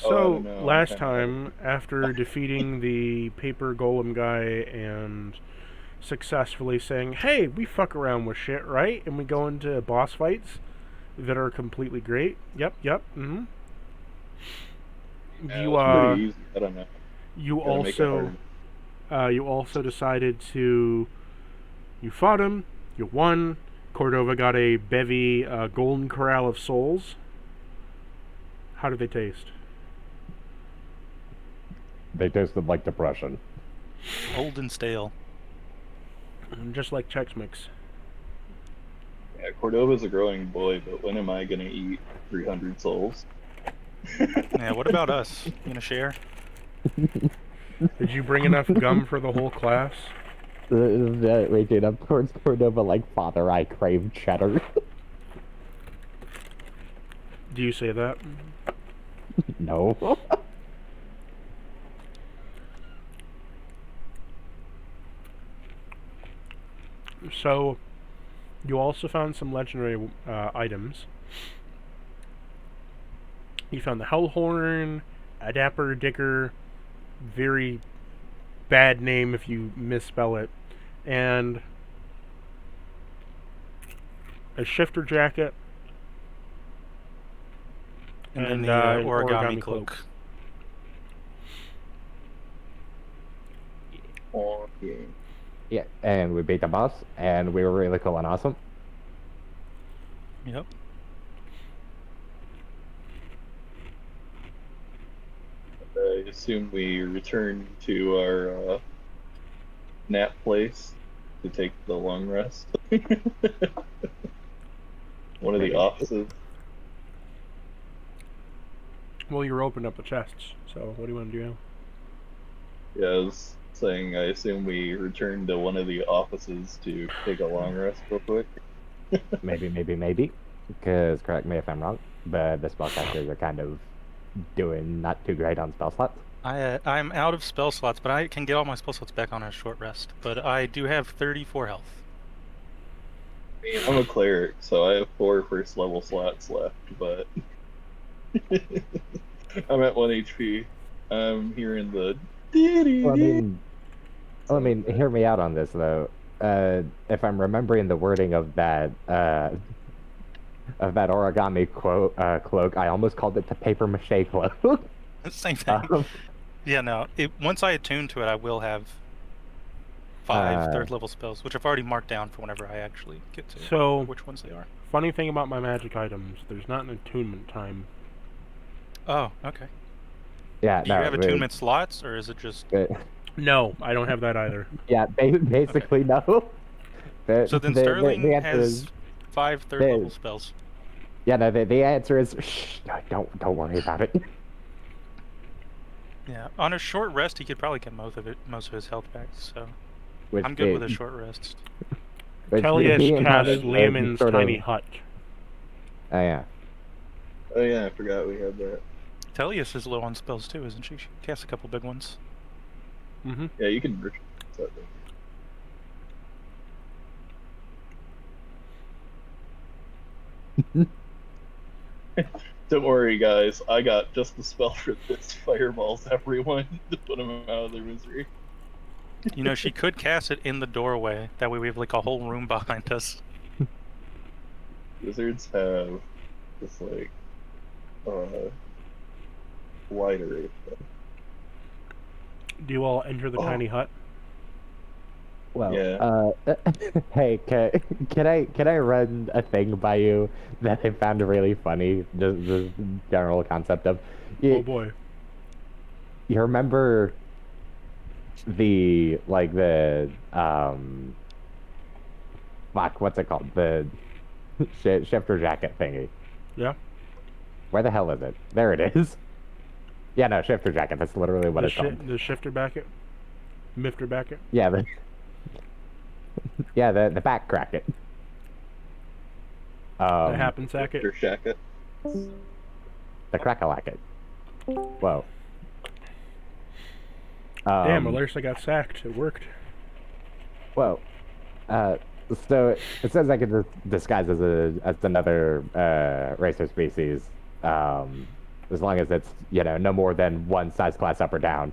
Oh, I don't So, know. I'm last kind of out of. time, after defeating the paper golem guy and successfully saying, hey, we fuck around with shit, right? And we go into boss fights that are completely great. Yep, yep, mm-hmm. Yeah, it You, was pretty uh, easy. I don't know. you Gotta make it also, harder. you also decided to, you fought him, you won. Cordova got a bevy, golden corral of souls. How did they taste? They tasted like depression. Old and stale. Just like Chex Mix. Yeah, Cordova's a growing boy, but when am I gonna eat 300 souls? Yeah, what about us? You gonna share? Did you bring enough gum for the whole class? Reaching up towards Cordova like, Father, I crave cheddar. Do you say that? No. So, you also found some legendary items. You found the Hellhorn, a Dapper Dicker, very bad name if you misspell it, and a Shifter Jacket, And then and the an origami origami cloak. cloak. Oh, yeah. Yeah, and we beat the boss, and we were really cool and awesome. Yep. I assume we return to our nap place to take the long rest. One of the Maybe. offices. Well, you opened up the chests, so what do you want to do now? Yeah, I was saying I assume we return to one of the offices to take a long rest real quick. Maybe. Because, correct me if I'm wrong, but the spellcasters are kind of doing not too great on spell slots. I'm out of spell slots, but I can get all my spell slots back on a short rest. But I do have 34 health. I mean, I'm a cleric, so I have 4 level slots left, but I'm at 1 HP. I'm hearing the. Well, hear me out on this though. If I'm remembering the wording of that origami cloak, I almost called it the paper mache cloak. Same thing. Yeah, no. Once I attune to it, I will have 5 third level spells, which I've already marked down for whenever I actually get to So, which ones they are. funny thing about my magic items, there's not an attunement time. Oh, okay. Yeah, Do you have attunement slots, or is it just? No, I don't have that either. Yeah, basically okay. No. So then Sterling the answer has is 5 third level spells. Yeah, no, the answer is shh, don't worry about it. Yeah, on a short rest, he could probably get most of his health back. So Which I'm good with a short rest. Tellius casts Leomin's tiny hut. Oh yeah. Oh yeah, I forgot we had that. Tellius is low on spells too, isn't she? She casts a couple big ones. Mm-hmm. Yeah, you can. Don't worry, guys. I got just the spell for this. Fireballs everyone to put them out of their misery. You know, she could cast it in the doorway. That way we have like a whole room behind us. Wizards have this like wide array stuff. Do you all enter the tiny hut? Well, yeah. Hey, can I run a thing by you that I found really funny? The general concept of. Oh boy. You remember the fuck, what's it called? The shifter jacket thingy. Yeah. Where the hell is it? There it is. Yeah, no, shifter jacket. That's literally what it's called. The shifter jacket. Mifter jacket. Yeah, the back cracket. The happen sacket. Your shacket. The crackalacket. Whoa. Damn, Alersa got sacked. It worked. Whoa. So it says I could disguise as another racer species. as long as it's no more than one size class up or down.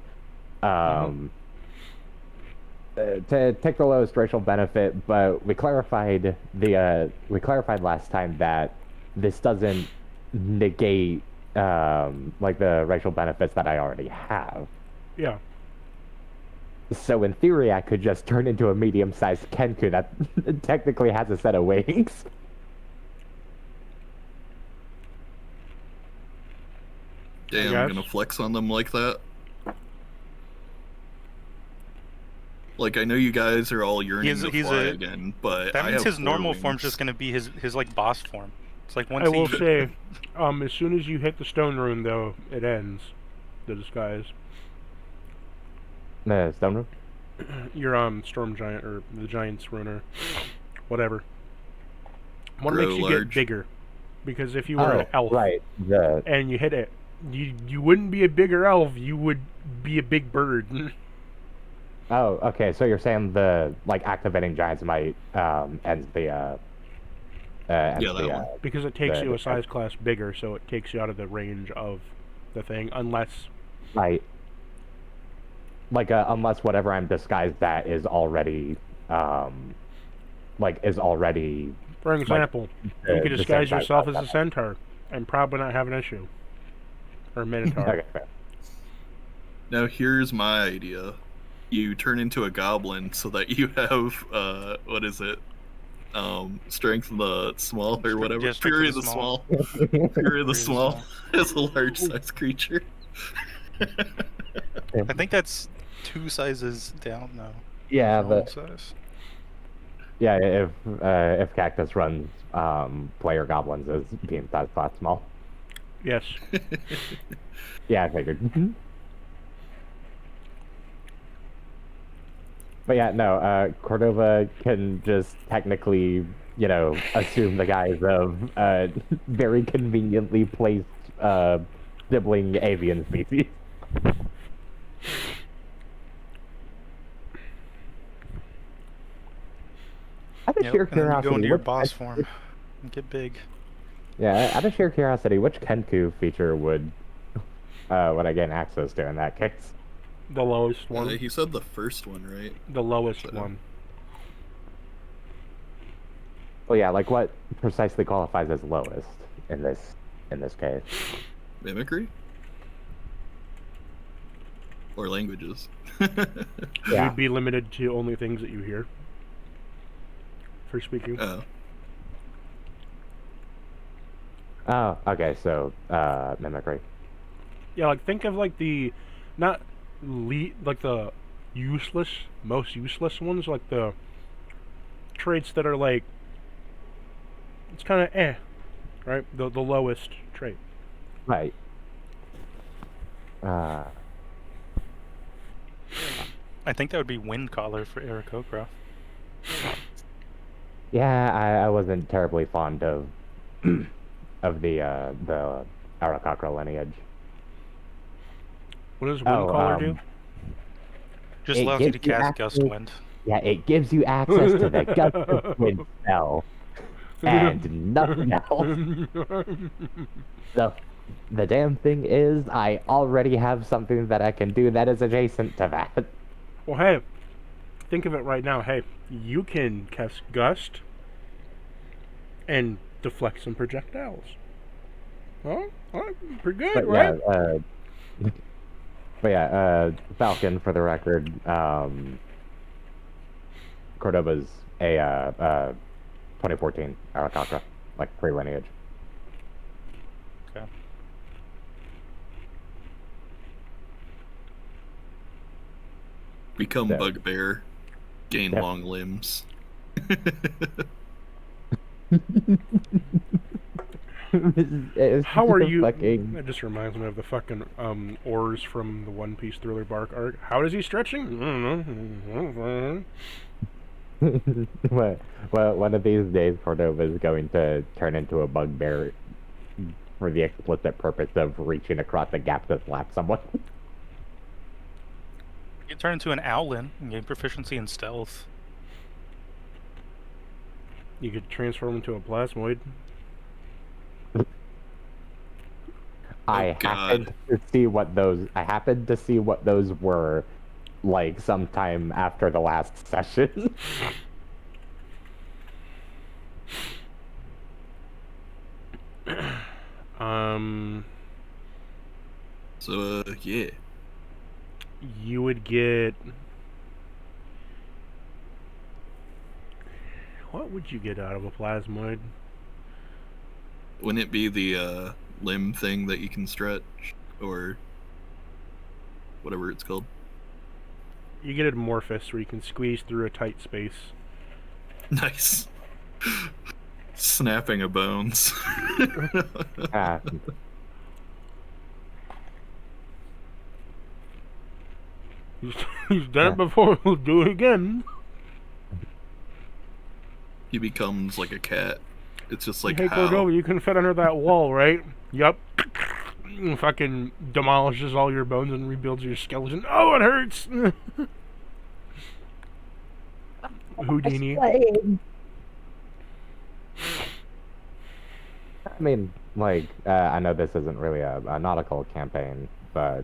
To take the lowest racial benefit, but we clarified last time that this doesn't negate like the racial benefits that I already have. Yeah. So in theory, I could just turn into a medium-sized Kenku that technically has a set of wings. Damn, I'm gonna flex on them like that. Like, I know you guys are all yearning to fly again, but that means his normal wings. form's just gonna be his like boss form. It's like once I will say, as soon as you hit the stone rune, though, it ends. The disguise. The stone rune? Your storm giant or the giant's runer, whatever. One Grow makes you large. get bigger, because if you were an elf, right, and you hit it, you wouldn't be a bigger elf. You would be a big bird. Oh, okay. So you're saying the activating giants might ends the because it takes you a size class bigger, so it takes you out of the range of the thing, unless right. Unless whatever I'm disguised at is already is already. For example, you could disguise yourself as a centaur and probably not have an issue. Or a minotaur. Okay, fair. Now here's my idea. You turn into a goblin so that you have what is it? Strength of the small or whatever. Yeah, Fury of the small. Fury of the small as a large size creature. I think that's 2 sizes down now. Yeah, but size. yeah, if Cactus runs player goblins as being size class small. Yes. Yeah, I figured. But yeah, no, Cordova can just technically, assume the guise of very conveniently placed sibling avian species. Out of sheer And then you go into curiosity, your boss form and get big. Yeah, out of sheer curiosity, which Kenku feature would I gain access to in that case? The lowest one. He said the first one, right? The lowest one. Well, yeah, what precisely qualifies as lowest in this case? Mimicry? Or languages? Yeah. You'd be limited to only things that you hear. For speaking. Oh, okay, so mimicry. Yeah, think of the not the most useless ones, like the traits that are it's kind of right? The lowest trait. Right. I think that would be Wind Collar for Aarakocra. Yeah, I wasn't terribly fond of of the Aarakocra lineage. What does Wind Collar do? Just allows you to cast Gust Wind. Yeah, it gives you access to the Gust Wind spell and nothing else. So the damn thing is, I already have something that I can do that is adjacent to that. Well, hey, think of it right now. Hey, you can cast Gust and deflect some projectiles. Well, pretty good, right? But yeah, Falcon, for the record, Cordoba's a 2014 Aarakocra, pre-lineage. Okay. Become Bugbear. Gain long limbs. How are you? It just reminds me of the fucking oars from the One Piece Thriller Bark arc. How is he stretching? I don't know. Well, one of these days, Cordova is going to turn into a bugbear for the explicit purpose of reaching across the gap to slap someone. You turn into an Owlin and gain proficiency in stealth. You could transform into a plasmoid. I happened to see what those. I happened to see what those were, like sometime after the last session. So yeah. You would get. What would you get out of a plasmoid? Wouldn't it be the limb thing that you can stretch, or whatever it's called? You get amorphous, where you can squeeze through a tight space. Nice. Snapping of bones. He's done it before. He'll do it again. He becomes like a cat. It's just like Hey, how. Cordova, you can fit under that wall, right? Yup. Fucking demolishes all your bones and rebuilds your skeleton. Oh, it hurts! Houdini. I mean, like, I know this isn't really a nautical campaign, but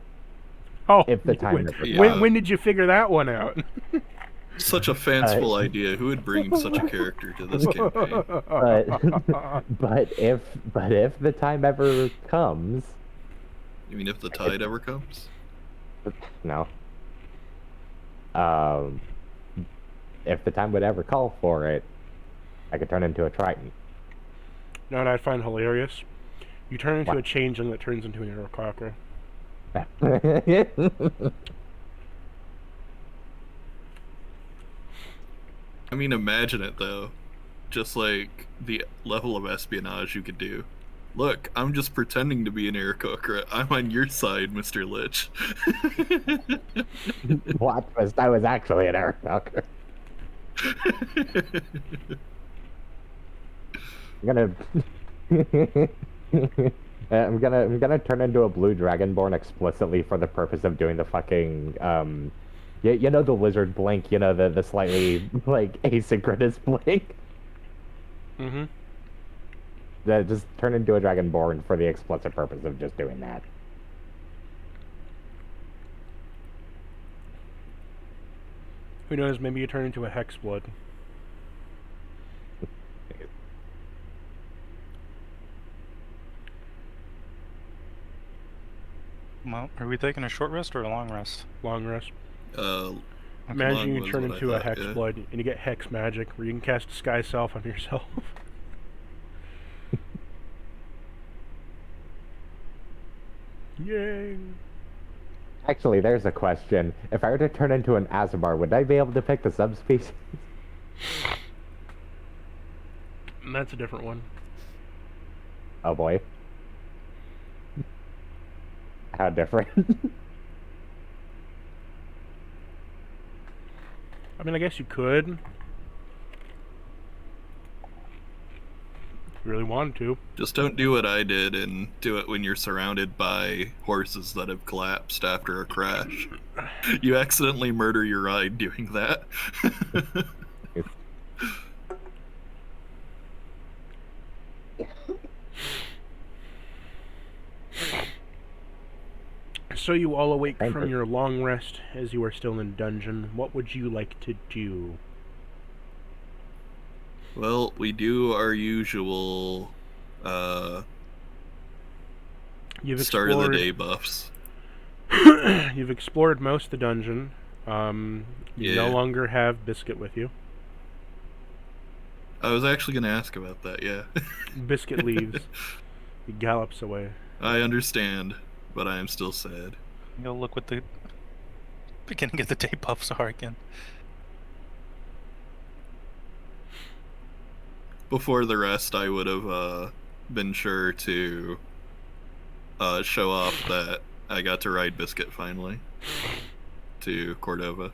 Oh, if the time when did you figure that one out? Such a fanciful idea. Who would bring such a character to this campaign? but if the time ever comes, You mean if the tide ever comes? no. If the time would ever call for it, I could turn into a Triton. No, what I find hilarious. You turn into What? a changeling that turns into an Aerococra. I mean, imagine it though. Just like the level of espionage you could do. Look, I'm just pretending to be an Aarakocra. I'm on your side, Mr. Lich. Plot twist, I was actually an Aerococra. I'm gonna turn into a blue dragonborn explicitly for the purpose of doing the fucking you know the lizard blink, you know the slightly like asynchronous blink. Mm-hmm. Just turn into a dragonborn for the explicit purpose of just doing that. Who knows, maybe you turn into a Hexblood. Well, are we taking a short rest or a long rest? Long rest. Long Imagine you was turn what I into a thought, yeah. Hexblood and you get Hex magic where you can cast Disguise Self on yourself. Yay! Actually, there's a question. If I were to turn into an Azabar, would I be able to pick the subspecies? And that's a different one. Oh boy. How different. I mean, I guess you could. If you really wanted to. Just don't do what I did and do it when you're surrounded by horses that have collapsed after a crash. You accidentally murder your ride doing that. So you all awake Thank from you. your long rest as you are still in dungeon. What would you like to do? Well, we do our usual You've start of the explored. day buffs. You've explored most of the dungeon. You no Yeah. longer have Biscuit with you. I was actually going to ask about that, yeah. Biscuit leaves. He gallops away. I understand, but I am still sad. Go look what the beginning of the day buffs are again. Before the rest, I would have been sure to show off that I got to ride Biscuit finally to Cordova.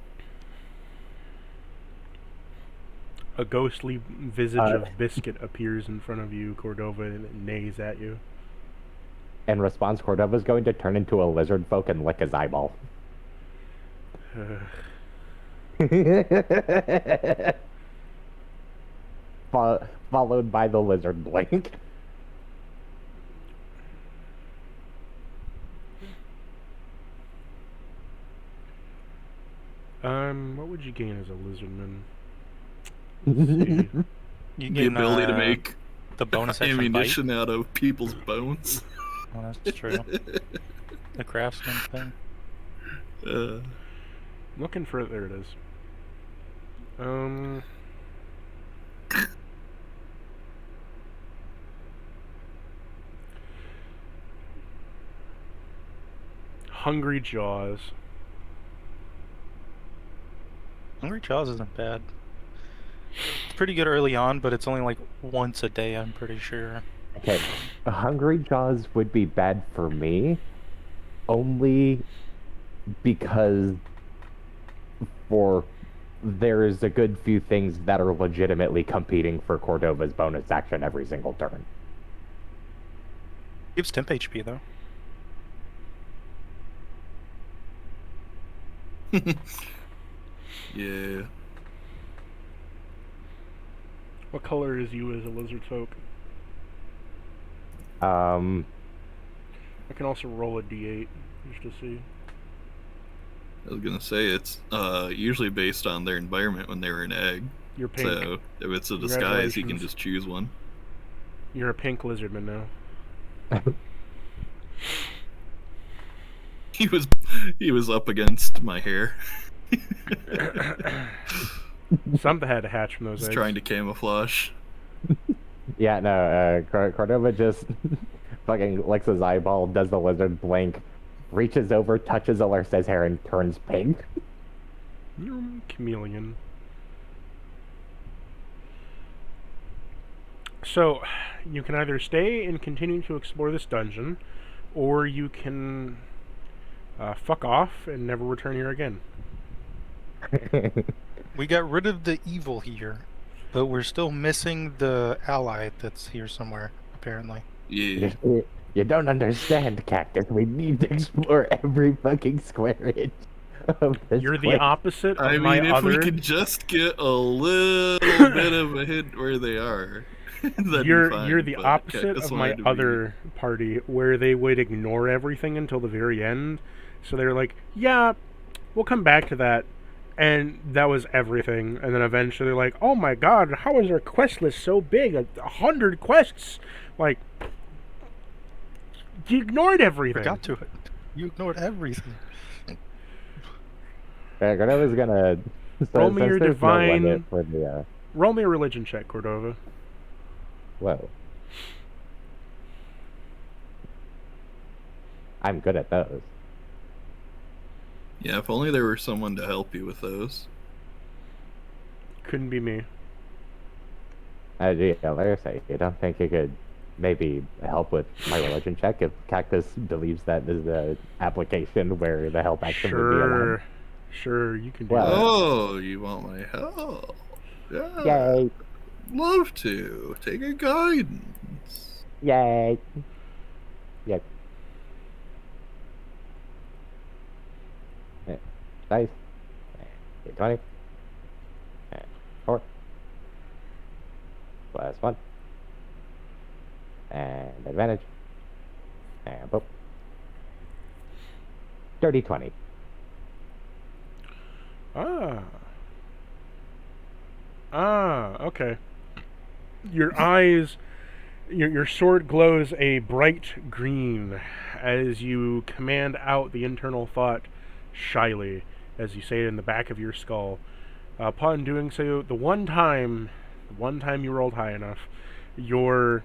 A ghostly visage of Biscuit appears in front of you, Cordova, and it neighs at you. In response, Cordova's going to turn into a lizard folk and lick his eyeball. Followed by the lizard blink. What would you gain as a lizardman? You The get ability to make the bonus action bite. ammunition out of people's bones. Oh, that's true. The craftsman thing. Looking for it. There it is. Hungry Jaws. Hungry Jaws isn't bad. It's pretty good early on, but it's only like once a day, I'm pretty sure. Okay, Hungry Jaws would be bad for me, only because there's a good few things that are legitimately competing for Cordova's bonus action every single turn. Gives temp HP though. Yeah. What color is you as a lizard folk? Um, I can also roll a d8 just to see. I was gonna say it's usually based on their environment when they were an egg. You're pink. So if it's a disguise, you can Congratulations. just choose one. You're a pink lizardman now. He was up against my hair. Something had to hatch from those He's eggs. trying to camouflage. yeah, no, Cordova just fucking licks his eyeball, does the lizard blink, reaches over, touches Alerce's hair, and turns pink. You're a chameleon. So, you can either stay and continue to explore this dungeon, or you can fuck off and never return here again. We got rid of the evil here, but we're still missing the ally that's here somewhere, apparently. Yeah. You don't understand, Cactus. We need to explore every fucking square inch of this You're the place. opposite of I my mean, if other... we could just get a little bit of a hint where they are, that'd You're be fine. the but opposite Cactus of my wanted to be- other party, where they would ignore everything until the very end. So they were like, yeah, we'll come back to that. And that was everything. And then eventually they're like, oh my god, how is our quest list so big? 100 quests! Like, you ignored everything. Forgot to it. You ignored everything. Cordova's gonna... Roll me your there's no divine- limit for the, Roll me a religion check, Cordova. Whoa. I'm good at those. Yeah, if only there were someone to help you with those. Couldn't be me. Gee, Alerce, you don't think you could maybe help with my religion check if Cactus believes that is the application where the help action would be allowed? Sure, you can do Well- that. Oh, you want my help? Yeah. Yay! Love to. Take a guidance. Yay! Yay. Dice. 20. 4. Plus 1. And advantage. And boop. Dirty 20. Okay. Your eyes, your sword glows a bright green as you command out the internal thought shyly, as you say it in the back of your skull. Upon doing so, the one time you rolled high enough, your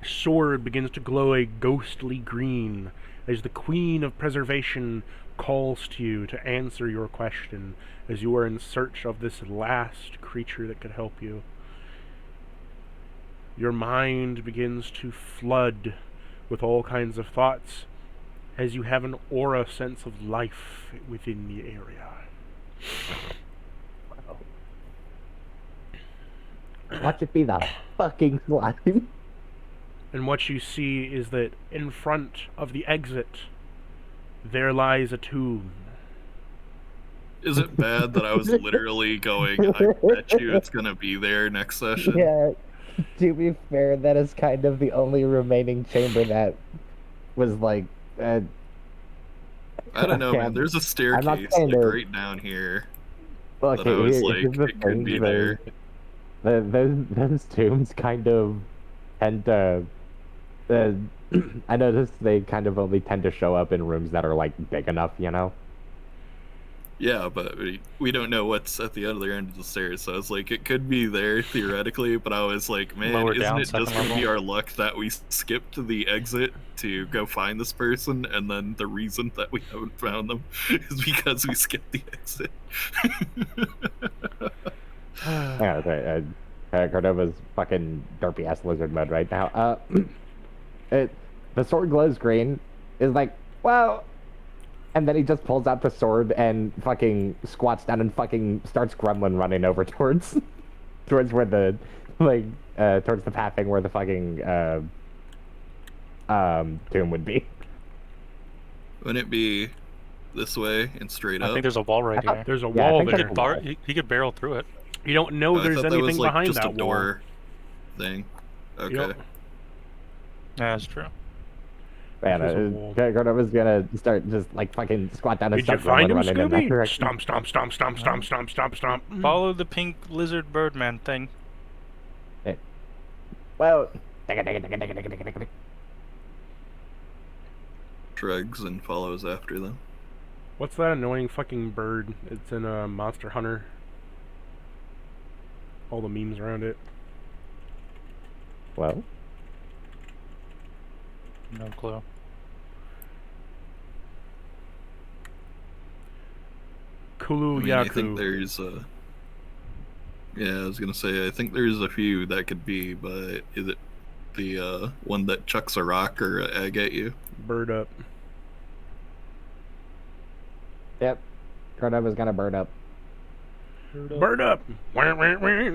sword begins to glow a ghostly green as the Queen of Preservation calls to you to answer your question as you are in search of this last creature that could help you. Your mind begins to flood with all kinds of thoughts as you have an aura sense of life within the area. Watch it be the fucking slime. And what you see is that in front of the exit, there lies a tomb. Is it bad that I was literally going, I bet you it's gonna be there next session? Yeah, to be fair, that is kind of the only remaining chamber that was like I don't know, Okay, man. There's a not staircase saying like that- right down here Look, that I was like, here's the it could thing. be there. Those tombs kind of tend to. Uh, I noticed they kind of only tend to show up in rooms that are like big enough, you know. Yeah, but we don't know what's at the other end of the stairs, so it's like it could be there theoretically, but I was like, man, Lower isn't down, it just second gonna be level. our luck that we skipped the exit to go find this person, and then the reason that we haven't found them is because we skipped the exit. Yeah, Cordova's fucking derpy ass lizard mode right now. The sword glows green. Is like, well, and then he just pulls out the sword and fucking squats down and fucking starts grumbling, running over towards towards where the towards the pathing where the fucking tomb would be. Wouldn't it be this way and straight I up? think there's a wall right here. There's a Yeah, I wall think there. there's a wall. He could barrel through it. You don't know I there's thought that was anything like behind just that a wall. door thing. Okay. Yep. Yeah, that's true. Man, There's a wall. Cordova's gonna start just like fucking squat down and Did you start find him, running in that Scooby? direction. Stomp, stomp, stomp, stomp, stomp, stomp, stomp, stomp. Follow the pink lizard birdman thing. Well, Shrugs and follows after them. What's that annoying fucking bird? It's in a Monster Hunter. All the memes around it. well, No clue. Kulu I mean, I Yaku. think there's a. Yeah, I was gonna say I think there's a few that could be, but is it the one that chucks a rock or an egg at you? Bird up. yep. Cordova's gonna burn up. Bird up! Wah, wah, wah.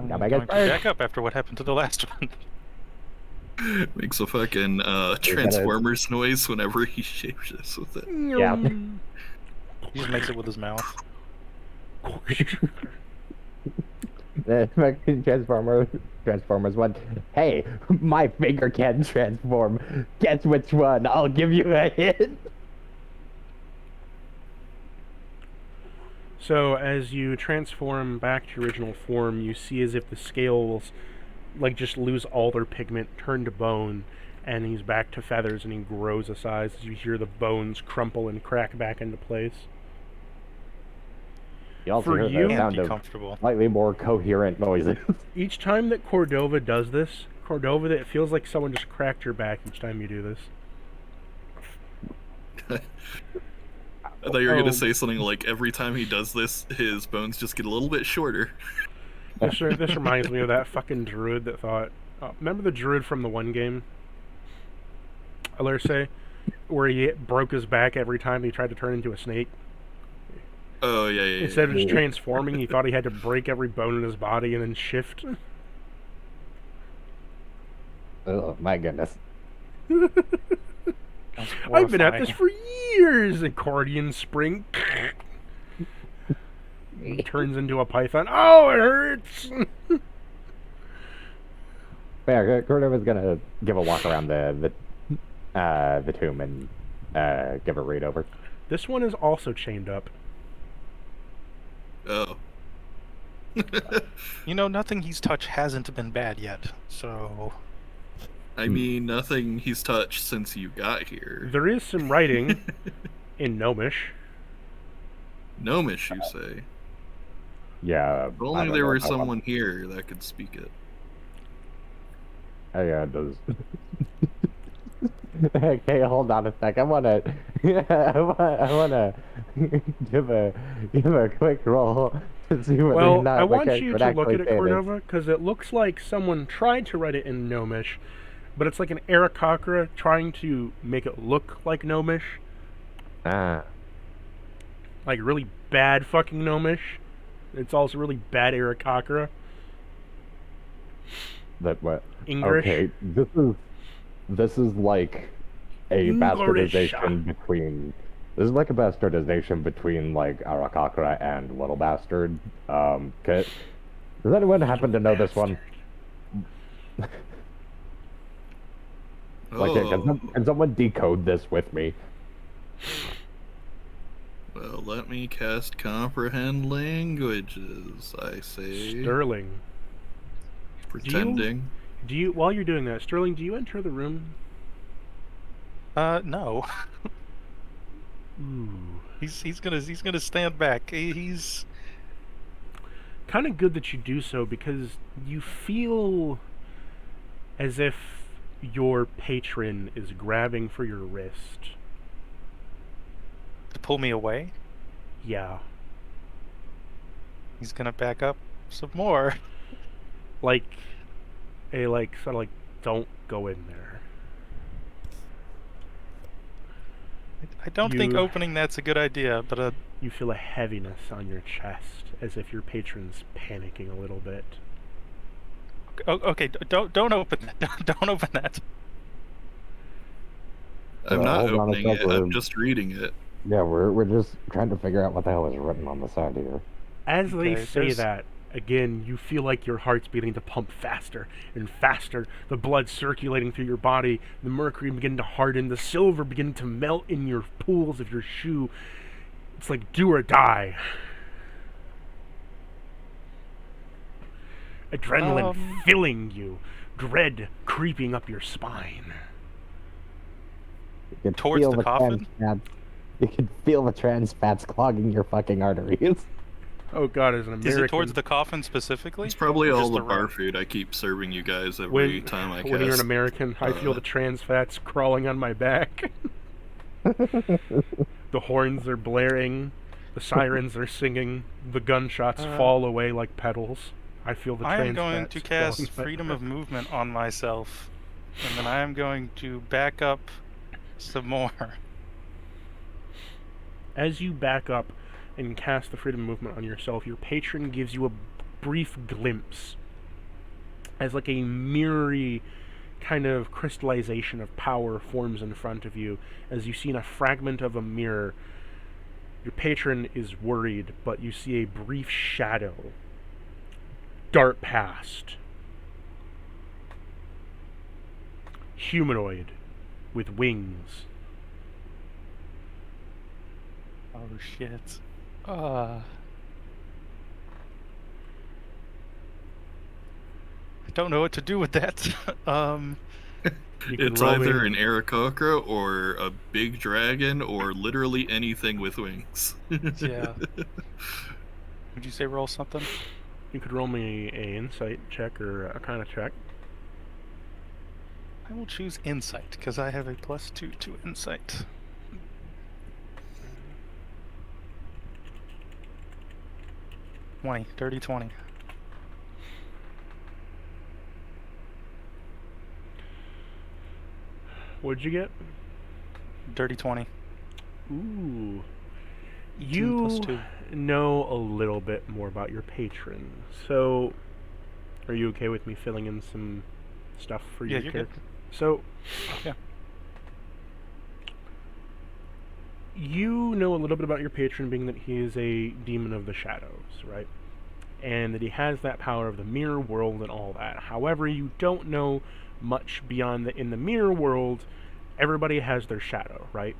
Got my Going guys to fired. back up after what happened to the last one. Makes a fucking Transformers noise whenever he shapeshifts with it. Yeah. He just makes it with his mouth. The fucking Transformers one. Hey, my finger can transform. Guess which one? I'll give you a hint. So, as you transform back to your original form, you see as if the scales, like, just lose all their pigment, turn to bone, and he's back to feathers, and he grows a size as you hear the bones crumple and crack back into place. You also For hear you- the Can't sound be of comfortable. slightly more coherent noises. Each time that Cordova does this, it feels like someone just cracked your back each time you do this. I thought you were Oh. gonna say something like every time he does this, his bones just get a little bit shorter. This reminds me of that fucking druid that thought... remember the druid from the one game? Alerse? Where he broke his back every time he tried to turn into a snake? Oh yeah. Instead of just transforming, he thought he had to break every bone in his body and then shift. Oh my goodness. That's I've been at this horrifying. for years! Accordion spring. He turns into a python. Oh, it hurts! Yeah, Cordova's gonna give a walk around the tomb and give a read over. This one is also chained up. Oh. You know, nothing he's touched hasn't been bad yet, so... I mean, nothing he's touched since you got here. There is some writing in Gnomish. Gnomish, you say? Yeah. If only there were someone here that could speak it. Yeah, it does. Okay, hold on a sec. I wanna give a quick roll to see whether or Well, not I the want character you would to look actually at it, say this. Cordova, because it looks like someone tried to write it in Gnomish, but it's like an Aarakocra trying to make it look like Gnomish. Ah, Like really bad fucking Gnomish. It's also really bad Aarakocra. that what? English. Okay, this is like a English. bastardization between. This is like a bastardization between like Arakakra and Little Bastard. Does anyone happen to know this one? Like, can someone decode this with me? Well, let me cast comprehend languages, I say. Sterling. Pretending. Do you while you're doing that, Sterling, do you enter the room? No. Ooh. He's gonna stand back. He's Kind of good that you do so, because you feel as if your patron is grabbing for your wrist. to pull me away. Yeah. He's gonna back up some more. Like, sort of like, don't go in there. I don't think opening that's a good idea, but You feel a heaviness on your chest, as if your patron's panicking a little bit. okay, don't open that. Don't open that. I'm not hold on a opening sec, it, I'm just reading it. Yeah, we're just trying to figure out what the hell is written on the side here. As they Okay, say there's- that, again, you feel like your heart's beginning to pump faster and faster, the blood circulating through your body, the mercury beginning to harden, the silver beginning to melt in your pools of your shoe. It's like do or die. Adrenaline filling you, dread creeping up your spine. You can Towards feel the coffin? trans fats. You can feel the trans fats clogging your fucking arteries. Oh god, as an American... Is it towards the coffin specifically? It's probably Or all just the around? bar food I keep serving you guys every time I cast. When you're an American, I feel the trans fats crawling on my back. The horns are blaring, the sirens are singing, the gunshots fall away like petals. I feel the trans I am going fats to crawling cast on my freedom back. of movement on myself, and then I am going to back up some more. As you back up and cast the freedom of movement on yourself, your patron gives you a brief glimpse as like a mirrory kind of crystallization of power forms in front of you as you see in a fragment of a mirror. Your patron is worried, but you see a brief shadow dart past. Humanoid with wings. Oh shit. I don't know what to do with that. You can It's roll either me- an Aarakocra or a big dragon or literally anything with wings. Yeah. Would you say roll something? You could roll me a insight check or a kind of check. I will choose insight because I have a +2 to insight. Dirty 20. What'd you get? Dirty 20. Ooh. 18 You plus 2. know a little bit more about your patron. So, are you okay with me filling in some stuff for Yeah, your you're character? good. So, Yeah. You know a little bit about your patron, being that he is a demon of the shadows, right? And that he has that power of the mirror world and all that. However, you don't know much beyond that. In the mirror world, everybody has their shadow, right?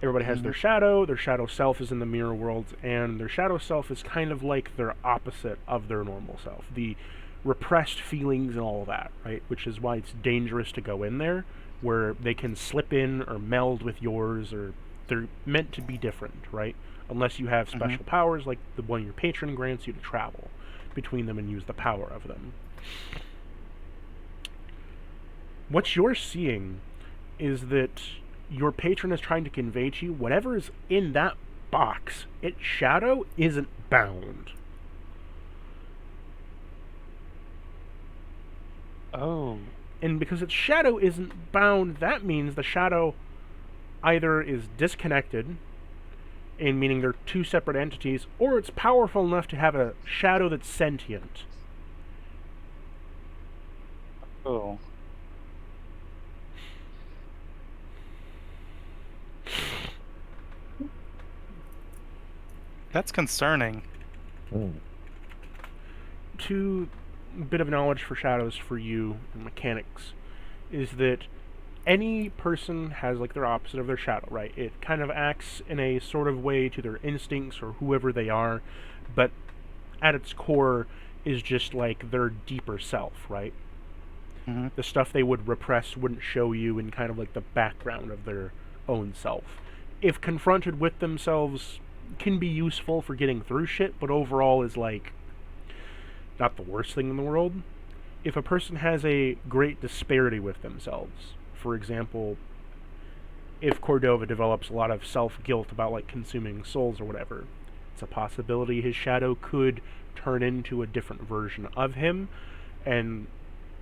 Everybody has their shadow self is in the mirror world, and their shadow self is kind of like their opposite of their normal self. The repressed feelings and all that, right? Which is why it's dangerous to go in there, where they can slip in or meld with yours, or they're meant to be different, right? Unless you have special powers like the one your patron grants you to travel between them and use the power of them. What you're seeing is that your patron is trying to convey to you whatever is in that box, its shadow isn't bound. Oh. And because its shadow isn't bound, that means the shadow either is disconnected, and meaning they're two separate entities, or it's powerful enough to have a shadow that's sentient. Oh. That's concerning. Two bit of knowledge for shadows for you and mechanics is that any person has like their opposite of their shadow, right? It kind of acts in a sort of way to their instincts or whoever they are, but at its core is just like their deeper self, right? Mm-hmm. The stuff they would repress wouldn't show you in kind of like the background of their own self. If confronted with themselves, can be useful for getting through shit, but overall is like not the worst thing in the world. If a person has a great disparity with themselves, for example, if Cordova develops a lot of self-guilt about like consuming souls or whatever, it's a possibility his shadow could turn into a different version of him, and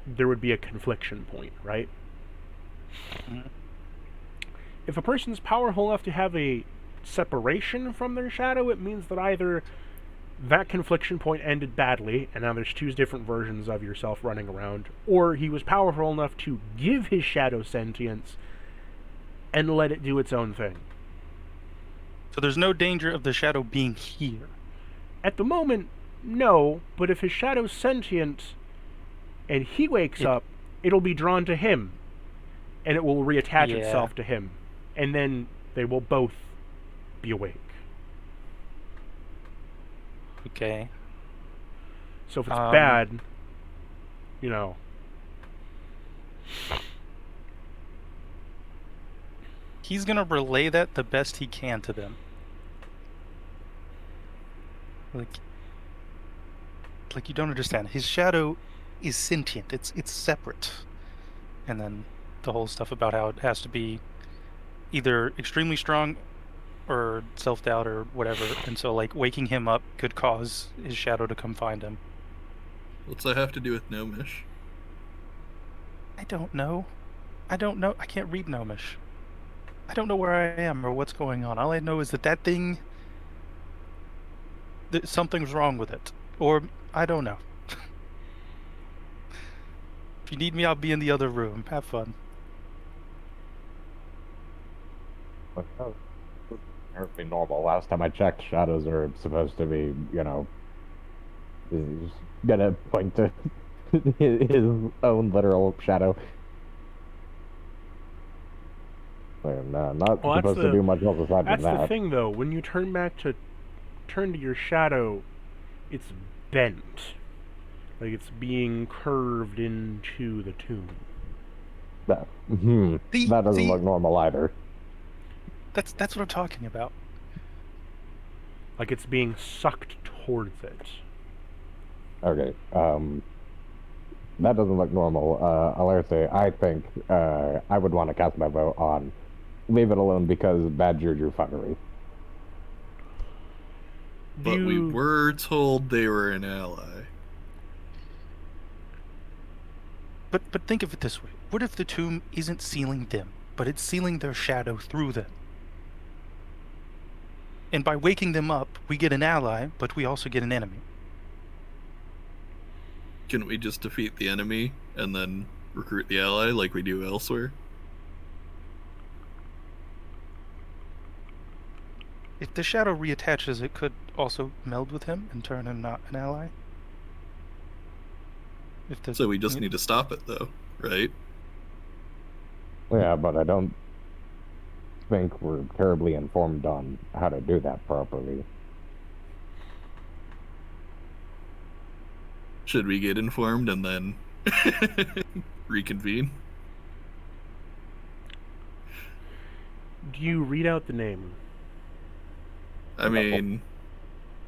there would be a confliction point, right? Mm-hmm. If a person's powerful enough to have a separation from their shadow, it means that either that confliction point ended badly, and now there's two different versions of yourself running around, or he was powerful enough to give his shadow sentience and let it do its own thing. So there's no danger of the shadow being here. At the moment, no, but if his shadow's sentient and he wakes up, it'll be drawn to him, and it will reattach itself to him, and then they will both be awake. Okay. So if it's bad, you know. He's gonna relay that the best he can to them. Like you don't understand. His shadow is sentient. It's separate. And then the whole stuff about how it has to be either extremely strong or self-doubt or whatever. And so like waking him up could cause his shadow to come find him. What's that have to do with Gnomish? I don't know. I can't read Gnomish. I don't know where I am or what's going on. All I know is that thing, something's wrong with it. Or, I don't know. If you need me, I'll be in the other room. Have fun. Perfectly normal. Last time I checked, shadows are supposed to be, you know, he's gonna point to his own literal shadow. Not supposed to do much else aside from that. That's the thing, though. When you turn to your shadow, it's bent. Like it's being curved into the tomb. That doesn't look normal either. That's what I'm talking about. Like it's being sucked towards it. Okay. That doesn't look normal. Alerce, I think I would want to cast my vote on leave it alone because bad juju fuckery. But we were told they were an ally. But think of it this way. What if the tomb isn't sealing them, but it's sealing their shadow through them? And by waking them up, we get an ally, but we also get an enemy. Couldn't we just defeat the enemy and then recruit the ally like we do elsewhere? If the shadow reattaches, it could also meld with him and turn him not an ally. So we just need to stop it, though, right? Yeah, but I don't think we're terribly informed on how to do that properly. Should we get informed and then reconvene? Do you read out the name? I mean,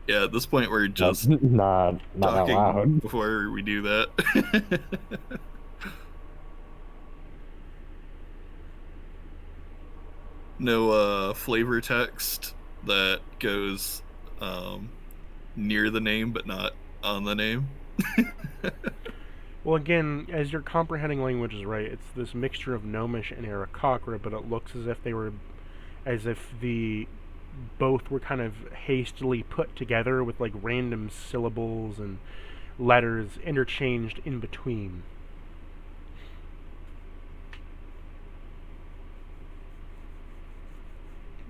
yeah, at this point we're just not talking allowed before we do that. No flavor text that goes near the name but not on the name. Well, again, as you're comprehending languages, right, it's this mixture of Gnomish and Aarakocra, but it looks as if both were kind of hastily put together with like random syllables and letters interchanged in between.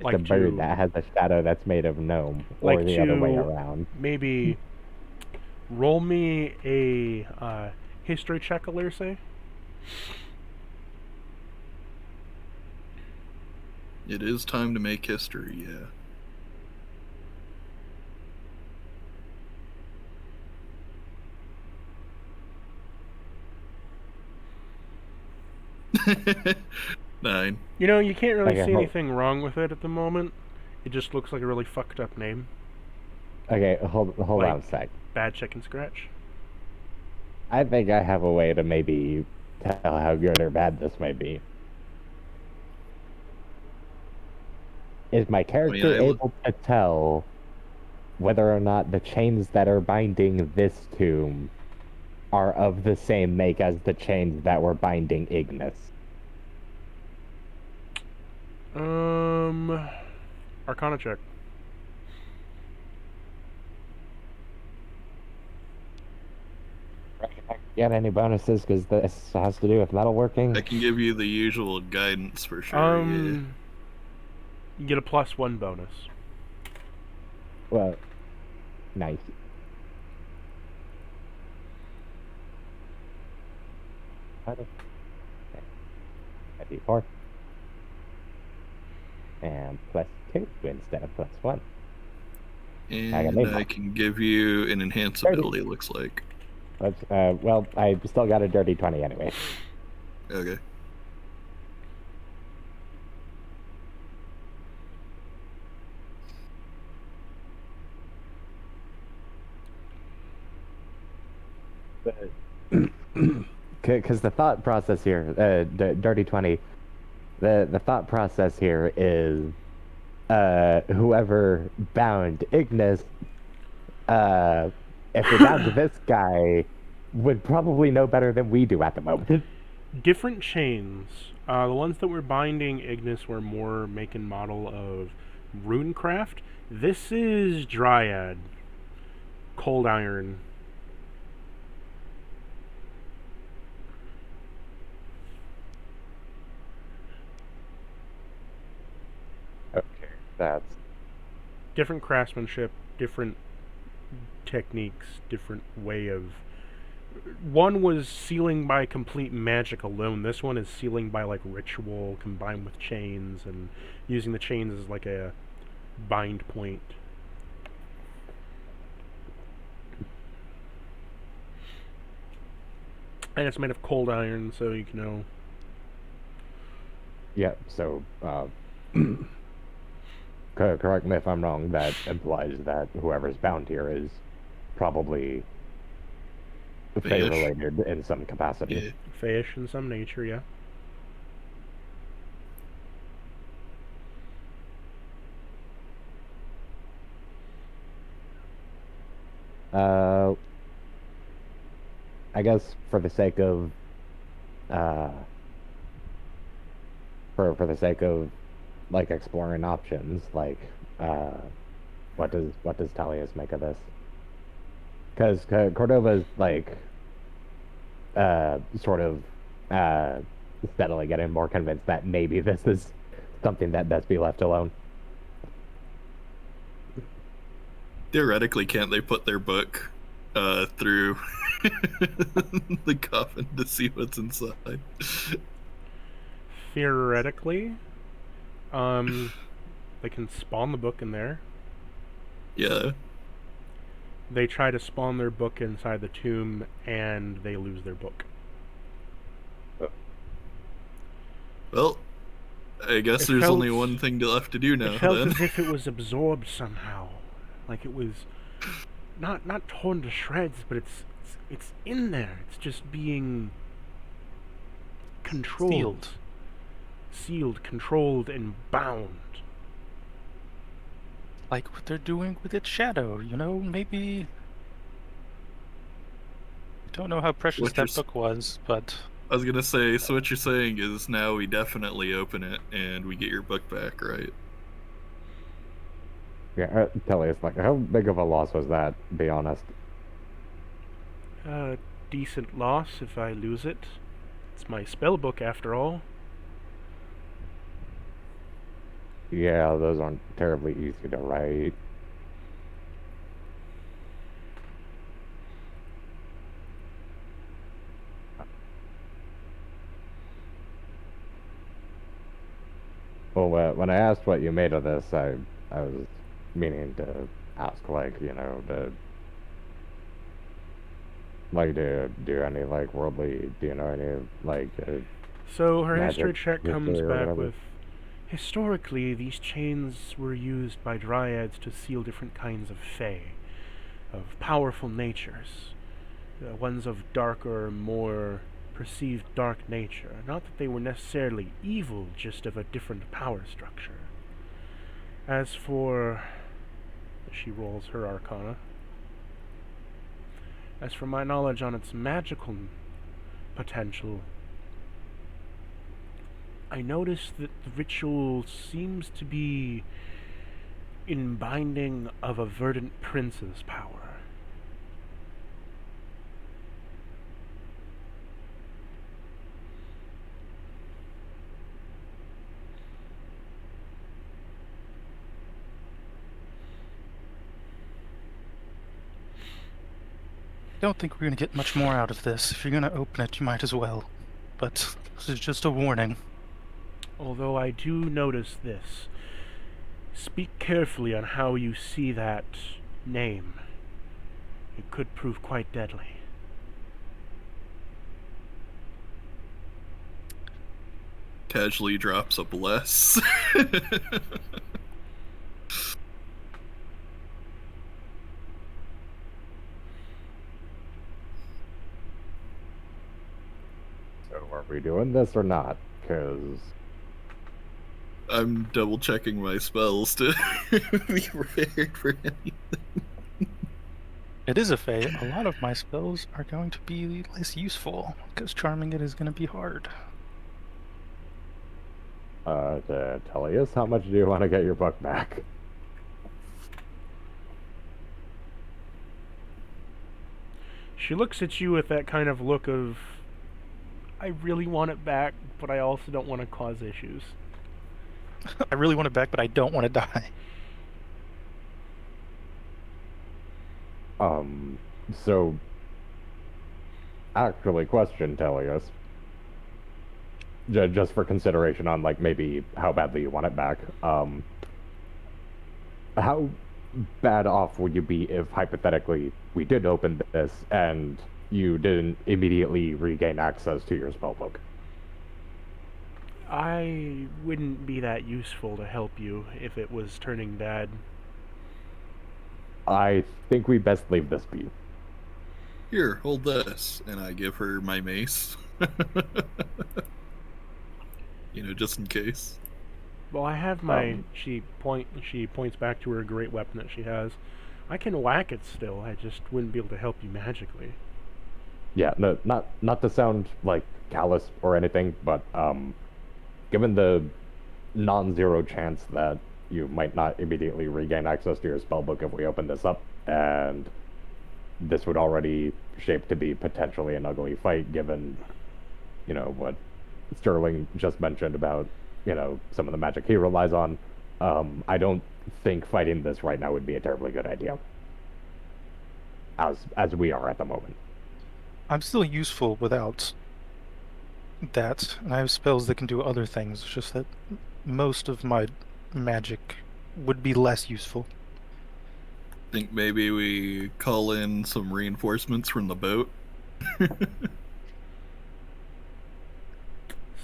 Like a bird that has a shadow that's made of gnome, or the other way around. Maybe roll me a history check, Alerce. It is time to make history, yeah. 9. You know, you can't really Okay, see hold- anything wrong with it at the moment. It just looks like a really fucked up name. Okay, hold Like- on a sec. Bad chicken scratch. I think I have a way to maybe tell how good or bad this may be. Is my character I- able to tell whether or not the chains that are binding this tomb are of the same make as the chains that were binding Ignis? Arcana check. Get any bonuses? Because this has to do with metalworking. I can give you the usual guidance for sure. Yeah. You get a +1 bonus. Well, nice. Okay. A D4. And +2 instead of +1. And I can give you an enhance 30. ability, looks like. Well, I still got a dirty 20 anyway. Okay. Because the thought process here, dirty 20, the thought process here is whoever bound Ignis, if they bound this guy, would probably know better than we do at the moment. Different chains. The ones that were binding Ignis were more make and model of runecraft. This is Dryad. Cold iron. Okay, that's Different craftsmanship, different techniques, different way of... One was sealing by complete magic alone. This one is sealing by like ritual combined with chains and using the chains as like a bind point. And it's made of cold iron, so you can know. yeah. So, correct me if I'm wrong. That implies that whoever's bound here is probably Fey Fey-ish. related in some capacity. Yeah. Fish in some nature, yeah. I guess for the sake of for the sake of like exploring options, like what does Talius make of this? Because Cordova's like sort of steadily getting more convinced that maybe this is something that best be left alone. Theoretically, can't they put their book through the coffin to see what's inside? Theoretically, they can spawn the book in there. Yeah. They try to spawn their book inside the tomb, and they lose their book. Well, I guess It there's felt- only one thing left to do now. It felt Then. as if it was absorbed somehow, like it was not torn to shreds, but it's in there. It's just being controlled, sealed, controlled, and bound. Like what they're doing with its shadow, you know? Maybe. I don't know how precious What you're that s- book was, but I was gonna say, so what you're saying is now we definitely open it and we get your book back, right? Yeah, Talius, like how big of a loss was that? Be honest. Decent loss if I lose it. It's my spell book after all. Yeah, those aren't terribly easy to write. Well, when I asked what you made of this, I was meaning to ask, like, to do any, like, worldly, do you know any, like, So her history magic check comes history or back whatever? with, historically, these chains were used by dryads to seal different kinds of fae, of powerful natures, ones of darker, more perceived dark nature. Not that they were necessarily evil, just of a different power structure. As for... She rolls her arcana. As for my knowledge on its magical potential, I notice that the ritual seems to be in binding of a verdant prince's power. Don't think we're going to get much more out of this. If you're going to open it, you might as well. But this is just a warning. Although I do notice this. Speak carefully on how you see that name. It could prove quite deadly. Casually drops a bless. So are we doing this or not? Because I'm double checking my spells to be prepared for anything. It is a fae. A lot of my spells are going to be less useful, because charming it is going to be hard. to tell us, how much do you want to get your book back? She looks at you with that kind of look of, I really want it back, but I also don't want to cause issues. I really want it back, but I don't want to die. So, actually, question, Tellius. Just for consideration on, like, maybe how badly you want it back. How bad off would you be if, hypothetically, we did open this and you didn't immediately regain access to your spellbook? I wouldn't be that useful to help you if it was turning bad. I think we best leave this be. Here, hold this, and I give her my mace. Just in case. Well, I have my... She points back to her great weapon that she has. I can whack it still, I just wouldn't be able to help you magically. Yeah, no, not to sound like callous or anything, but given the non-zero chance that you might not immediately regain access to your spellbook if we open this up, and this would already shape to be potentially an ugly fight, given, what Sterling just mentioned about, some of the magic he relies on. I don't think fighting this right now would be a terribly good idea, as we are at the moment. I'm still useful without that, and I have spells that can do other things. It's just that most of my magic would be less useful. Think maybe we call in some reinforcements from the boat?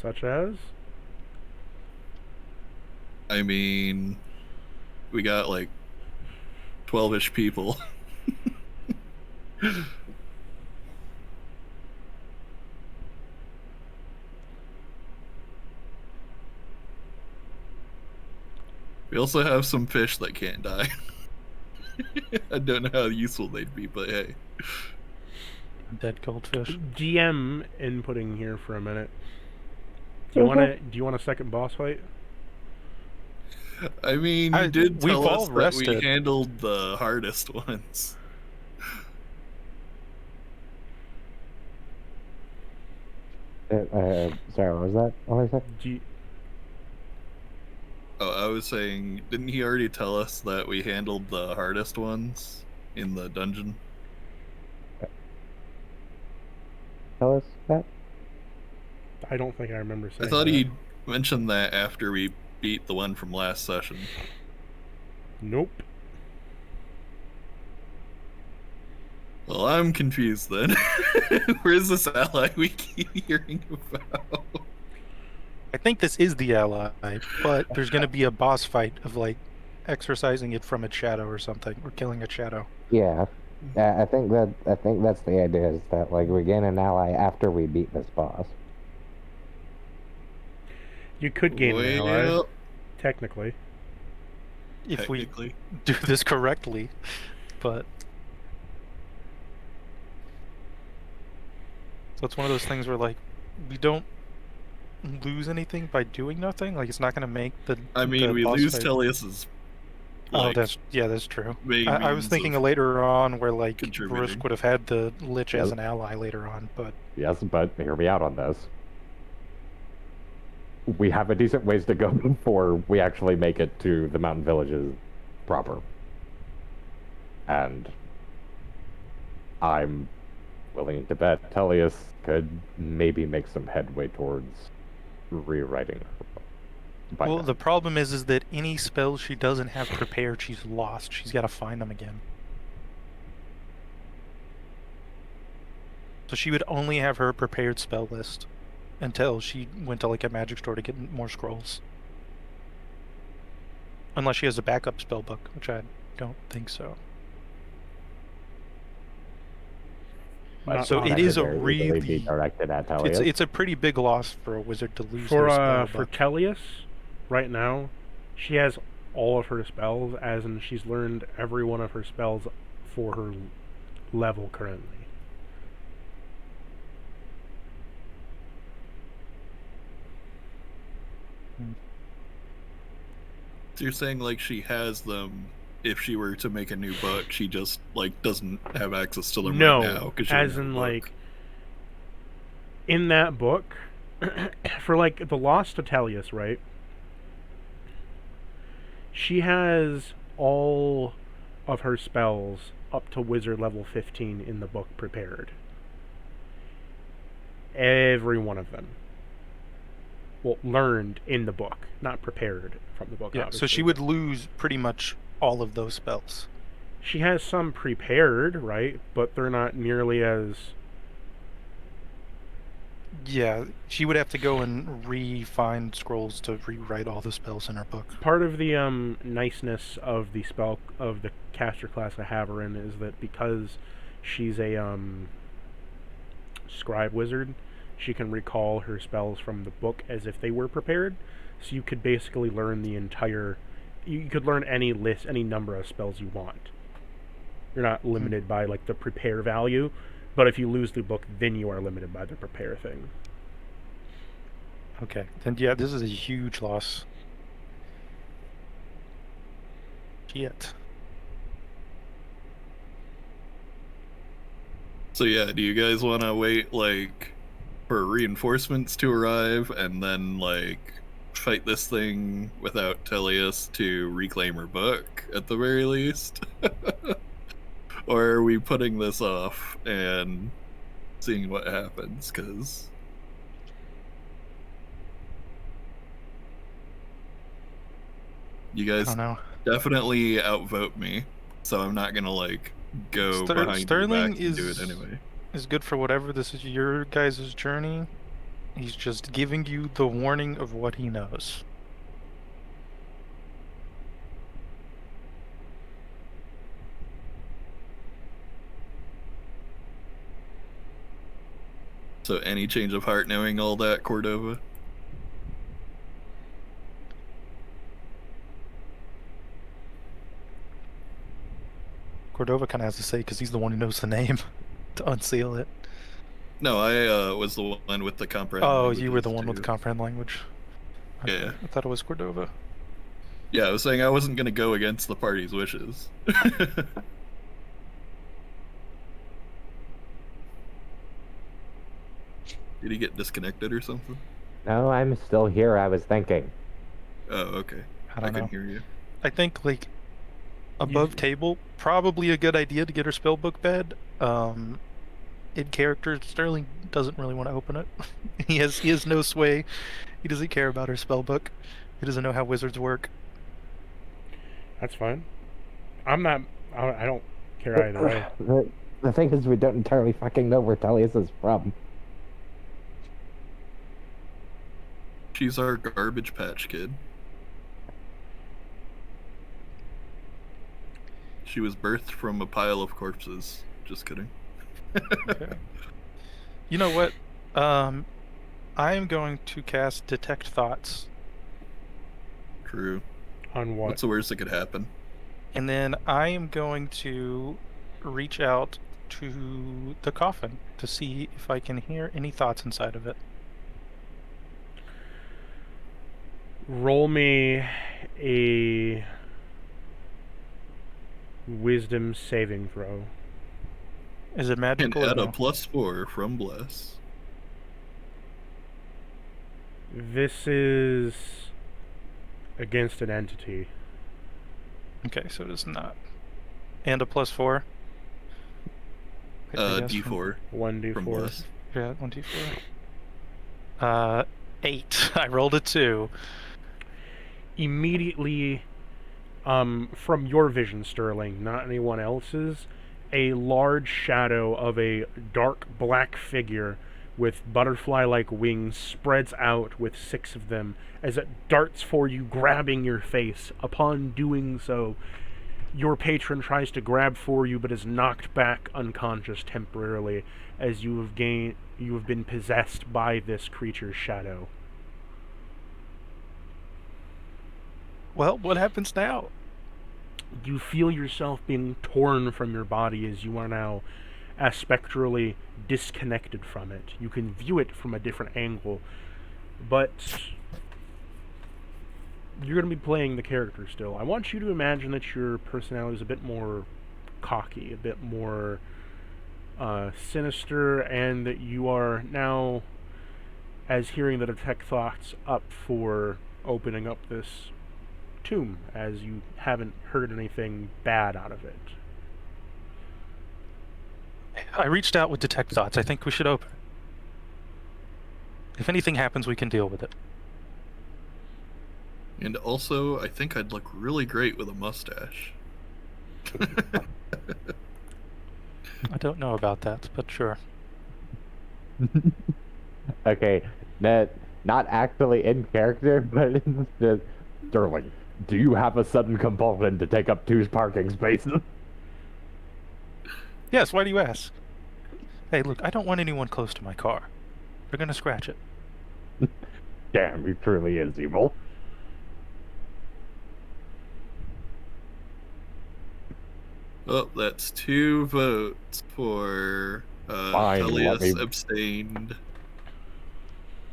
Such as? I mean, we got like 12-ish people. We also have some fish that can't die. I don't know how useful they'd be, but hey. Dead goldfish. GM inputting here for a minute. Do you want a second boss fight? I mean, you did tell we've us all that rested. we handled the hardest ones. Sorry, what was that? What was that? Oh, I was saying, didn't he already tell us that we handled the hardest ones in the dungeon? Tell us that? I don't think I remember saying I thought that. he mentioned that after we beat the one from last session. Nope. Well, I'm confused then. Where's this ally we keep hearing about? I think this is the ally, but there's going to be a boss fight of like exorcising it from its shadow or something, or killing its shadow. Yeah. I think that's the idea, is that like we gain an ally after we beat this boss. You could gain an ally, Well, technically. If we technically. do this correctly, but so it's one of those things where like we don't lose anything by doing nothing. Like it's not going to make the. I mean, the we boss lose fight. Tellius's. Oh, Like, that's true. main I was means thinking of later on where like contributing. Verusk would have had the Lich as Yep. an ally later on, but Yes, but hear me out on this. We have a decent ways to go before we actually make it to the mountain villages proper. And I'm willing to bet Tellius could maybe make some headway towards rewriting her book. by well, then. the problem is that any spells she doesn't have prepared, she's lost. She's got to find them again. So she would only have her prepared spell list until she went to like a magic store to get more scrolls. Unless she has a backup spell book, which I don't think so. Not So on it That is could a very easily be really directed at Tellius. it's a pretty big loss for a wizard to lose For her spell book. Tellius, right now, she has all of her spells, as in she's learned every one of her spells for her level currently. So you're saying like she has them. If she were to make a new book, she just like doesn't have access to them No, right now. 'Cause she as doesn't in have a book. like in that book, for like the Lost to Tellius, right? She has all of her spells up to wizard level 15 in the book prepared. Every one of them. Well, learned in the book, not prepared from the book. Yeah, so obviously. she would lose pretty much all of those spells. She has some prepared, right? But they're not nearly as. Yeah, she would have to go and re-find scrolls to rewrite all the spells in her book. Part of the niceness of the spell of the caster class I have her in is that because she's a scribe wizard, she can recall her spells from the book as if they were prepared. So you could basically learn the entire. You could learn any list, any number of spells you want. You're not limited by like the prepare value, but if you lose the book, then you are limited by the prepare thing. Okay, then yeah, this is a huge loss. Shit. So yeah, do you guys want to wait like for reinforcements to arrive and then like fight this thing without Tellius to reclaim her book at the very least? Or are we putting this off and seeing what happens? Because you I guys don't know. definitely outvote me, so I'm not gonna like go behind Sterling your back and do it anyway. is good for whatever. This is your guys' journey. He's just giving you the warning of what he knows. So any change of heart knowing all that, Cordova? Cordova kind of has to say because he's the one who knows the name to unseal it. No, I was the one with the comprehend. Oh, you were the languages, one with the too. comprehend language. Okay, Yeah. I thought it was Cordova. Yeah, I was saying I wasn't gonna go against the party's wishes. Did he get disconnected or something? No, I'm still here. I was thinking. Oh, okay. I don't can know. hear you. I think like above table, probably a good idea to get her spell book bed. In character, Sterling doesn't really want to open it. he has no sway. He doesn't care about her spell book. He doesn't know how wizards work. That's fine. I'm not. I don't care either way. The thing is, we don't entirely fucking know where Tellius is from. She's our garbage patch kid. She was birthed from a pile of corpses. Just kidding. Okay. You know what? I am going to cast Detect Thoughts, True. On what? What's the worst that could happen? and then I am going to reach out to the coffin to see if I can hear any thoughts inside of it. Roll me a wisdom saving throw. Is it And magical? add or a no? +4 from Bless. This is against an entity. Okay, so it is not. And a +4? I guess from- D4 from 1d4. Bless. Yeah, 1d4. 8. I rolled a 2. Immediately, from your vision, Sterling, not anyone else's, a large shadow of a dark black figure with butterfly-like wings spreads out with 6 of them as it darts for you, grabbing your face. Upon doing so, your patron tries to grab for you but is knocked back unconscious temporarily as you have been possessed by this creature's shadow. Well, what happens now? You feel yourself being torn from your body as you are now aspectrally disconnected from it. You can view it from a different angle, but you're going to be playing the character still. I want you to imagine that your personality is a bit more cocky, a bit more sinister, and that you are now, as hearing the detect thoughts, up for opening up this tomb, as you haven't heard anything bad out of it. I reached out with Detect Thoughts. I think we should open. If anything happens, we can deal with it. And also, I think I'd look really great with a mustache. I don't know about that, but sure. Okay, not actually in character, but it's just, Sterling, do you have a sudden compulsion to take up 2 parking spaces? Yes, why do you ask? Hey, look, I don't want anyone close to my car. They're gonna scratch it. Damn, he truly is evil. Oh, that's 2 votes for Fine, let Tullius me- abstained.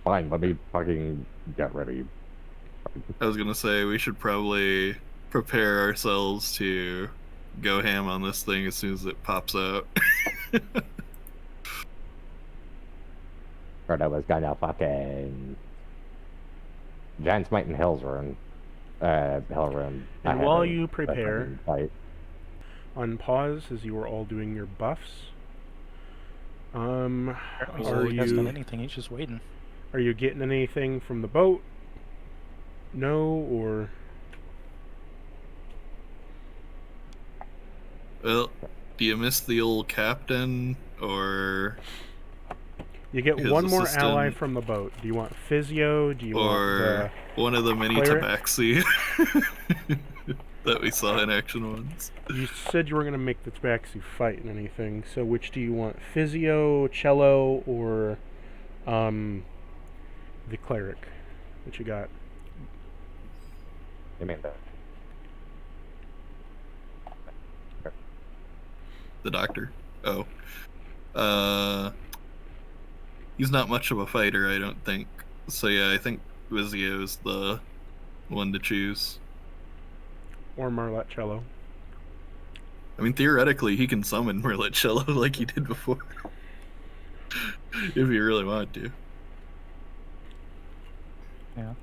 Fine, let me fucking get ready. I was gonna say we should probably prepare ourselves to go ham on this thing as soon as it pops out. Frodo was gonna fucking Giant Smite and Hell's Rune. Hell Rune. And while you prepare, Fight. on pause as you are all doing your buffs, Apparently are he hasn't done you anything. He's just waiting. are you getting anything from the boat? No, or Well, do you miss the old captain, or you get his one more ally assistant, from the boat? Do you want physio? Do you want or one of the many cleric? tabaxi that we saw in action once? You said you were going to make the tabaxi fight and anything, so which do you want? Physio, cello, or the cleric that you got? You mean that? The doctor. Oh. He's not much of a fighter, I don't think. So yeah, I think Vizio's the one to choose. Or Marletcello? I mean, theoretically, he can summon Merletcello like he did before. If he really wanted to. Yeah.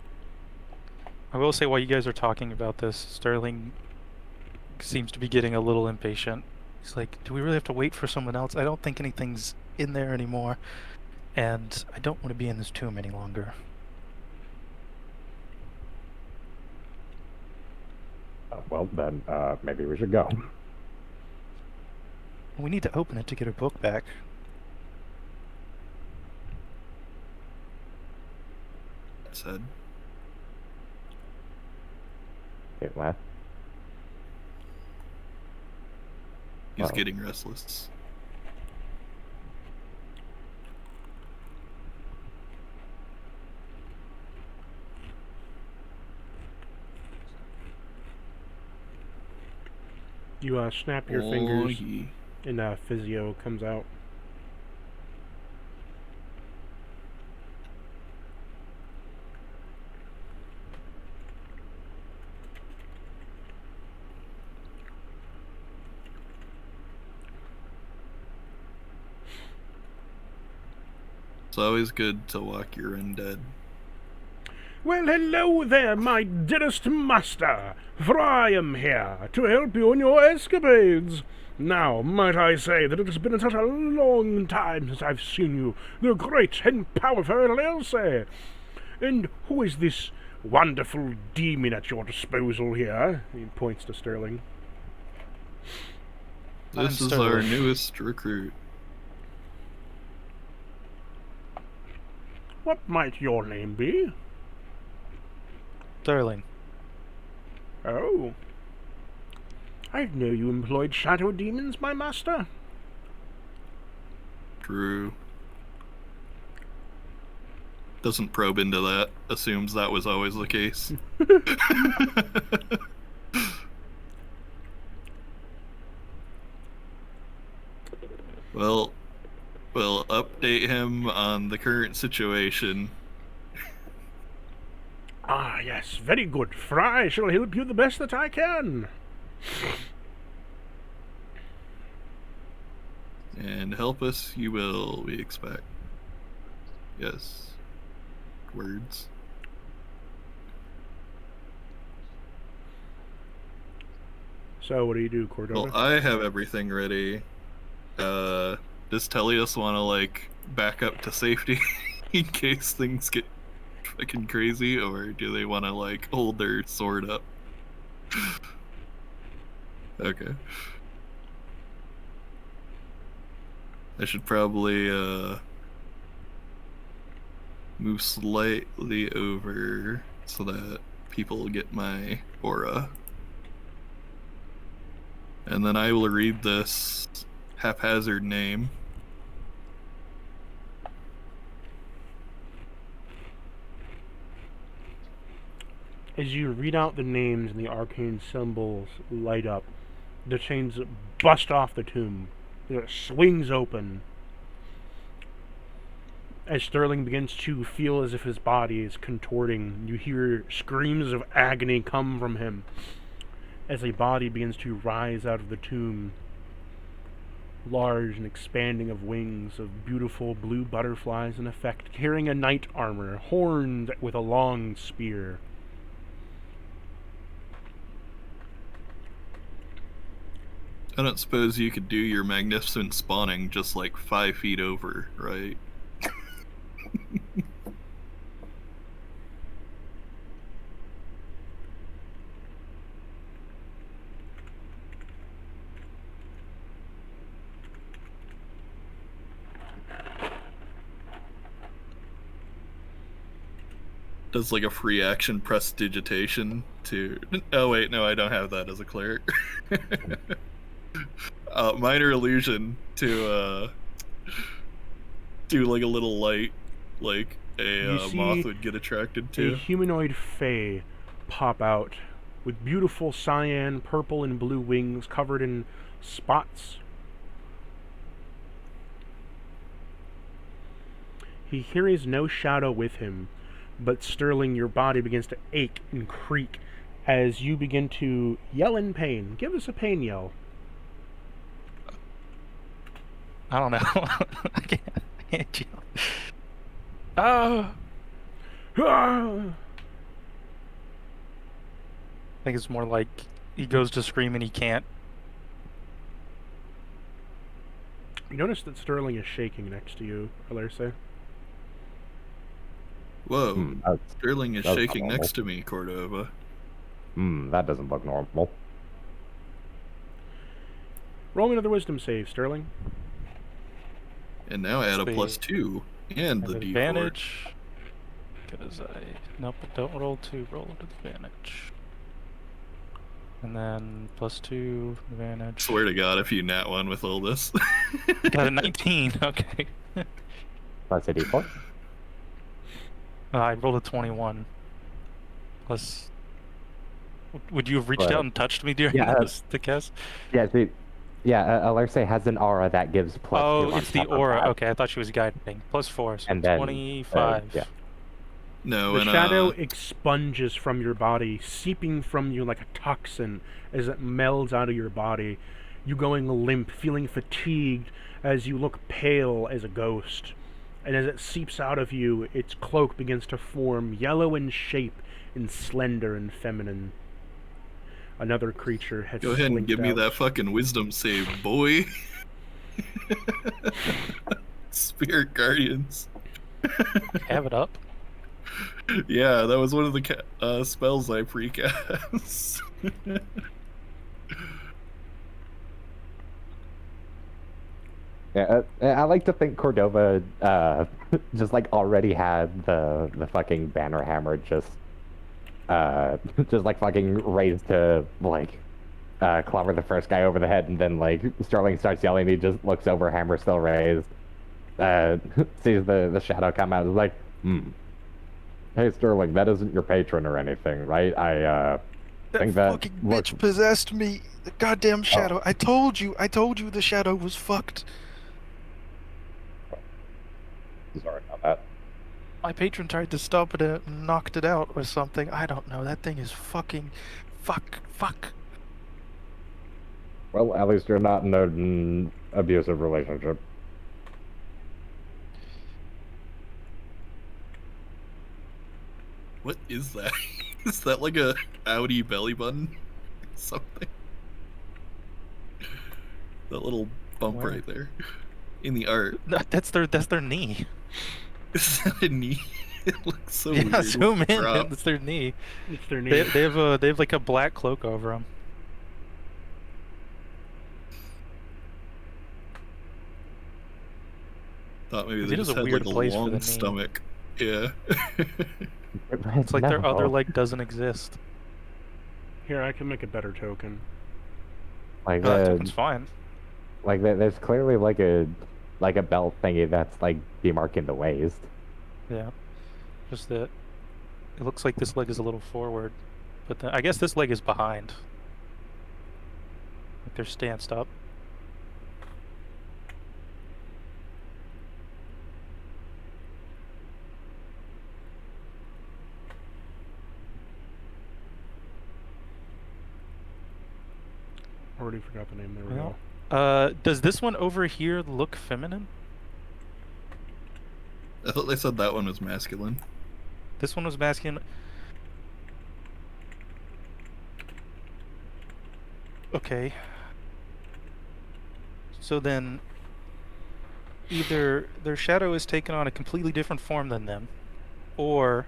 I will say, while you guys are talking about this, Sterling seems to be getting a little impatient. He's like, do we really have to wait for someone else? I don't think anything's in there anymore. And I don't want to be in this tomb any longer. well then, maybe we should go. We need to open it to get her book back. Said. Okay, what? He's Oh. getting restless. You snap your fingers, ye. and physio comes out. It's always good to walk your undead. Well, hello there, my dearest master, for I am here to help you in your escapades. Now, might I say that it has been such a long time since I've seen you, the great and powerful Elsie. And who is this wonderful demon at your disposal here? He points to Sterling. This I'm is our Sterling. newest recruit. What might your name be? Sterling. Oh. I didn't know you employed shadow demons, my master. True. Doesn't probe into that. Assumes that was always the case. Well, we'll update him on the current situation. Ah, yes, very good, for I shall help you the best that I can. And help us you will, we expect. Yes. Words. So, what do you do, Cordova? Well, I have everything ready. Does Tellius want to, like, back up to safety in case things get fucking crazy, or do they want to, like, hold their sword up? Okay. I should probably, move slightly over so that people get my aura. And then I will read this haphazard name. As you read out the names and the arcane symbols light up, the chains bust off the tomb. It swings open. As Sterling begins to feel as if his body is contorting, you hear screams of agony come from him as a body begins to rise out of the tomb, large and expanding of wings of beautiful blue butterflies in effect, carrying a knight armor, horned with a long spear. I don't suppose you could do your magnificent spawning just like 5 feet over, right? Does like a free action prestidigitation to... Oh wait, no, I don't have that as a cleric. Minor illusion to do like a little light, like You a see moth would get attracted A to. humanoid fae pop out with beautiful cyan, purple, and blue wings covered in spots. He carries no shadow with him, but Sterling, your body begins to ache and creak as you begin to yell in pain. Give us a pain yell. I don't know. I can't yell. Oh! Ah! I think it's more like he goes to scream and he can't. You notice that Sterling is shaking next to you, Alerce. Whoa, Sterling is that's shaking normal. next to me, Cordova. That doesn't look normal. Roll me another wisdom save, Sterling. And now add a Sweet. +2 and the D4. Advantage. Because nope, don't roll 2, roll with advantage. And then +2 advantage. Swear to God, if you nat 1 with all this. Got a 19. Okay. Plus a d4. I rolled a 21. Plus. Would you have reached But- out and touched me during Yeah, the cast? Yeah, see, Alerce has an aura that gives +2 Oh, on it's the top of aura. that. Okay, I thought she was guiding. +4, so And then, 25. yeah. No, The and shadow expunges from your body, seeping from you like a toxin as it melds out of your body. You going limp, feeling fatigued as you look pale as a ghost. And as it seeps out of you, its cloak begins to form, yellow in shape and slender and feminine. Another creature has go ahead and slinked give me out. that fucking wisdom save, boy. Spirit Guardians. Have it up. Yeah, that was one of the spells I precast. Yeah, I like to think Cordova just like already had the fucking banner hammer just like fucking raised to like clobber the first guy over the head, and then like Sterling starts yelling. He just looks over, hammer still raised, sees the shadow come out. Is like, hey Sterling, that isn't your patron or anything, right? I think that fucking looks- bitch possessed me. The goddamn shadow. I told you the shadow was fucked. Sorry about that. My patron tried to stop it and knocked it out or something. I don't know. That thing is fucking fuck. Well, at least you're not in an abusive relationship. What is that? Is that like a Audi belly button? Something? That little bump Where? right there. In the art. That's their knee. Is that a knee? It looks so Yeah, weird. zoom in. Drop. It's their knee. It's their They, name. they have like a black cloak over them. Thought maybe It they is just a had weird like a place for the long knee. stomach. Yeah. It's like their other No. leg doesn't exist. Here, I can make a better token. Like That token's fine. like there's clearly like a belt thingy that's like demarking the waist. Yeah. Just that it looks like this leg is a little forward, but I guess this leg is behind. Like they're stanced up. Already forgot the name. There we Well, go. does this one over here look feminine? I thought they said that one was masculine. This one was masculine. Okay. So then, either their shadow is taken on a completely different form than them, or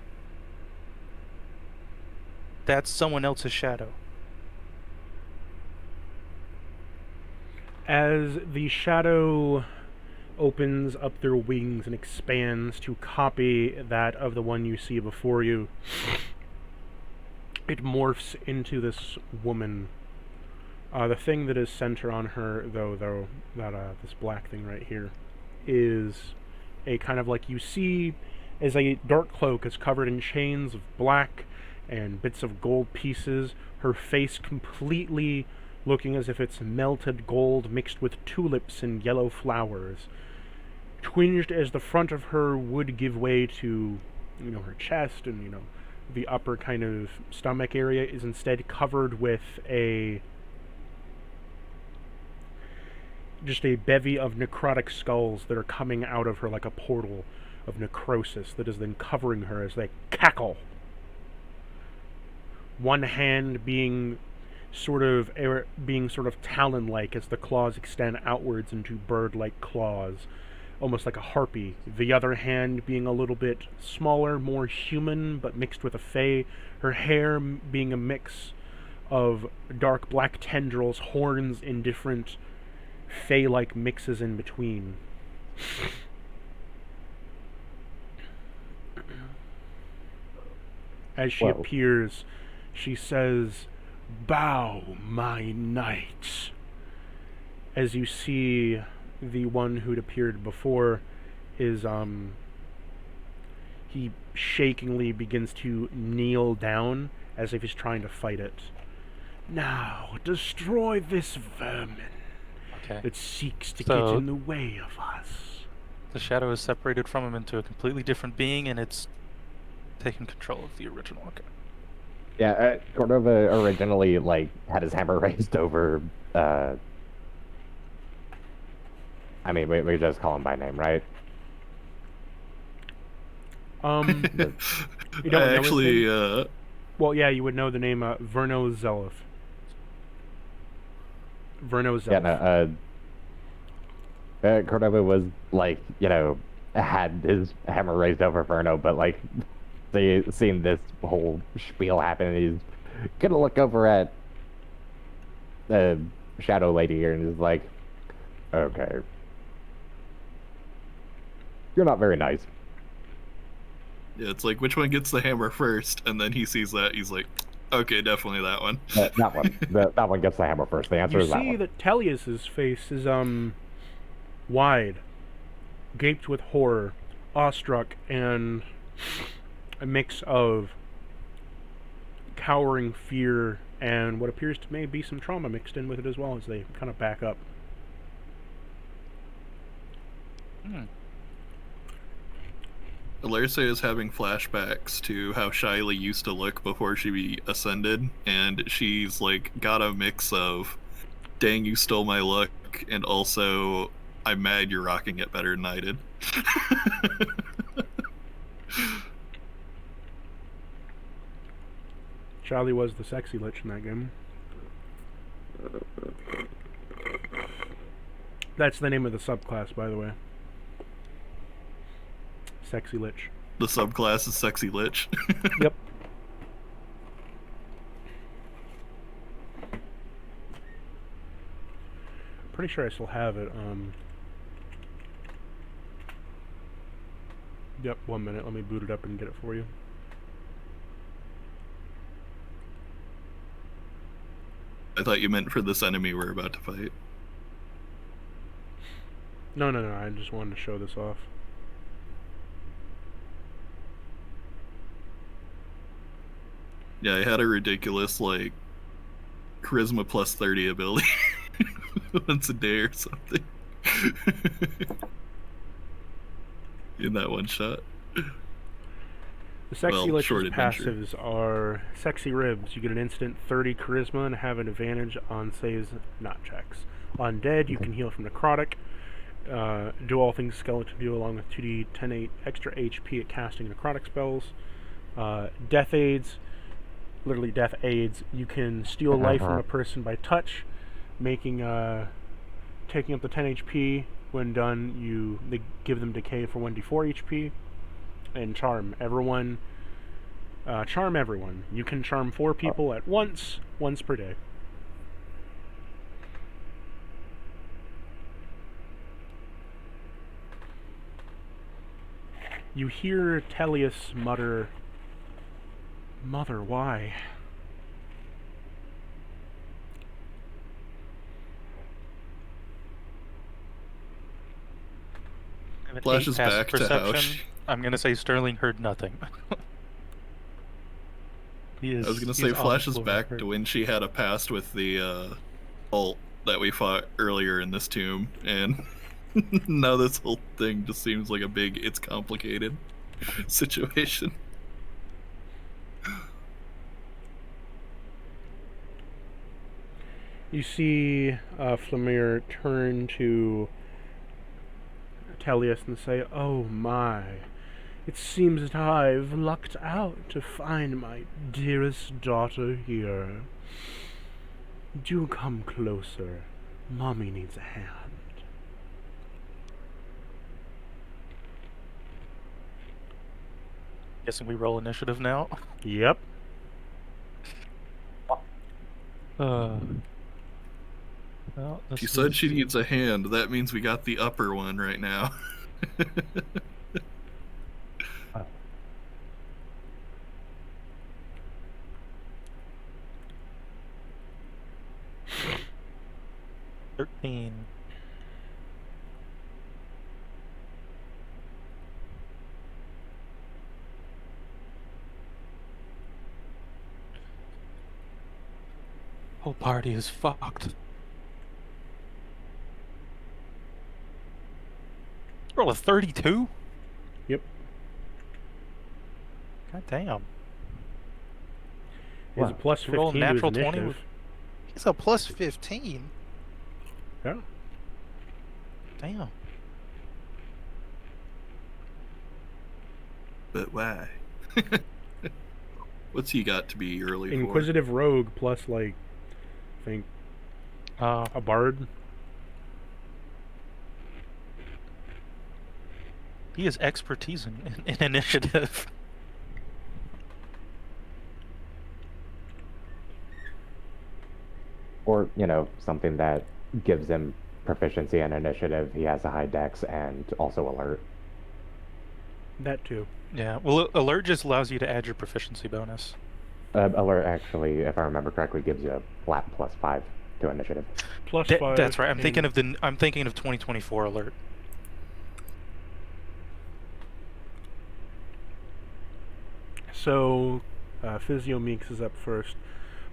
that's someone else's shadow. As the shadow opens up their wings and expands to copy that of the one you see before you, it morphs into this woman. The thing that is center on her, though that this black thing right here, is a kind of like you see as a dark cloak is covered in chains of black and bits of gold pieces. Her face completely looking as if it's melted gold mixed with tulips and yellow flowers. Twinged as the front of her would give way to, her chest and, the upper kind of stomach area is instead covered with just a bevy of necrotic skulls that are coming out of her like a portal of necrosis that is then covering her as they cackle. One hand being sort of talon-like as the claws extend outwards into bird-like claws, almost like a harpy. The other hand being a little bit smaller, more human, but mixed with a fae. Her hair being a mix of dark black tendrils, horns, and different fey-like mixes in between. As she Whoa. appears, she says, "Bow, my knight." As you see, the one who'd appeared before is, he shakingly begins to kneel down as if he's trying to fight it. "Now, destroy this vermin Okay. that seeks to So- get in the way of us." The shadow is separated from him into a completely different being, and it's taken control of the original. Okay. Yeah, Cordova originally like had his hammer raised over. I mean, we just call him by name, right? You don't know I his actually, name? Well, yeah, you would know the name Verno Zelov. Verno Yeah, Zelov. no, Cordova was like, had his hammer raised over Verno, but like, seeing this whole spiel happen, he's gonna look over at the Shadow Lady here and is like, okay, you're not very nice. yeah, it's like, which one gets the hammer first? And then he sees that, he's like, okay, definitely that one. That one, that one gets the hammer first. The answer You is that see one. that Tellius's face is wide, gaped with horror, awestruck, and a mix of cowering fear and what appears to maybe be some trauma mixed in with it as well as they kind of back up. Alerce is having flashbacks to how Shiley used to look before she ascended, and she's like got a mix of, dang, you stole my look, and also, I'm mad you're rocking it better than I did. Charlie was the sexy lich in that game. That's the name of the subclass, by the way. Sexy lich. The subclass is Sexy Lich. Yep. Pretty sure I still have it. Yep, 1 minute. Let me boot it up and get it for you. I thought you meant for this enemy we're about to fight. No, I just wanted to show this off. Yeah, I had a ridiculous, like, charisma plus 30 ability once a day or something. In that one shot. The Sexy Well, short Lich's adventure. passives are Sexy Ribs. You get an instant 30 charisma and have an advantage on saves, not checks. On Dead, you can heal from necrotic. Do all things skeleton do along with 2d 10 extra HP at casting necrotic spells. Death aids, literally death aids. You can steal life from a person by touch, making taking up the 10 HP. When done, they give them decay for 1d4 HP. And charm everyone. Charm everyone. You can charm 4 people at once per day. You hear Tellius mutter, "Mother, why?" I have an Flashes 8 passive back to how perception. she- I'm gonna say Sterling heard nothing. He is, I was gonna he's say on the flashes floor. back to when she had a past with the ult that we fought earlier in this tomb, and now this whole thing just seems like a big, it's complicated situation. You see Flamir turn to Tellius and say, "Oh my, it seems that I've lucked out to find my dearest daughter here. Do come closer. Mommy needs a hand." Guessing we roll initiative now. Yep. Well, She this said she is- needs a hand. That means we got the upper one right now. $13. Whole party is fucked. Roll a 32? Yep. God damn. He's a Wow. plus You roll a 15 to his natural 20 initiative. with- He's a plus 15. Yeah. Damn. But why? What's he got to be early Inquisitive rogue plus, like, I think, a bard. He has expertise in initiative. Or, something that gives him proficiency and initiative. He has a high dex and also alert. That too. Yeah, well, alert just allows you to add your proficiency bonus. Alert actually, if I remember correctly, gives you a flat +5 to initiative. Plus Th- 5. that's right. I'm and- thinking of 2024 alert. So, Physio Meeks is up first.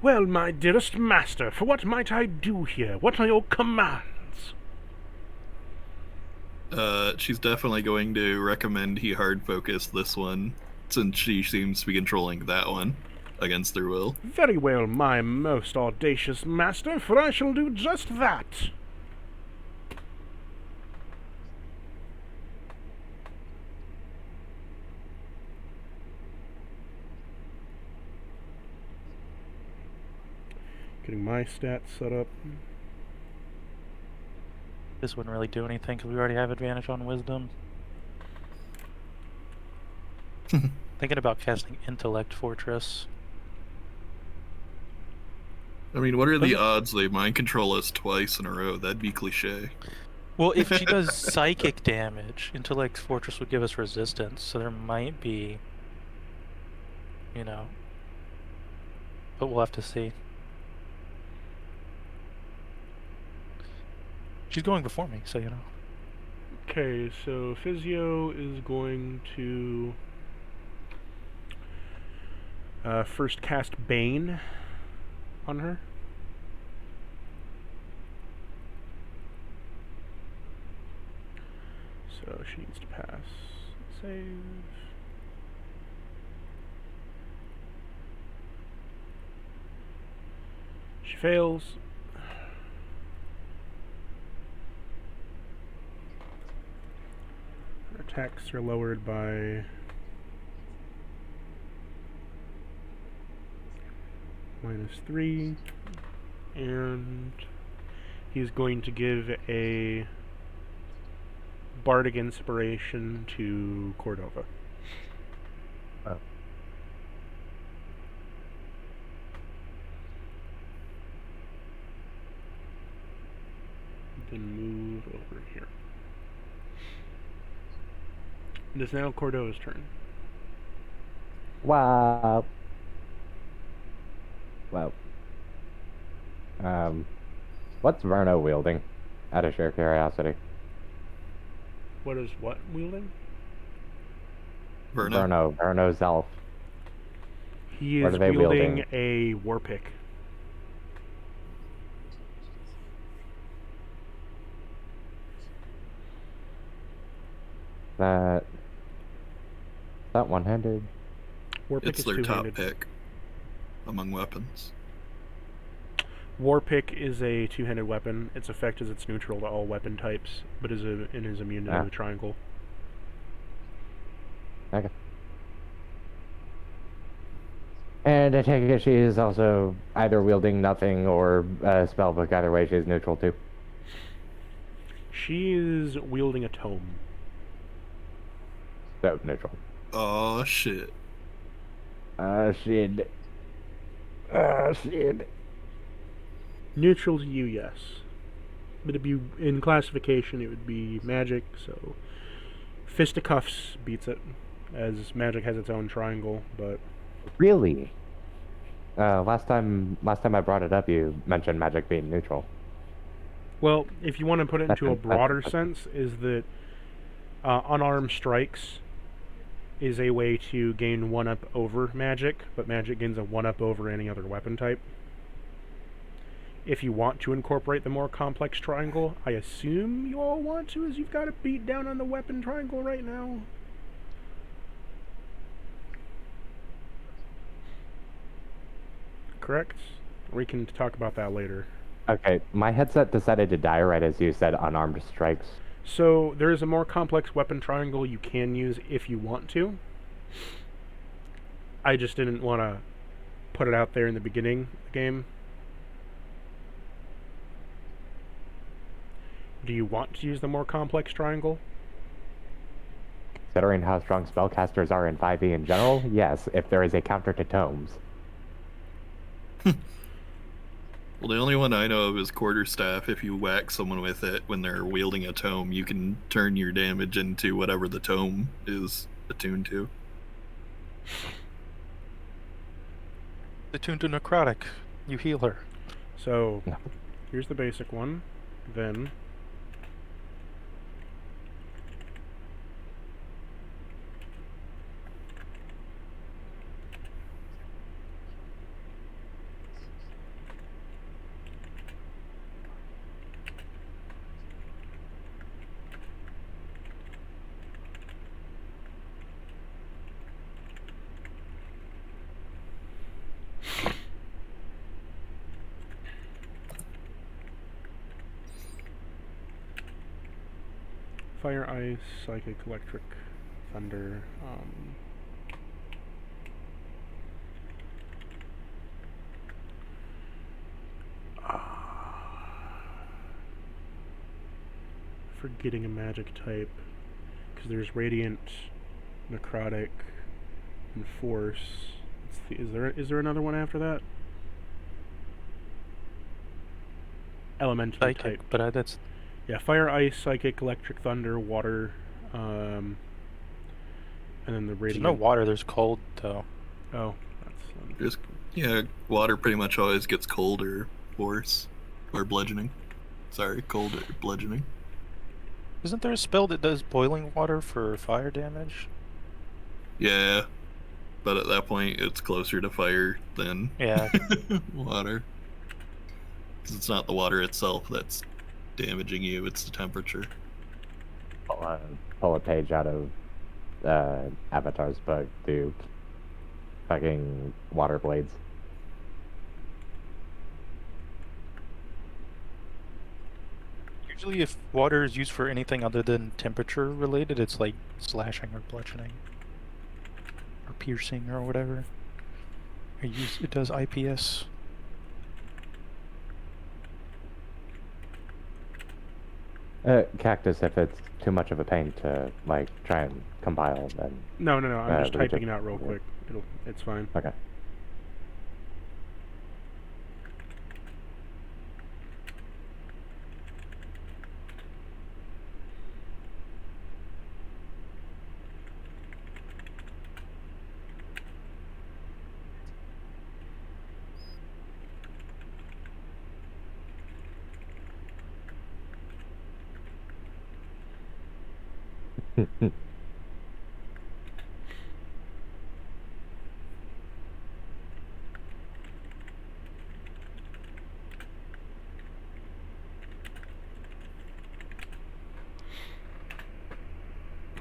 Well, my dearest master, for what might I do here? What are your commands? She's definitely going to recommend he hard focus this one, since she seems to be controlling that one against their will. Very well, my most audacious master, for I shall do just that. Getting my stats set up. This wouldn't really do anything because we already have advantage on wisdom. Thinking about casting Intellect Fortress. I mean, what are the odds they mind control us twice in a row? That'd be cliche. Well, if she does psychic damage, Intellect Fortress would give us resistance, so there might be, but we'll have to see. She's going before me, so Okay, so Physio is going to first cast Bane on her. So she needs to pass save. She fails. Her attacks are lowered by -3, and he's going to give a bardic inspiration to Cordova. Oh. Then move over here. It is now Cordova's turn. Wow. Wow. What's Verno wielding? Out of sheer curiosity. What is what wielding? Verno. Verno's elf. He What is are they wielding wielding? a war pick. That one-handed. War pick It's is their top two-handed. pick among weapons. War pick is a two-handed weapon. Its effect is it's neutral to all weapon types, but is immune to the triangle. Okay. And I take it she is also either wielding nothing or a spellbook. Either way, she's neutral too. She is wielding a tome. So neutral. Oh shit. Shit. Shit. Neutral to you, yes. But it'd be in classification, it would be magic. So fisticuffs beats it, as magic has its own triangle. But Really? Last time I brought it up, you mentioned magic being neutral. well, if you want to put it into a That's- broader that's- sense, is that unarmed strikes is a way to gain 1-up over magic, but magic gains a 1-up over any other weapon type. If you want to incorporate the more complex triangle, I assume you all want to, as you've got a beat down on the weapon triangle right now. Correct? We can talk about that later. Okay, my headset decided to die right as you said unarmed strikes. So there is a more complex weapon triangle you can use if you want to. I just didn't want to put it out there in the beginning of the game. Do you want to use the more complex triangle? Considering how strong spellcasters are in 5e in general, yes, if there is a counter to tomes. Well, the only one I know of is quarterstaff. If you whack someone with it when they're wielding a tome, you can turn your damage into whatever the tome is attuned to. Attuned to necrotic. You heal her. So, Yeah. here's the basic one. Then, fire, ice, psychic, electric, thunder. Forgetting a magic type, because there's radiant, necrotic, and force. Is there another one after that? Elemental Psychic, type. but that's Yeah, fire, ice, psychic, electric, thunder, water, and then the there's radiant. no water. There's cold though. Oh, that's Just yeah, water pretty much always gets cold or force or bludgeoning. Sorry, cold or bludgeoning. Isn't there a spell that does boiling water for fire damage? Yeah, but at that point it's closer to fire than Yeah. water. 'Cause it's not the water itself that's damaging you; it's the temperature. Pull a page out of Avatar's book, do fucking water blades. Usually, if water is used for anything other than temperature related, it's like slashing or bludgeoning or piercing or whatever. It does IPS. Cactus, if it's too much of a pain to like try and compile, then no. I'm just Reject- typing it out real quick. It's fine. okay.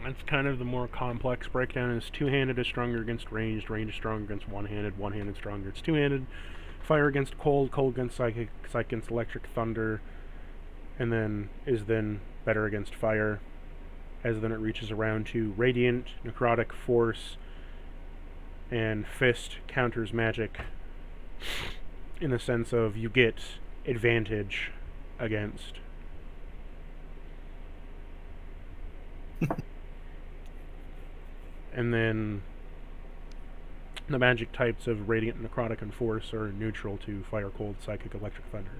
That's kind of the more complex breakdown. Is two-handed is stronger against ranged, ranged is stronger against one-handed, one-handed stronger. It's two-handed. Fire against cold, cold against psychic, psychic against electric, thunder, and then is then better against fire. As then it reaches around to radiant, necrotic, force, and fist counters magic. In the sense of you get advantage against. And then the magic types of radiant, necrotic, and force are neutral to fire, cold, psychic, electric, thunder.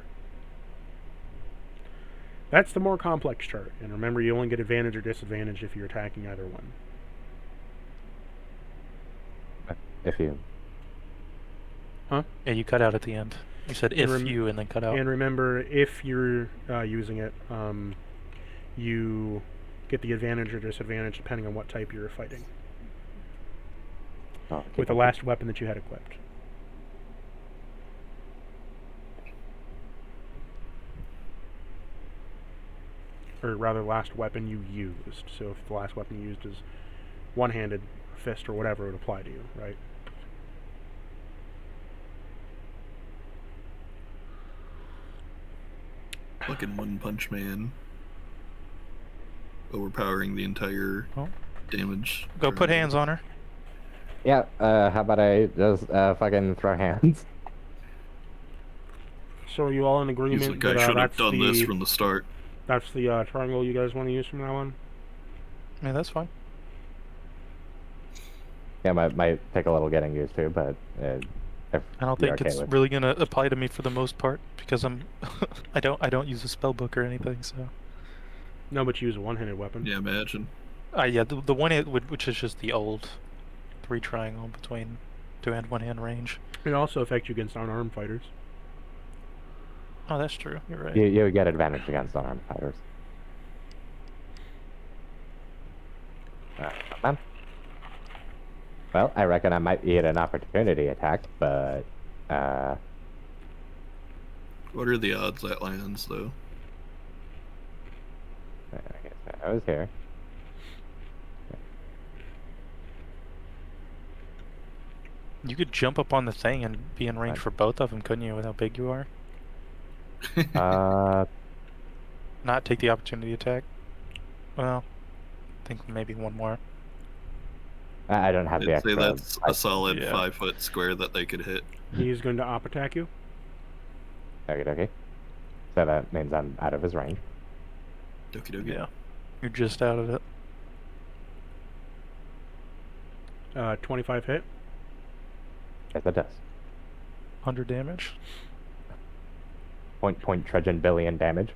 That's the more complex chart. And remember, you only get advantage or disadvantage if you're attacking either one. If you... Yeah, you cut out at the end. You said if you and then cut out. And remember, if you're using it, you get the advantage or disadvantage depending on what type you're fighting. Oh, okay. With the last weapon that you had equipped. Or rather, last weapon you used. So if the last weapon you used is one-handed, fist, or whatever, it would apply to you, right? Fucking One Punch Man. Overpowering the entire damage. Go put hands on her. Yeah, how about I just fucking throw hands? So are you all in He's agreement like, I that should have that's done this from the start. that's the triangle you guys want to use from now on? Yeah, that's fine. Yeah, might take a little getting used to, but if I don't you're think okay it's with... really gonna apply to me for the most part because I'm I don't use a spell book or anything. So No, but you use a one-handed weapon. Yeah, imagine. yeah, the one which is just the old 3 triangle between 2-hand 1-hand range. It also affects you against unarmed fighters. Oh, that's true. You're right. You get advantage against unarmed fighters. Man. Well, I reckon I might get an opportunity attack, but What are the odds that lands, though? I guess I was here. You could jump up on the thing and be in range for both of them, couldn't you, with how big you are? Not take the opportunity attack? Well, I think maybe one more. I don't have the I'd extra. say that's a solid Yeah. 5-foot square that they could hit. He's going to op attack you. Okay. So that means I'm out of his range. Doki doki. Yeah. You're just out of it. 25 hit. Yes, it does. 100 damage. Point Trojan billion damage.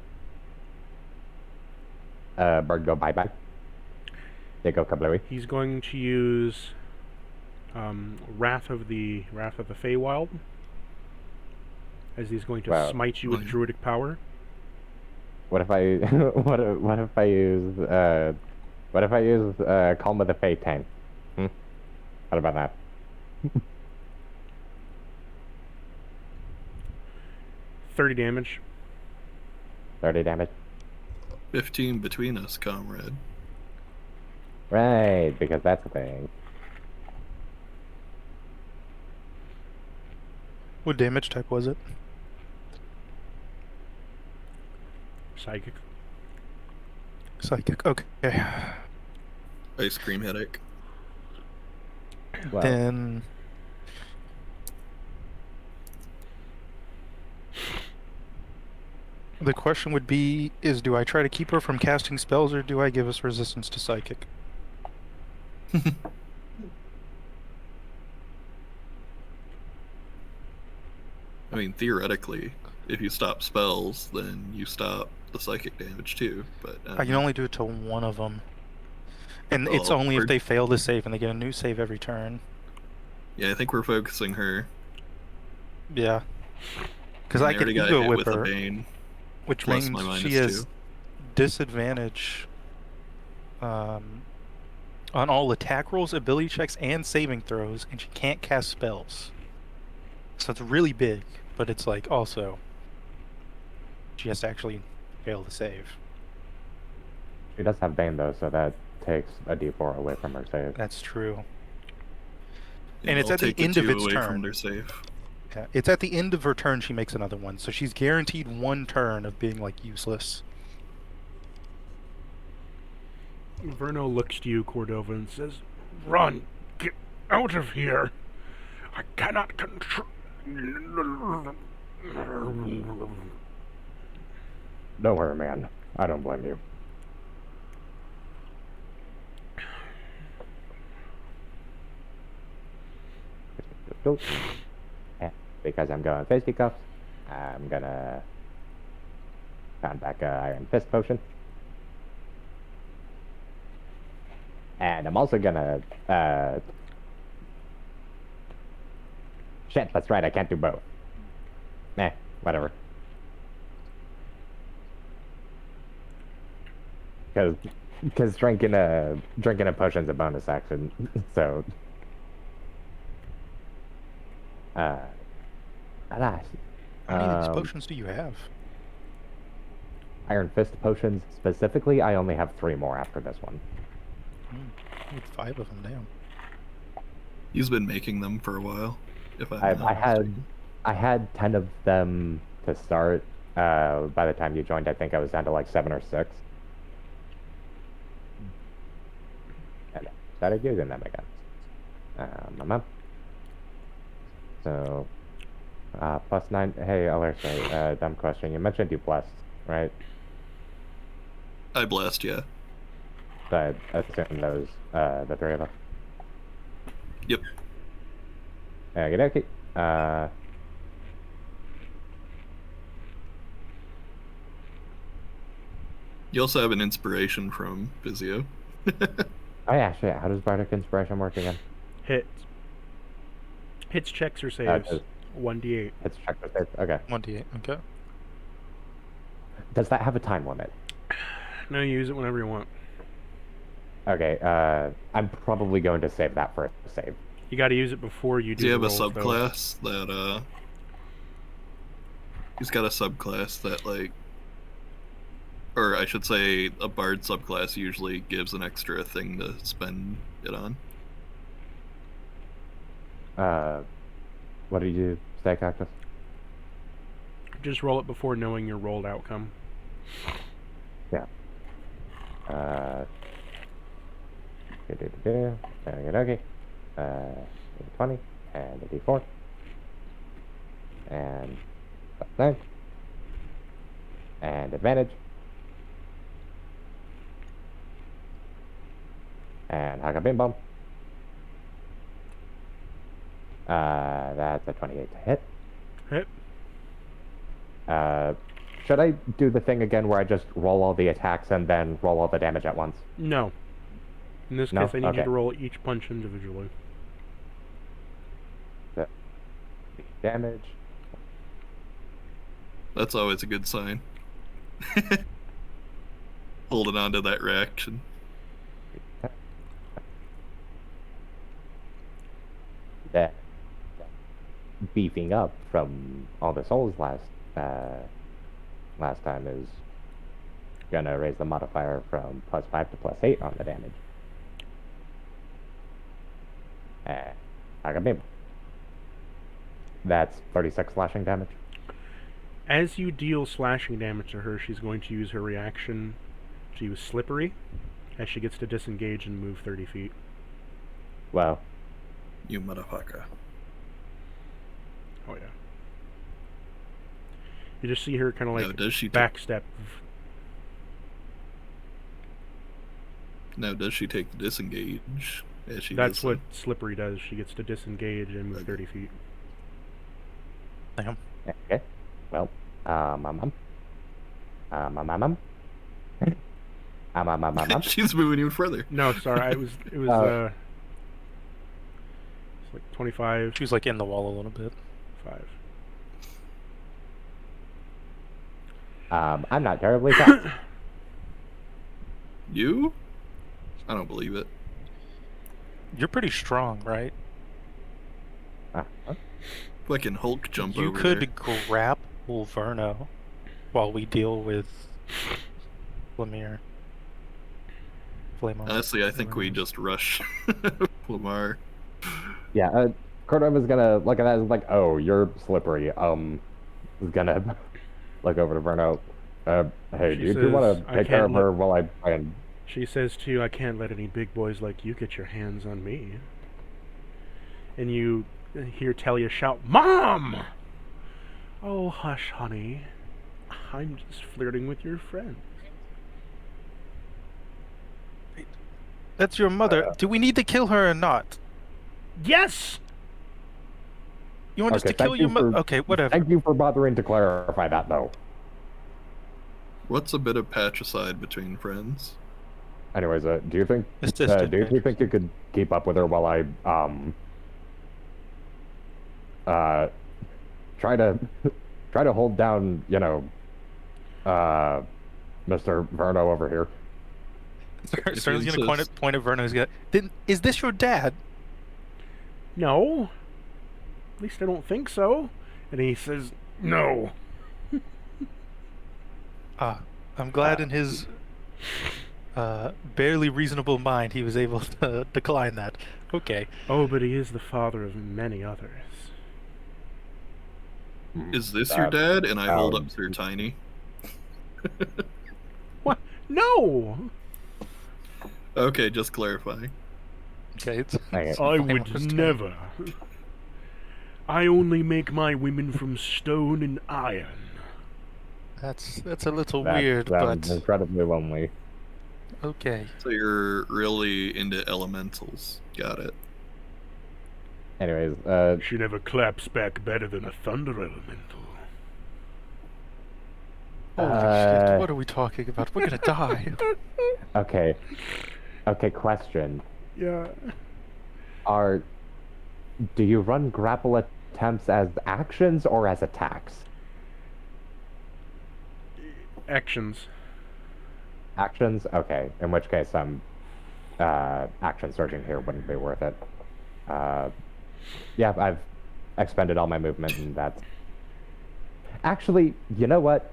Bird go bye-bye. They go kablooey. He's going to use Wrath of the Feywild, as he's going to Wow. smite you with druidic power. What if I what if I use Calm of the Fey tank? What about that? 30 damage. 30 damage. 15 between us, comrade. Right, because that's a thing. What damage type was it? Psychic. Psychic. Okay. Ice cream headache. Well, Then the question would be do I try to keep her from casting spells or do I give us resistance to psychic? I mean, theoretically, if you stop spells, then you stop the psychic damage too. But I can only do it to one of them. And it's Oh, only if we're- they fail to save and they get a new save every turn. yeah, I think we're focusing her. Yeah. Because And I they could already got ego hit whip with a her, bane. which plus means my she -2. has disadvantage on all attack rolls, ability checks, and saving throws, and she can't cast spells. So it's really big, but it's like also she has to actually fail to save. she does have Bane though, so that takes a D4 away from her save. That's true. Yeah, And it's I'll at the take the end of 2 its away turn. from their save. Yeah, it's at the end of her turn she makes another one, so she's guaranteed one turn of being like useless. Verno looks to you, Cordova, and says, "Run! Get out of here! I cannot control." Don't worry, man. I don't blame you. Yeah, because I'm going fisticuffs, I'm gonna Found back a Iron Fist potion. And I'm also gonna, shit, that's right, I can't do both. Whatever. Because drinking a potion's a bonus action, so... alas. How many of these potions do you have? Iron Fist potions, specifically, I only have 3 more after this one. I need 5 of them, damn. He's been making them for a while. If I not had mistaken. I had 10 of them to start. By the time you joined, I think I was down to like 7 or 6. And I started using them again. So, +9. Hey, Alerce, dumb question. You mentioned you blessed, right? I blessed, yeah. So I assume those, the 3 of us. Yep. Okey-dokey. You also have an inspiration from Physio. Oh yeah, shit. How does Bardic Inspiration work again? Hits. Hits, checks, or saves. does- 1d8. It's check the save. Okay. 1d8, okay. Does that have a time limit? No, you use it whenever you want. Okay, I'm probably going to save that for a save. You got to use it before you do. Do you have a the rolls, though. subclass that, he's got a subclass that, like... Or I should say, a bard subclass usually gives an extra thing to spend it on. What do you do, Stay Cactus? Just roll it before knowing your rolled outcome. Yeah. Okay. 20 and a d4 and +9 and advantage and Haga Bim Bum. That's a 28 to hit. Hit. Should I do the thing again where I just roll all the attacks and then roll all the damage at once? No. In this No? case, I need Okay. you to roll each punch individually. The damage. That's always a good sign. Holding on to that reaction. That beefing up from all the souls last time is gonna raise the modifier from +5 to +8 on the damage. Agabim. That's 36 slashing damage. As you deal slashing damage to her, she's going to use her reaction to use Slippery, as she gets to disengage and move 30 feet. Well, You motherfucker. Oh, yeah. You just see her kind of like Now, does she backstep. Now, does she take the disengage? As she That's does what Slippery does. She gets to disengage and move 30 feet. Damn. okay. Well, She's moving even further. No, sorry, it was it's like 25, She was like in the wall a little bit. 5. I'm not terribly fast. You? I don't believe it. You're pretty strong, right? Fucking Hulk jump You over could there. grapple Verno while we deal with Flamir. Flamar. Honestly, I think we just rush Lamar. Yeah, Cordova is gonna look at that and is like, oh, you're slippery. Is gonna look over to Verno. Hey, She do you says, want to "I take care of can't her while I try and... She says to you, I can't let any big boys like you get your hands on me. And you hear Talia shout, Mom! Oh, hush, honey. I'm just flirting with your friend. That's your mother. Do we need to kill her or not? Yes! You want us to Okay, kill thank your you mother? for- Okay, whatever. Thank you for bothering to clarify that, though. What's a bit of patricide between friends? Anyways, do you think Assisted do you think you could keep up with her while I try to hold down, Mr. Verno over here? If Sterling's you gonna insist. point at Verno. He's gonna. Then is this your dad? No. At least I don't think so. And he says, no. I'm glad in his barely reasonable mind he was able to decline that. Okay. Oh, but he is the father of many others. Is this your dad? And I hold up sounds- Sir Tiny. What? No! Okay, just clarifying. Okay. It's, Okay. it's I fine, would understand. never. I only make my women from stone and iron. That's a little That weird, sounds but incredibly lonely. okay. So you're really into elementals. Got it. Anyways, She never claps back better than a thunder elemental. Holy Uh, shit! What are we talking about? We're gonna die. okay. Okay, question. Yeah. Do you run grapple attempts as actions or as attacks? Actions. Actions? Okay, in which case action surging here wouldn't be worth it. Yeah, I've expended all my movement and that's... Actually, you know what?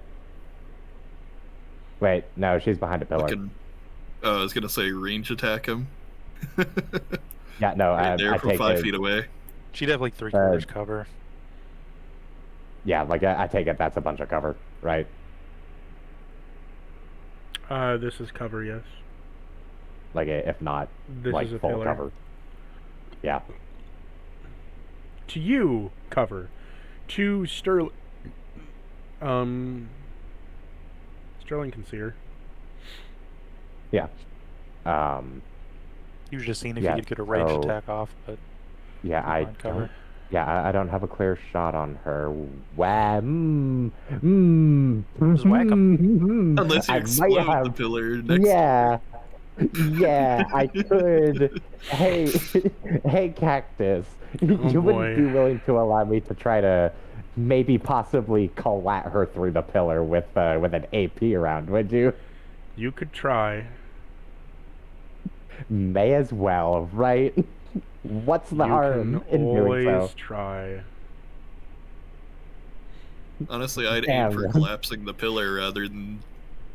Wait, no, she's behind a pillar. I was gonna say range attack him. Yeah, no, Right there I from take 5 it. feet away. She'd have like 3/4 cover. Yeah, like I take it that's a bunch of cover, right? This is cover, yes. Like if not, This like is a full pillar. cover. Yeah. To you, cover. To Sterling... Sterling can see her. Yeah. You was just seeing if Yeah, you could get a range so- attack off, but Yeah, I behind cover. don't. Yeah, I don't have a clear shot on her. Whack. Just whack 'em. Unless you I might explode the have. pillar next Yeah. Yeah, I could. Hey, hey, Cactus. You boy. wouldn't be willing to allow me to try to maybe possibly collat her through the pillar with an AP around, would you? You could try. May as well, right? What's the You harm can in doing always so? try. Honestly, I'd Damn. aim for collapsing the pillar rather than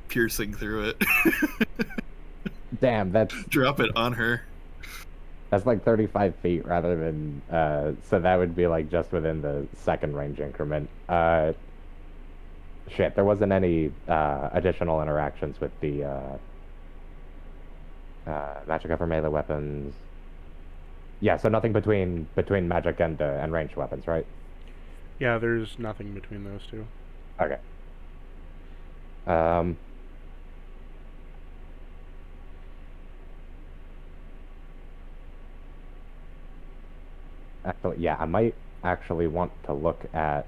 piercing through it. Damn, that's Drop it on her. like 35 feet rather than so that would be like just within the second range increment. Shit, there wasn't any additional interactions with the magic over melee weapons. Yeah, so nothing between magic and ranged weapons, right? Yeah, there's nothing between those two. Okay. Actually, yeah, I might actually want to look at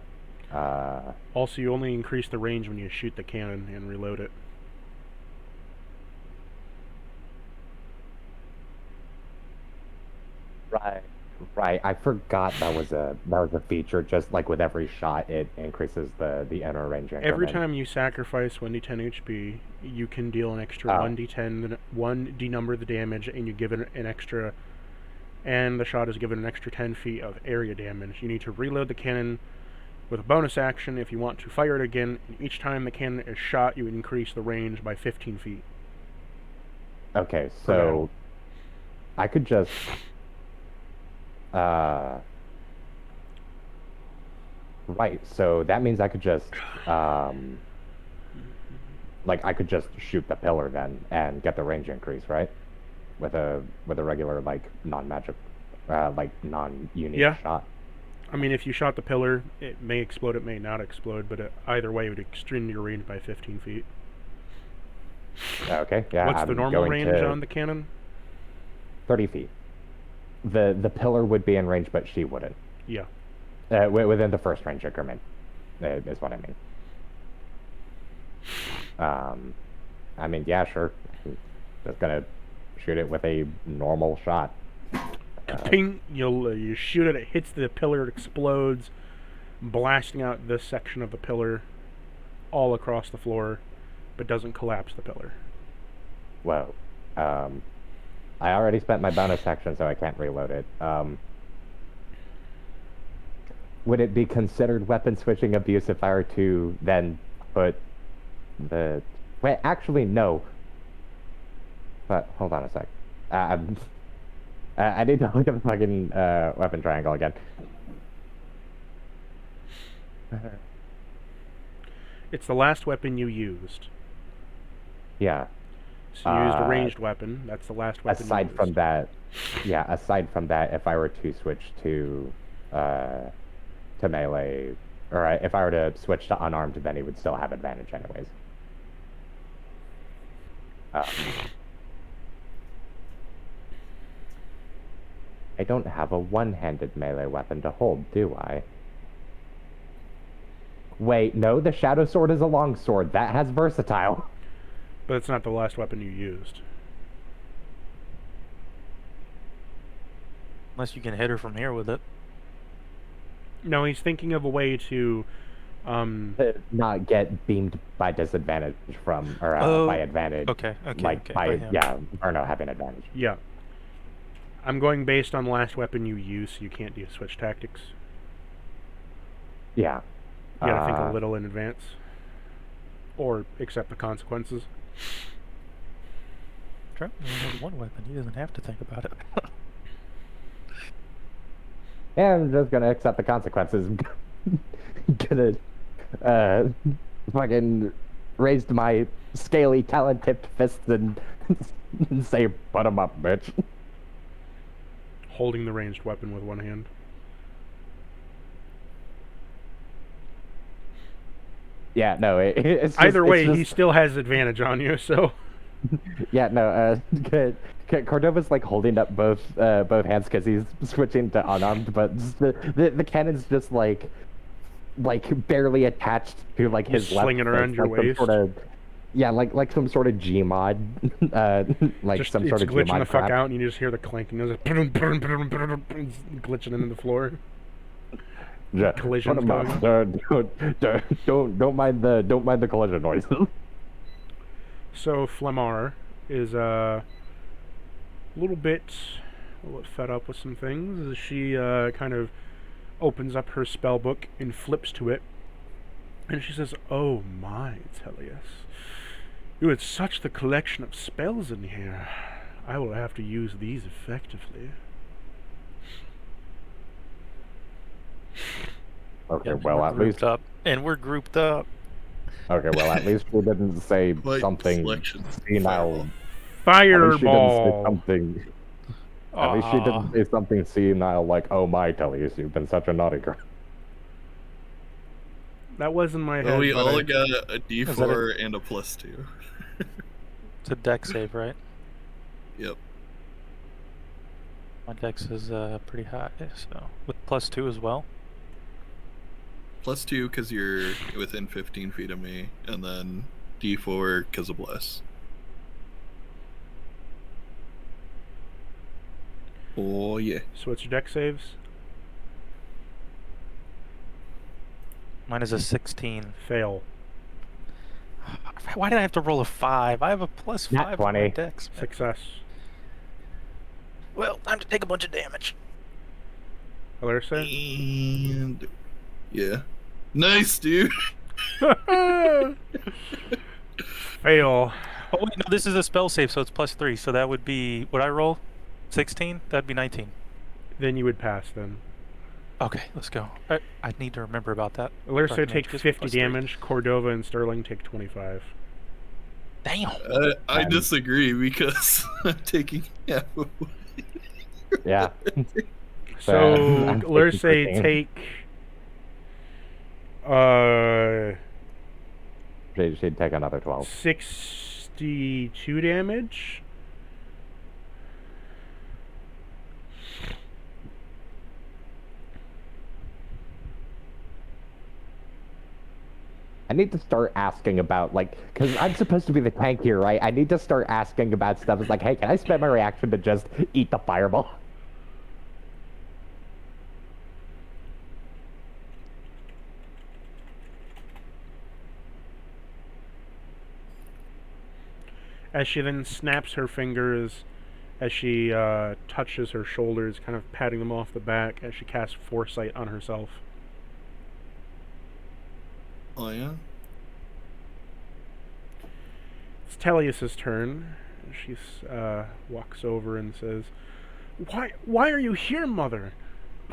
Also, you only increase the range when you shoot the cannon and reload it. Right. I forgot that was a feature. Just like with every shot, it increases the inner range increment. Every time you sacrifice 1d10 HP, you can deal an extra Oh. 1d10, 1 denumber the damage, and you give it an extra... And the shot is given an extra 10 feet of area damage. You need to reload the cannon with a bonus action if you want to fire it again. And each time the cannon is shot, you increase the range by 15 feet. Okay, so I could just right, so that means I could just like I could just shoot the pillar then and get the range increase, right? With a regular like non-magic like non-unique Yeah. shot. I mean, if you shot the pillar, it may explode, it may not explode, but either way, it would extend your range by 15 feet. Okay, yeah. What's the I'm normal going range to on the cannon? 30 feet. The pillar would be in range, but she wouldn't. Yeah. Within the first range increment, is what I mean. I mean, yeah, sure. Just gonna shoot it with a normal shot. Ping! You shoot it. It hits the pillar. It explodes, blasting out this section of the pillar, all across the floor, but doesn't collapse the pillar. Whoa. I already spent my bonus action, so I can't reload it. Would it be considered weapon switching abuse if I were to then put the... Wait, actually, no. But, hold on a sec. I need to look at the fucking weapon triangle again. It's the last weapon you used. Yeah. So you used a ranged weapon. That's the last weapon you Aside used. from that, yeah, aside from that, if I were to switch to melee, or if I were to switch to unarmed, then he would still have advantage anyways. I don't have a one-handed melee weapon to hold, do I? Wait, no, the Shadow Sword is a long sword. That has versatile. But it's not the last weapon you used. Unless you can hit her from here with it. No, he's thinking of a way to... To not get beamed by disadvantage from, or by advantage. Okay. Like, by yeah, or no, having advantage. Yeah. I'm going based on the last weapon you use, so you can't do switch tactics. Yeah. You gotta think a little in advance. Or accept the consequences. Trump only has one weapon. He doesn't have to think about it. Yeah, I'm just gonna accept the consequences. Gonna fucking raised my scaly talent-tipped fists and say, "Put 'em up, bitch." Holding the ranged weapon with one hand. Yeah, no, it's just, either way, it's just... he still has advantage on you, so... Yeah, no, Cordova's like holding up both hands because he's switching to unarmed, but the cannon's just like barely attached to like his left slinging around fist, your like some waist. sort of, yeah, like some sort of Gmod, like just, some sort of glitching Gmod the fuck crap. out, and you just hear the clanking. It's like glitching into the floor. Yeah, Collisions put 'em up. Don't mind the collision noises. So Flemar is a little bit fed up with some things as she kind of opens up her spell book and flips to it, and she says, "Oh my, Tellius, you had such the collection of spells in here. I will have to use these effectively." Okay, Yep, well, we're at least grouped up. And we're grouped up. okay, well, at least we didn't say Quite something selection. senile. At least she didn't say Fireball. something. At least she didn't say something senile like, "Oh my, Tellius, you've been such a naughty girl." That was in my head. Well, we but all I- got a D4 and a +2. It's a dex save, right? Yep. My dex is pretty high, so with +2 as well. +2 because you're within 15 feet of me, and then D4 because of bless. Oh yeah. So what's your deck saves? Mine is a 16. Fail. Why did I have to roll a 5? I have a +5 Nat on my 20. dex. man. Success. Well, time to take a bunch of damage. Alersa? And yeah. Nice, dude. Fail. Oh wait, no, this is a spell save, so it's +3. So that would be, would I roll 16? That'd be 19. Then you would pass then. Okay, let's go. I need to remember about that. Alersa Dark takes Mage gives 50 +3. damage. Cordova and Sterling take 25. Damn. I disagree because I'm taking half of Yeah. So I'm taking Alersa 13. take She'd take another 12. 62 damage. I need to start asking about, like, because I'm supposed to be the tank here, right? I need to start asking about stuff. It's like, hey, can I spend my reaction to just eat the fireball? As she then snaps her fingers, as she touches her shoulders, kind of patting them off the back, as she casts Foresight on herself. Oh yeah. It's Tellius's turn. She walks over and says, Why are you here, Mother?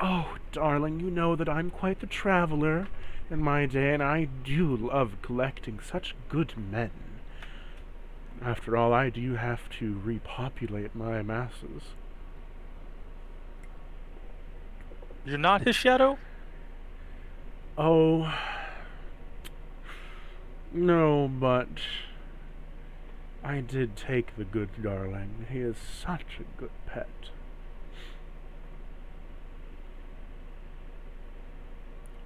Oh, darling, you know that I'm quite the traveler in my day, and I do love collecting such good men. After all, I do have to repopulate my masses. You're not his shadow? Oh, no, but I did take the good darling. He is such a good pet.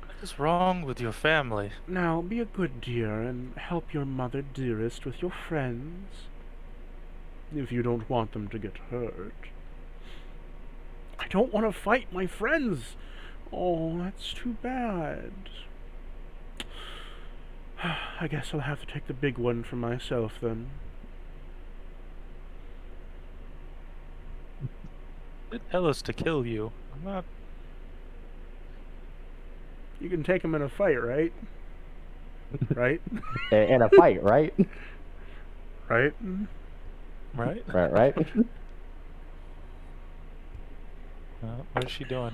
What is wrong with your family? Now, be a good dear and help your mother dearest with your friends, if you don't want them to get hurt. I don't want to fight my friends. Oh, that's too bad. I guess I'll have to take the big one for myself, then. They tell us to kill you. I'm not... You can take him in a fight, right? Right? In a fight, right? Right? Right? Right. What is she doing?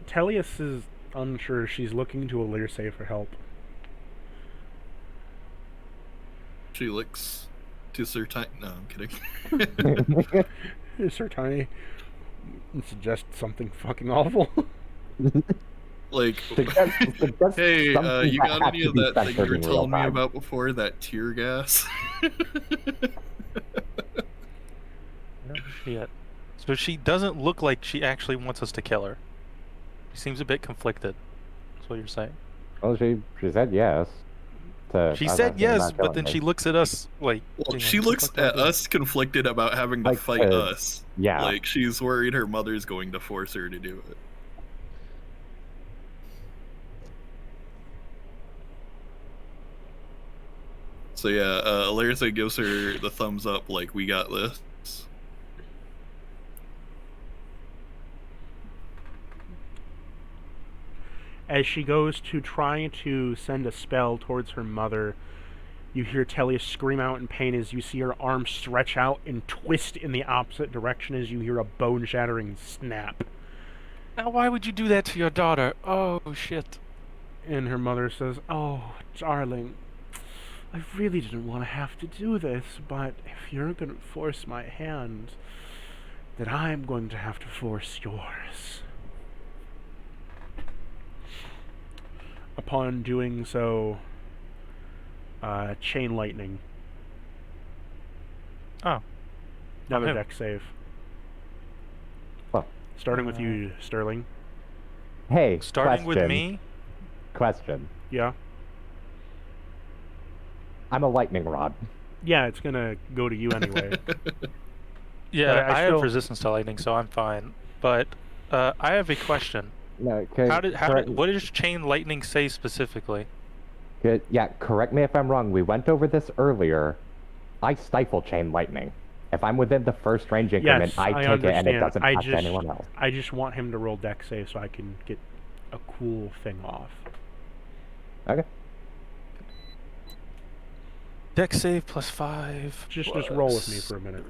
Tellius is unsure. She's looking to Alirse for help. She looks to Sir Tiny. No, I'm kidding. Sir Tiny suggest something fucking awful. Like, Suggest hey, something you that got has any to of be that thing you censored were in real telling me time. about before? That tear gas? Shit. So she doesn't look like she actually wants us to kill her. She seems a bit conflicted. That's what you're saying. Well, she said yes. She said yes, but then she looks at us like... Well, being she like, looks "What the fuck at do I do?" us conflicted about having to Like, fight us. yeah. Like, she's worried her mother's going to force her to do it. So yeah, Alerza gives her the thumbs up, like, we got this. As she goes to try to send a spell towards her mother, you hear Tellius scream out in pain as you see her arm stretch out and twist in the opposite direction as you hear a bone-shattering snap. Now, why would you do that to your daughter? Oh, shit. And her mother says, "Oh, darling, I really didn't want to have to do this, but if you're going to force my hand, then I'm going to have to force yours." Upon doing so, chain lightning. Oh. Another Okay. deck save. Well, Starting with you, Sterling. hey, Starting with question. me? Question. Yeah? I'm a lightning rod. Yeah, it's gonna go to you anyway. Yeah, I I still- have resistance to lightning, so I'm fine. But I have a question. No, What does chain lightning say specifically? yeah, correct me if I'm wrong. We went over this earlier. I stifle chain lightning. If I'm within the first range increment, Yes, I I take it and it understand. doesn't I touch just- anyone else. I just want him to roll deck save so I can get a cool thing off. Okay. Deck save +5. Just roll with me for a minute.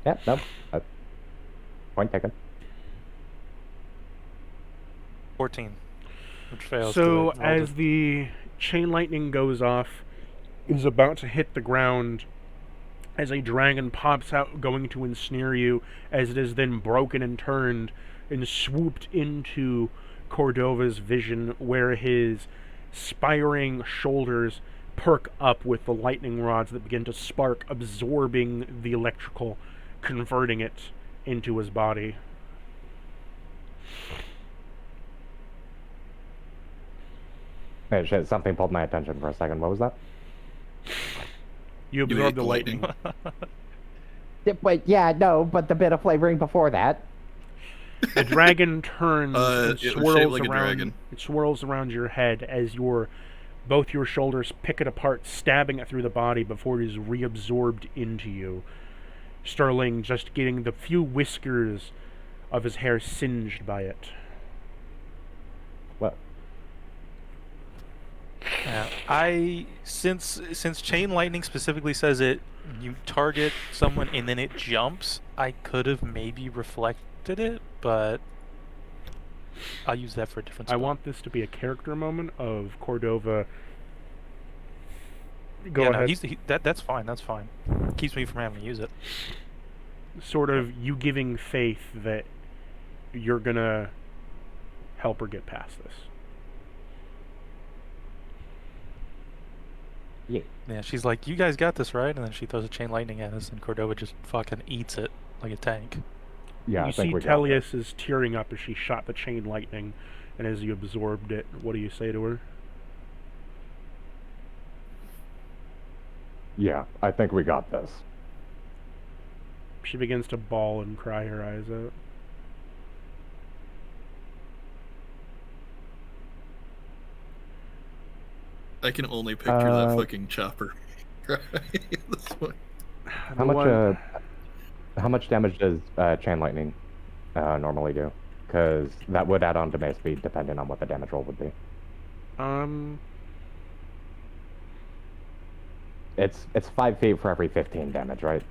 Yeah, no. Point taken. 14. Which fails. So 'cause I rolled as the chain lightning goes off, is about to hit the ground, as a dragon pops out going to ensnare you, as it is then broken and turned and swooped into Cordova's vision, where his spiring shoulders perk up with the lightning rods that begin to spark, absorbing the electrical, converting it into his body. Hey, shit, something pulled my attention for a second. What was that? You You absorb ate the lightning. Wait, yeah, no, but the bit of flavoring before that. The dragon turns and it was shaped swirls like a around. dragon. It swirls around your head as both your shoulders pick it apart, stabbing it through the body before it is reabsorbed into you. Sterling just getting the few whiskers of his hair singed by it. What? Since chain lightning specifically says you target someone and then it jumps, I could have maybe reflected it, but I'll use that for a different I spell. want this to be a character moment of Cordova. Go yeah, ahead. No, that's fine. That's fine. Keeps me from having to use it. Sort of you giving faith that you're gonna help her get past this. Yeah, she's like, "You guys got this, right?" And then she throws a chain lightning at us, and Cordova just fucking eats it like a tank. Yeah, You I think see we got this. Tellius is tearing up as she shot the chain lightning, and as you absorbed it, what do you say to her? Yeah, I think we got this. She begins to bawl and cry her eyes out. I can only picture that fucking chopper. This one. How much damage does chain lightning normally do? Because that would add on to my speed, depending on what the damage roll would be. It's 5 feet for every 15 damage, right?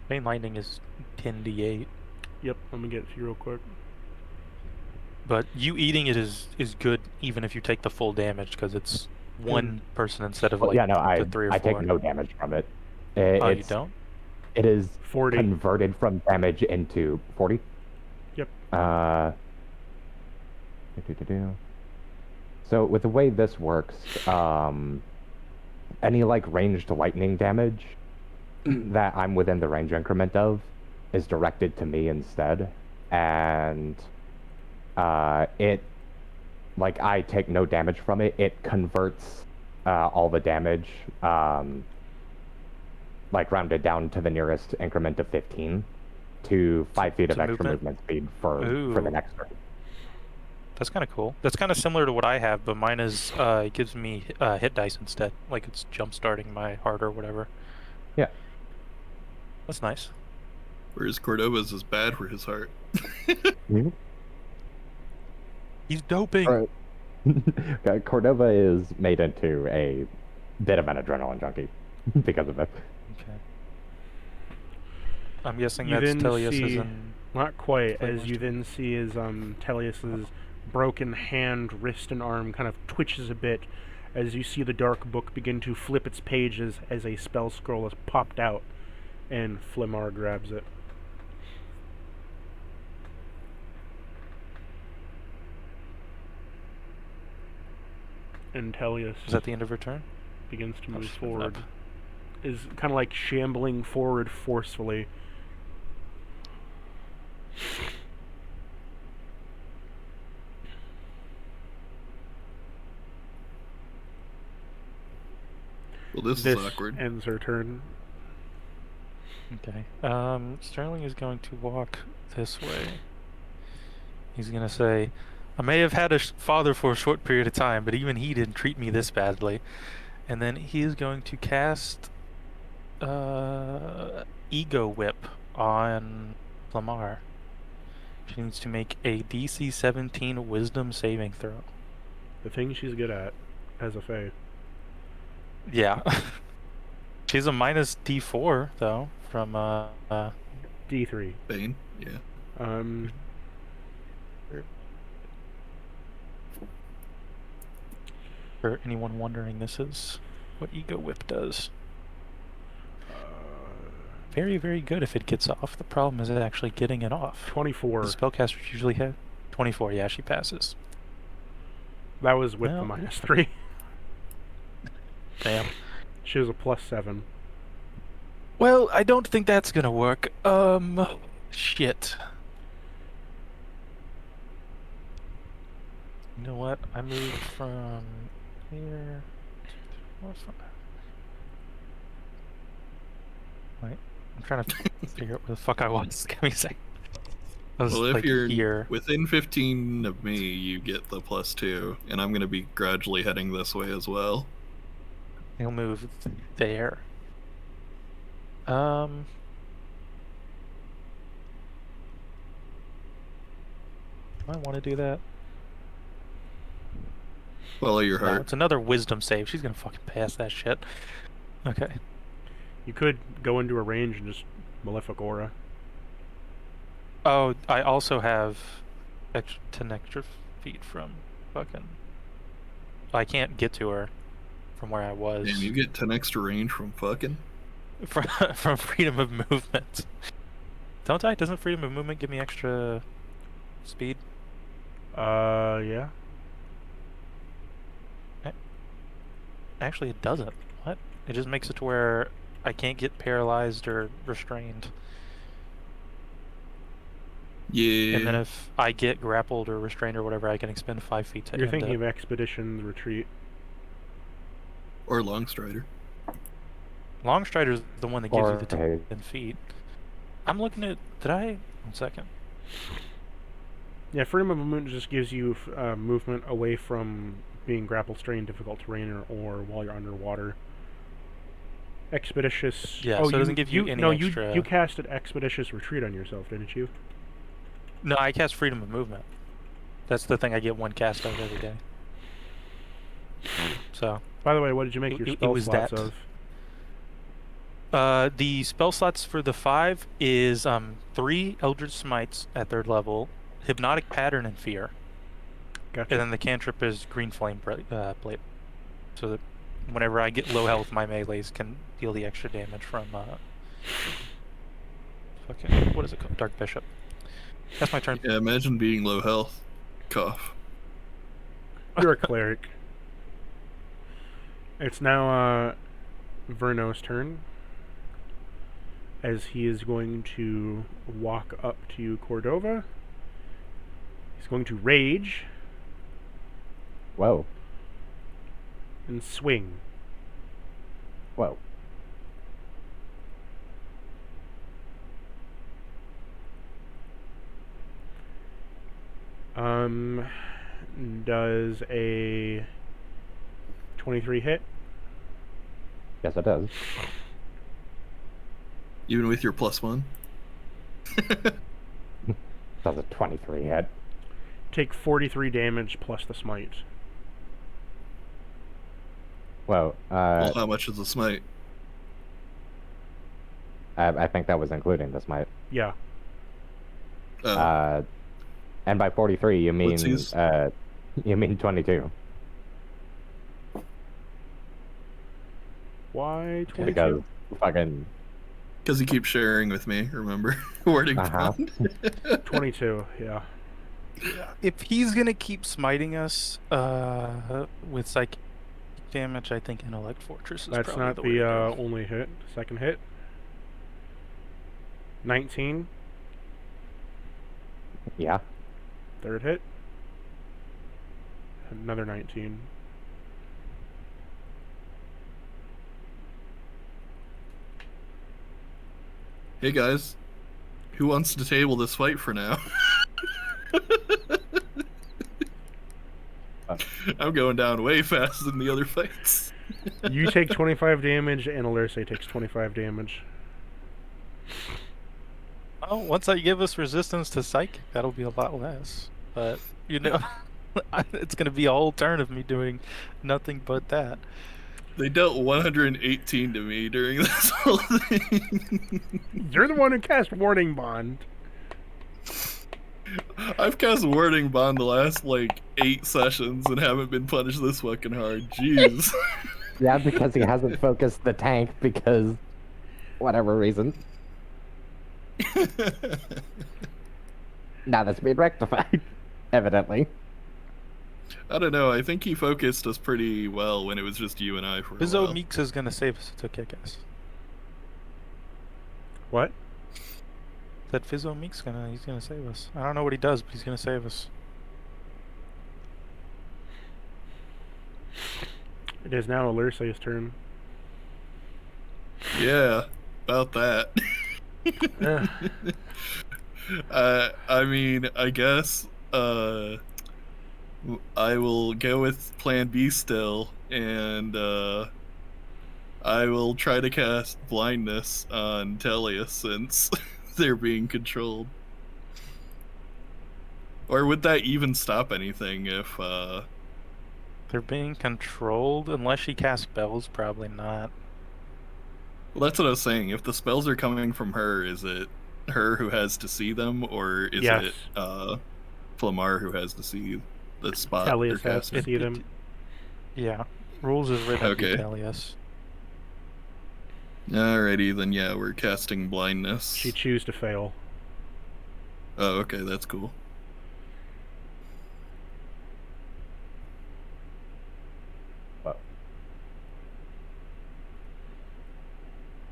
Chain lightning is 10d8, Yep, let me get it to you real quick. but you eating it is good even if you take the full damage because it's one person instead of Well, like yeah, no, the 3 or 4. I take no damage from it. Oh, you It's, don't? it is 40. converted from damage into 40. Yep. So with the way this works, any like ranged lightning damage that I'm within the range increment of is directed to me instead, and it, like, I take no damage from it. It converts all the damage, like rounded down to the nearest increment of 15 to 5 feet of to extra movement? movement speed for the Ooh. next turn. That's kind of cool. That's kind of similar to what I have, but mine is it gives me hit dice instead. Like it's jump starting my heart or whatever. Yeah. That's nice. Whereas Cordova's is bad for his heart. He's doping. Alright. Cordova is made into a bit of an adrenaline junkie because of it. Okay. I'm guessing You that's then Tellius see- and Not quite, Flame as you Monster. then see as Tellius's broken hand, wrist, and arm kind of twitches a bit as you see the dark book begin to flip its pages as a spell scroll is popped out, and Flimar grabs it. And Tellius is that the end of her turn? begins to Oh, move she's moving forward. up. Is kind of like shambling forward forcefully. Well, this This is awkward. ends her turn. Okay. Sterling is going to walk this way. He's gonna say, "I may have had a father for a short period of time, but even he didn't treat me this badly." And then he is going to cast Ego Whip on Lamar. She needs to make a DC 17 Wisdom saving throw. The thing she's good at as a fae. Yeah. She's a minus D4 though from D3. Bane? Yeah. For anyone wondering, this is what Ego Whip does. Very, very good if it gets off. The problem is actually getting it off. 24. The spellcasters usually have 24. Yeah, she passes. That was with the Well. -3. Damn. She was a +7. Well, I don't think that's gonna work. Shit. You know what? I moved from here. Wait, I'm trying to figure out where the fuck I was. Give me a sec. I was Well, if like you're here. within 15 of me, you get the +2, and I'm going to be gradually heading this way as well. I'll move there. Do I want to do that? Follow your No, heart. it's another wisdom save. She's gonna fucking pass that shit. Okay. You could go into a range and just Malefic Aura. Oh, I also have 10 extra feet from fucking. I can't get to her from where I was. And you get 10 extra range from fucking. From freedom of movement. Don't I? Doesn't freedom of movement give me extra speed? Yeah. Actually, it doesn't. What? It just makes it to where I can't get paralyzed or restrained. Yeah. And then if I get grappled or restrained or whatever, I can expend 5 feet to You're end thinking it. of Expedition Retreat. Or Longstrider. Longstrider's the one that gives you the Or 10 feet. I'm looking at... Did I... 1 second. Yeah, Freedom of Movement just gives you movement away from being grapple strained, difficult terrain, or while you're underwater. Expeditious. Yeah, so it doesn't give you any no, extra... you casted Expeditious Retreat on yourself, didn't you? No, I cast Freedom of Movement. That's the thing I get 1 cast of every day. So... By the way, what did you make your It spell was slots that. of? The spell slots for the 5 is 3 Eldritch Smites at 3rd level, Hypnotic Pattern and Fear. Gotcha. And then the cantrip is Green Flame Blade. So that whenever I get low health, my melees can deal the extra damage from fucking, what is it called? Dark Bishop. That's my turn. Yeah, imagine being low health. Cough. You're a cleric. It's now Verno's turn, as he is going to walk up to Cordova. He's going to rage Whoa. and swing. Whoa. Does a 23 hit? Yes, it does. Even with your +1? Does a 23 hit. Take 43 damage plus the smite. Whoa. Well, how much is the smite? I think that was including the smite. Yeah. Oh. And by 43, you mean What's you mean 22. Why 22? Because fucking Because he keeps sharing with me, remember? Wording bond. 22, yeah. If he's gonna keep smiting us with psychic damage, I think Intellect Fortress is That's probably not the way to go. only hit. Second hit. 19. yeah. Third hit. Another 19. Hey guys, who wants to table this fight for now? I'm going down way faster than the other fights. You take 25 damage, and Alerce takes 25 damage. Oh, once I give us resistance to psychic, that'll be a lot less. But you know, it's gonna be a whole turn of me doing nothing but that. They dealt 118 to me during this whole thing. You're the one who cast Warding Bond. I've cast Wording Bond the last, 8 sessions and haven't been punished this fucking hard. Jeez. Yeah, because he hasn't focused the tank because whatever reason. Now that's being rectified, evidently. I don't know, I think he focused us pretty well when it was just you and I for a Bizzo while. Meeks is gonna save us. It's okay, guys. What? That Fizzo Meek's he's gonna save us. I don't know what he does, but he's gonna save us. It is now Alurse's turn. Yeah, about that. I mean, I guess I will go with Plan B still, and I will try to cast blindness on Telia since they're being controlled. Or would that even stop anything if They're being controlled, unless she casts spells, probably not. well, that's what I was saying. If the spells are coming from her, is it her who has to see them, or is Yes. it Flamar who has to see the spot Tellius they're has to casting? see them. Yeah, rules is written Okay. to tell us. Alrighty, then yeah, we're casting blindness. She choose to fail. Oh, okay, that's cool.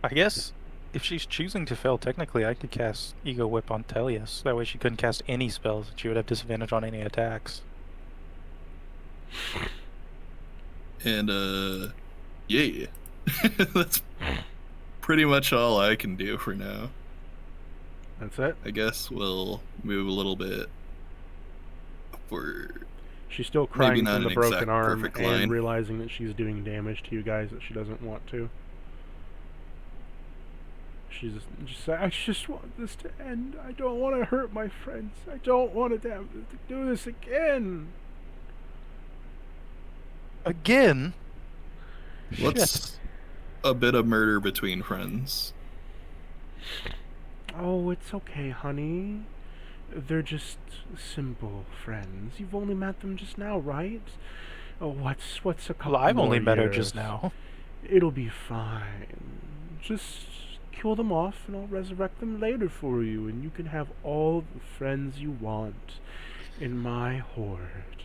I guess if she's choosing to fail, technically I could cast Ego Whip on Telius. That way she couldn't cast any spells and she would have disadvantage on any attacks. And yeah. That's pretty much all I can do for now. That's it. I guess we'll move a little bit upward. She's still crying not from the an broken exact arm perfect and line. realizing that she's doing damage to you guys that she doesn't want to. She's just I just want this to end. I don't want to hurt my friends. I don't want to do this again. Again? What's a bit of murder between friends? Oh, it's okay, honey. They're just simple friends. You've only met them just now, right? Oh, what's a couple Well, I've only more met her years? just now. It'll be fine. Just kill them off and I'll resurrect them later for you, and you can have all the friends you want in my horde.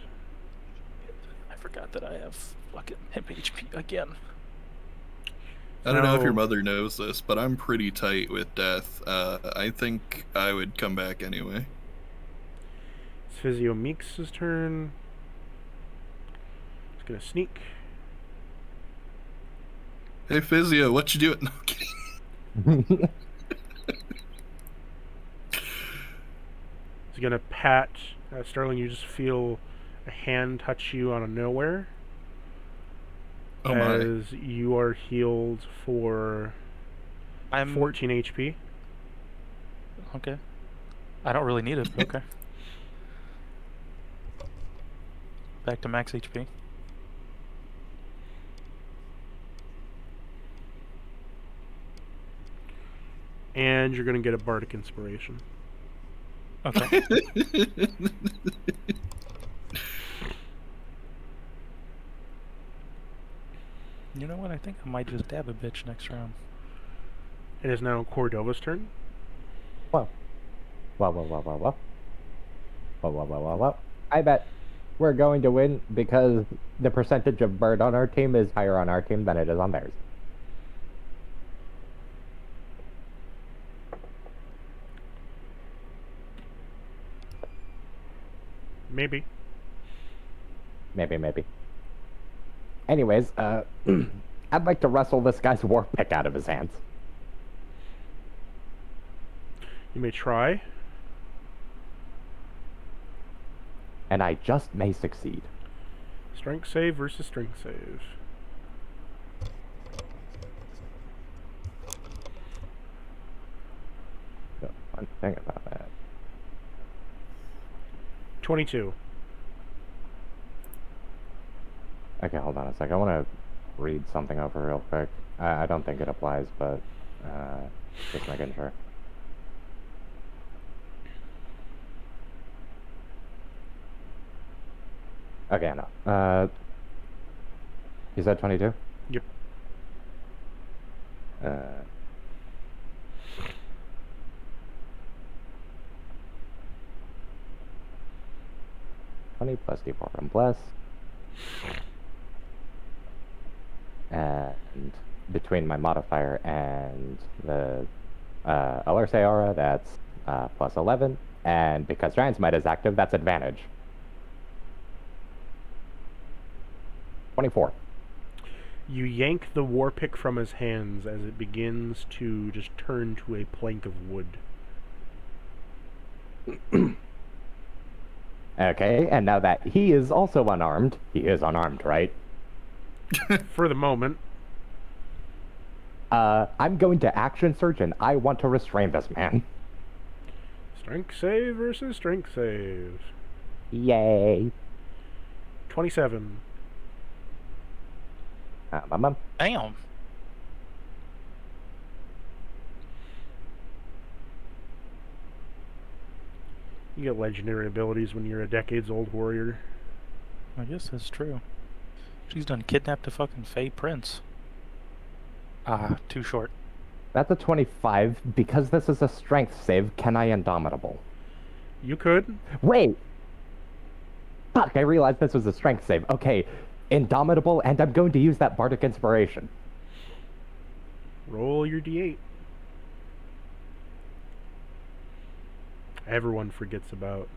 I forgot that I have fucking hip HP again. I don't know if your So- mother knows this, but I'm pretty tight with death. I think I would come back anyway. It's Physio Meeks' turn. He's gonna sneak. Hey, Physio, what you doing? No, I'm kidding. He's gonna pat Sterling. You just feel a hand touch you out of nowhere Oh my. as you are healed for I'm 14 HP. okay. I don't really need it, but okay. Back to max HP. And you're gonna get a bardic inspiration. Okay. You know what? I think I might just dab a bitch next round. It is now Cordova's turn. Well. I bet we're going to win because the percentage of bird on our team is higher on our team than it is on theirs. Maybe. Maybe. Anyways, I'd like to wrestle this guy's war pick out of his hands. You may try. And I just may succeed. Strength save versus strength save. The fun thing about that. 22. Okay, hold on a sec. I want to read something over real quick. I don't think it applies, but just making sure. Okay, no. You said 22? Yep. Uh, +20 +d4 from bless. And between my modifier and the Alert Aura, that's plus 11. And because Transmite is active, that's advantage. 24. You yank the war pick from his hands as it begins to just turn to a plank of wood. Okay, and now that he is also unarmed, he is unarmed, right? For the moment. I'm going to action surge and I want to restrain this man. Strength save versus strength save. Yay. 27. Damn. You get legendary abilities when you're a decades-old warrior. I guess that's true. She's done kidnapped a fucking Fey Prince. Ah, too short. That's a 25. Because this is a strength save, can I Indomitable? You could. Wait! Fuck, I realized this was a strength save. Okay, Indomitable, and I'm going to use that Bardic Inspiration. Roll your d8. Everyone forgets about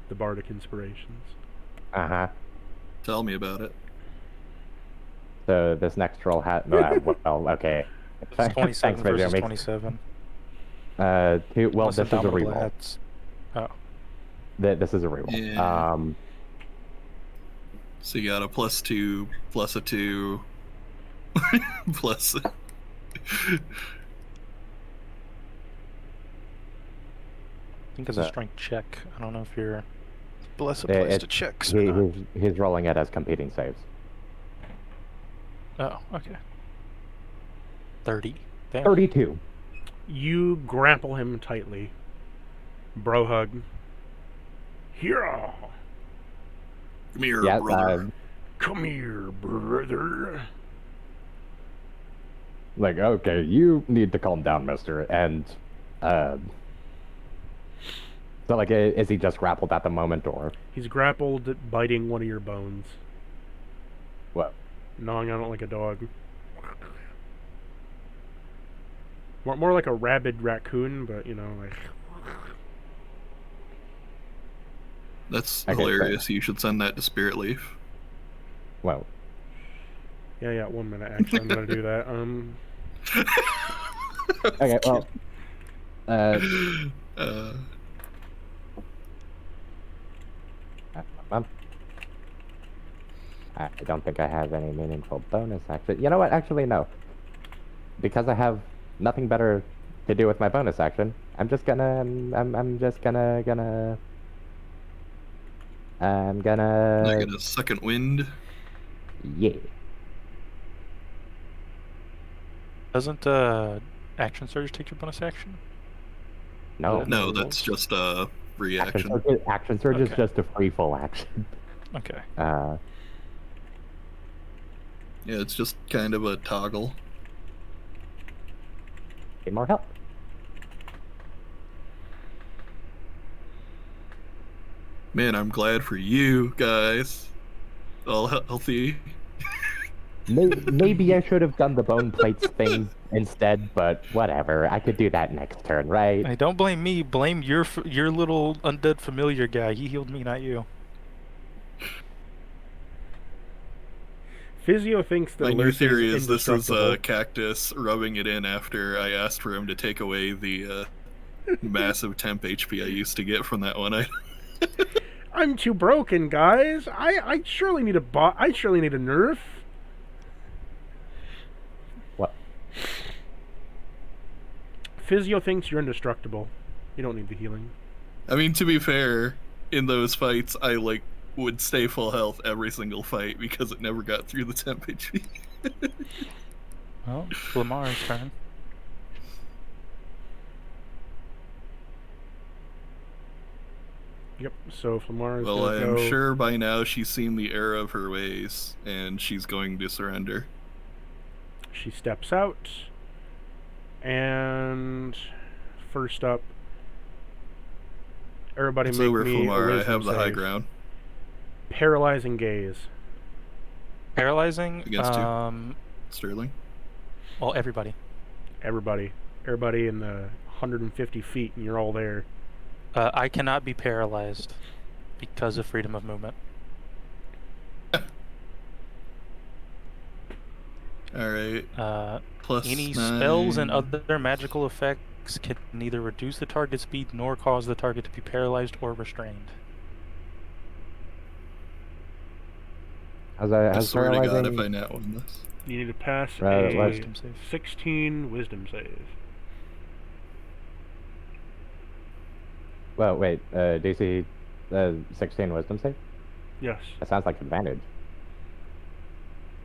the Bardic Inspirations. Uh-huh. Tell me about it. So this next roll well, okay. It's 27 Thanks, versus Major. 27. Well, Unless this is a Indomitable reroll. adds- Oh. This is a reroll. Yeah. So you got a +2, plus a 2, plus. I think it's a So- strength check. I don't know if you're blessed Yeah, place it- to checks or not. he's rolling it as competing saves. Oh, okay. 30. Damn. 32. You grapple him tightly. Bro hug. Here! Come here, Yeah, brother. Come here, brother. like, okay, you need to calm down, mister. And, so, like, is he just grappled at the moment, or He's grappled, biting one of your bones. what? Gnawing on it like a dog. More like a rabid raccoon, but, you know, like... That's Okay, hilarious. You should send that to Spirit Leaf. Well, Yeah, 1 minute, actually, I'm gonna do that. okay, well, I don't think I have any meaningful bonus action. You know what? Actually, no. Because I have nothing better to do with my bonus action, I'm just gonna, I'm just gonna, I'm I gonna, get a second wind. yeah. Doesn't action surge take your bonus action? No, No, that's just a reaction. Action surge is Okay. just a free full action. Okay. Yeah, it's just kind of a toggle. Need more help. Man, I'm glad for you guys. All healthy. Maybe I should have done the bone plates thing instead, but whatever. I could do that next turn, right? Hey, don't blame me. Blame your little undead familiar guy. He healed me, not you. Physio thinks that My new Lursa theory is this is indestructible. Cactus rubbing it in after I asked for him to take away the massive temp HP I used to get from that one. I'm too broken, guys. I surely need I surely need a nerf. What? Physio thinks you're indestructible. You don't need the healing. I mean, to be fair, in those fights, I would stay full health every single fight because it never got through the temp HP. Well, Lamar's turn. Yep. So Flamar is Well, gonna I am go. sure by now she's seen the error of her ways, and she's going to surrender. She steps out, and first up, everybody It's make over, me a Fumar. I wisdom have the high save. ground. Paralyzing gaze. Paralyzing. Against you. Sterling. Well, everybody. Everybody in the 150 feet and you're all there. I cannot be paralyzed because of freedom of movement. All right. Plus Any 9. spells and other magical effects can neither reduce the target's speed nor cause the target to be paralyzed or restrained. I swear to God, if I nat one this. You need to pass Right, a Wisdom save. 16 wisdom save. Well, wait, DC 16 wisdom save? Yes. That sounds like advantage.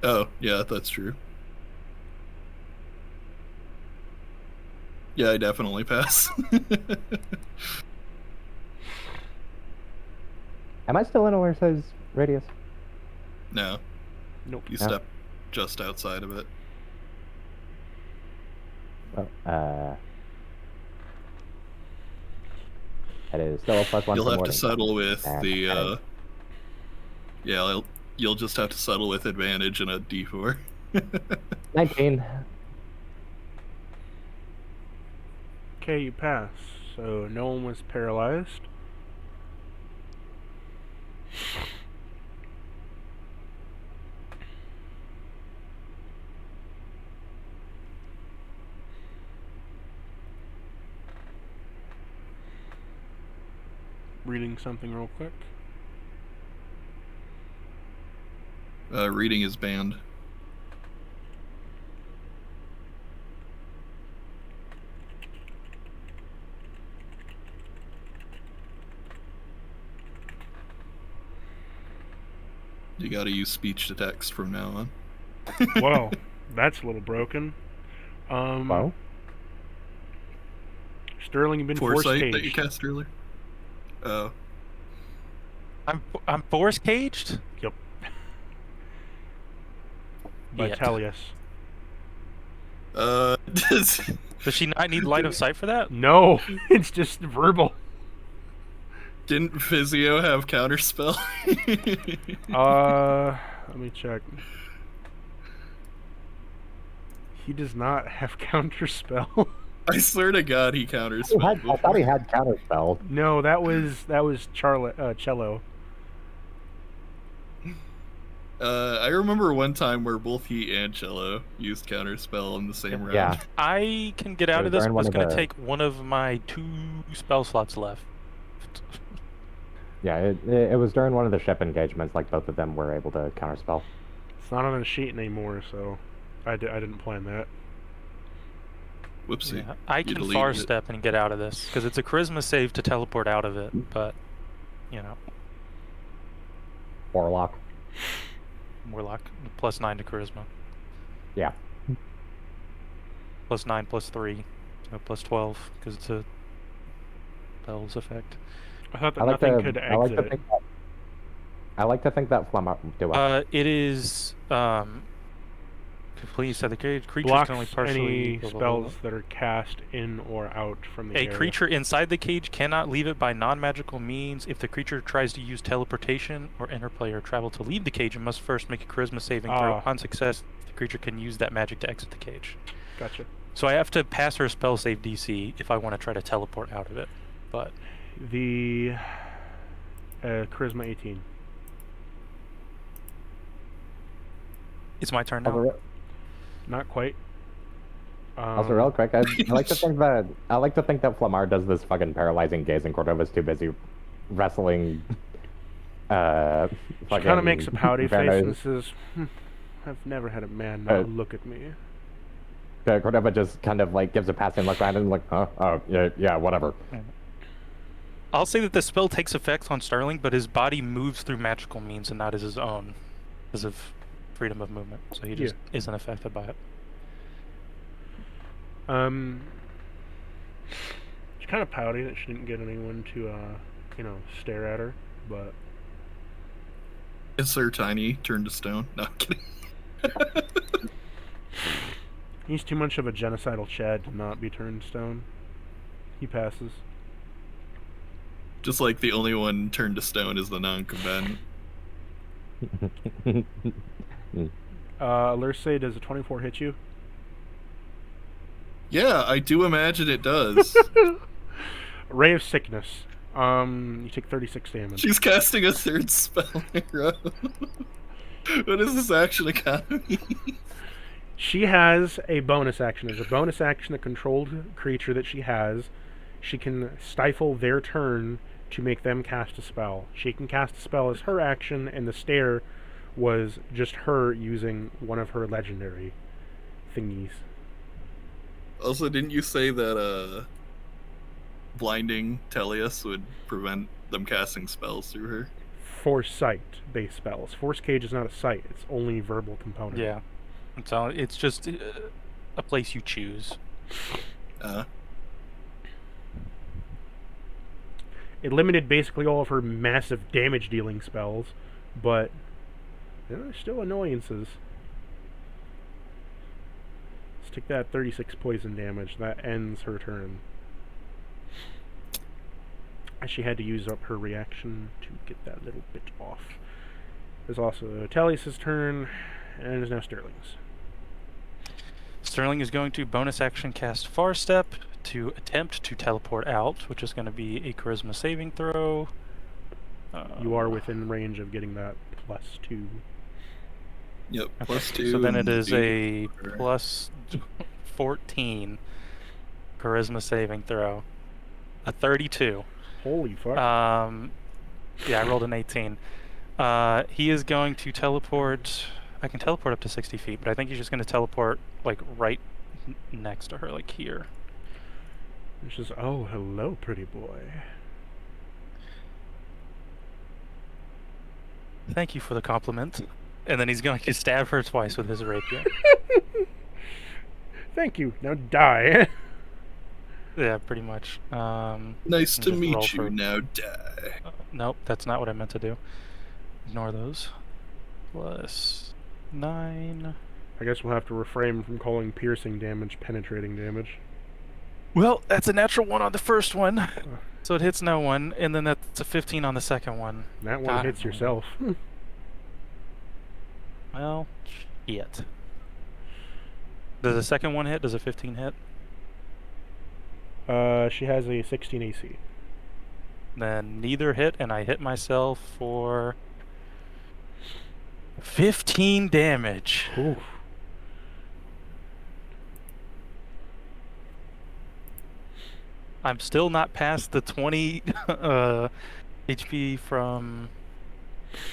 Oh, yeah, that's true. Yeah, I definitely pass. Am I still in a wear size radius? No, Nope. you No. step just outside of it. Well, it is still a +1 You'll for have to morning settle damage. with And the, yeah, you'll just have to settle with advantage in a D4. 19. Okay, you pass. So no one was paralyzed. Reading something real quick. Reading is banned. You gotta use speech to text from now on. Well, that's a little broken. Well, Sterling, you've been force Foresight that you caged. cast earlier? Oh. I'm force caged? Yep. By Yet. Tellius. Does Does she not need light of sight for that? No, it's just verbal. Didn't Physio have counterspell? Let me check. He does not have counterspell. I swear to God, he counterspelled. I thought he had counterspell. No, that was Cello. I remember one time where both he and Cello used counterspell in the same round. Yeah. I can get out of They're this, in but one it's of going to the- take one of my 2 spell slots left. Yeah, it was during one of the ship engagements, like both of them were able to counterspell. It's not on the sheet anymore, so I didn't plan that. Whoopsie. Yeah, I You can deleted far it. step and get out of this, because it's a charisma save to teleport out of it, but, you know, Warlock. Warlock, +9 to charisma. Yeah. +9, +3, so +12, because it's a spells effect. I thought that I like nothing to. could I like to exit. think that. I like to think that Flamar. Do I? It is, complete set the cage. Creatures Blocks can only partially... any blah, blah, blah, blah. spells that are cast in or out from the A area. creature inside the cage cannot leave it by non-magical means. If the creature tries to use teleportation or enter play or travel to leave the cage, it must first make a charisma saving throw. Ah. On success, the creature can use that magic to exit the cage. Gotcha. So I have to pass her spell save DC if I want to try to teleport out of it. But The charisma 18. it's my turn Also, now. re- Not quite. also real quick, I like to think that Flamar does this fucking paralyzing gaze, and Cordova's too busy wrestling. She kind Fucking of makes a pouty face Verno- and says, I've never had a man not look at me. Cordova just kind of like gives a passing look around and like, huh? Oh, yeah, whatever. I'll say that the spell takes effect on Starling, but his body moves through magical means and not as his own, because of freedom of movement. So he just isn't affected by it. She's kind of pouty that she didn't get anyone to, stare at her, but Is Sir Tiny turned to stone? No, I'm kidding. he's too much of a genocidal Chad to not be turned stone. He passes. Just like the only one turned to stone is the non-combatant. Lurse, does a 24 hit you? Yeah, I do imagine it does. Ray of Sickness. You take 36 damage. She's casting a third spell in a row. What is this action economy? She has a bonus action. As a bonus action, a controlled creature that she has, she can stifle their turn to make them cast a spell. She can cast a spell as her action, and the stare was just her using one of her legendary thingies. Also, didn't you say that blinding Tellius would prevent them casting spells through her? Foresight-based spells. Force Cage is not a sight. It's only verbal component. Yeah. It's just a place you choose. It limited basically all of her massive damage-dealing spells, but there's still annoyances. Let's take that 36 poison damage. That ends her turn. She had to use up her reaction to get that little bit off. There's also Tellius' turn, and it is now Sterling's. Sterling is going to bonus action cast Far Step to attempt to teleport out, which is going to be a charisma saving throw. You are within range of getting that +2. Yep, Okay. +2. So then it is a or- plus 14 charisma saving throw. A 32. Holy fuck. Yeah, I rolled an 18. He is going to teleport. I can teleport up to 60 feet, but I think he's just going to teleport like right next to her, like here. It's just, oh, hello, pretty boy. Thank you for the compliment. And then he's going to stab her twice with his rapier. Thank you. Now die. Yeah, pretty much. Nice to just roll meet you. for- Now die. Nope, that's not what I meant to do. Ignore those. Plus 9. I guess we'll have to refrain from calling piercing damage penetrating damage. Well, that's a natural 1 on the first one. So it hits no one, and then that's a 15 on the second one. That one God. hits yourself. Well, shit. Does the second one hit? Does a 15 hit? She has a 16 AC. Then neither hit, and I hit myself for 15 damage. Oof. I'm still not past the 20 HP from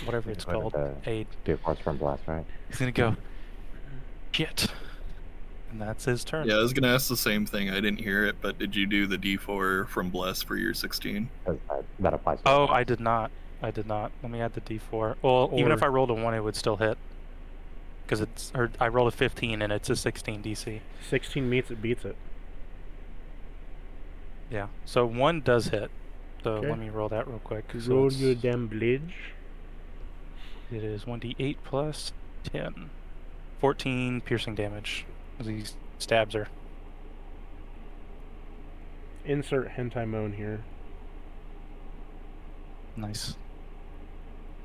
whatever it's called. Aid. Do force from blast, right? He's gonna go, shit. And that's his turn. Yeah, I was gonna ask the same thing. I didn't hear it, but did you do the D4 from Bless for your 16? 'Cause that applies. To Oh, I did not. I did not. Let me add the D4. Well, even if Or- I rolled a 1, it would still hit. Because it's, or I rolled a 15 and it's a 16 DC. 16 meets it, beats it. Yeah. So 1 does hit. So Okay. let me roll that real quick. So Roll it's- your damn blidge. It is 1d8 plus 10. 14 piercing damage as he stabs her. Insert hentai moan here. Nice.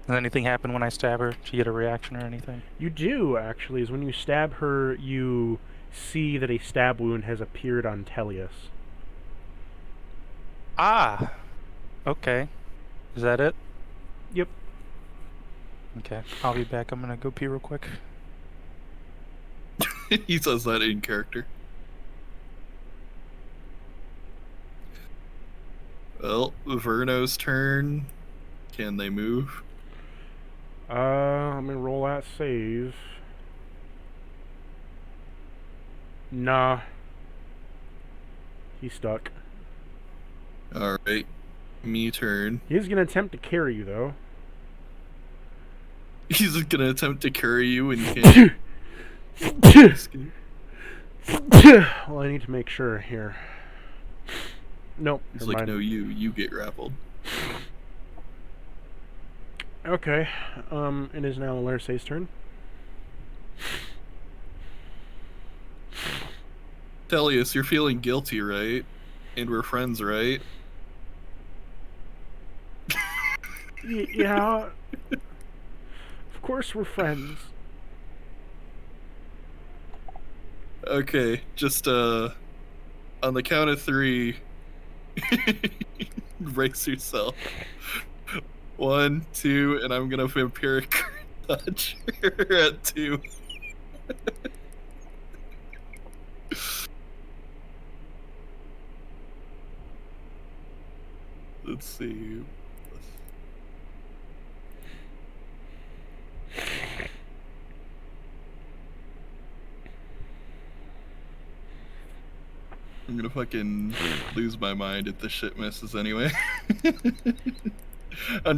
Does anything happen when I stab her? Does she get a reaction or anything? You do, actually, is when you stab her, you see that a stab wound has appeared on Tellius. Ah! Okay. Is that it? Yep. Okay. I'll be back. I'm gonna go pee real quick. He says that in character. Well, Verno's turn. Can they move? Let me roll that save. Nah. He's stuck. Alright. Me turn. He's gonna attempt to carry you, though. He's gonna attempt to carry you and you can't. Well, I need to make sure here. Nope. He's never like, mind. no, you get grappled. Okay. It is now Lerse's turn. Tellius, you're feeling guilty, right? And we're friends, right? Yeah. Of course we're friends. Okay, just On the count of 3, brace yourself. 1, 2, and I'm gonna vampiric touch at 2. Let's see. I'm gonna fucking lose my mind if this shit misses anyway. I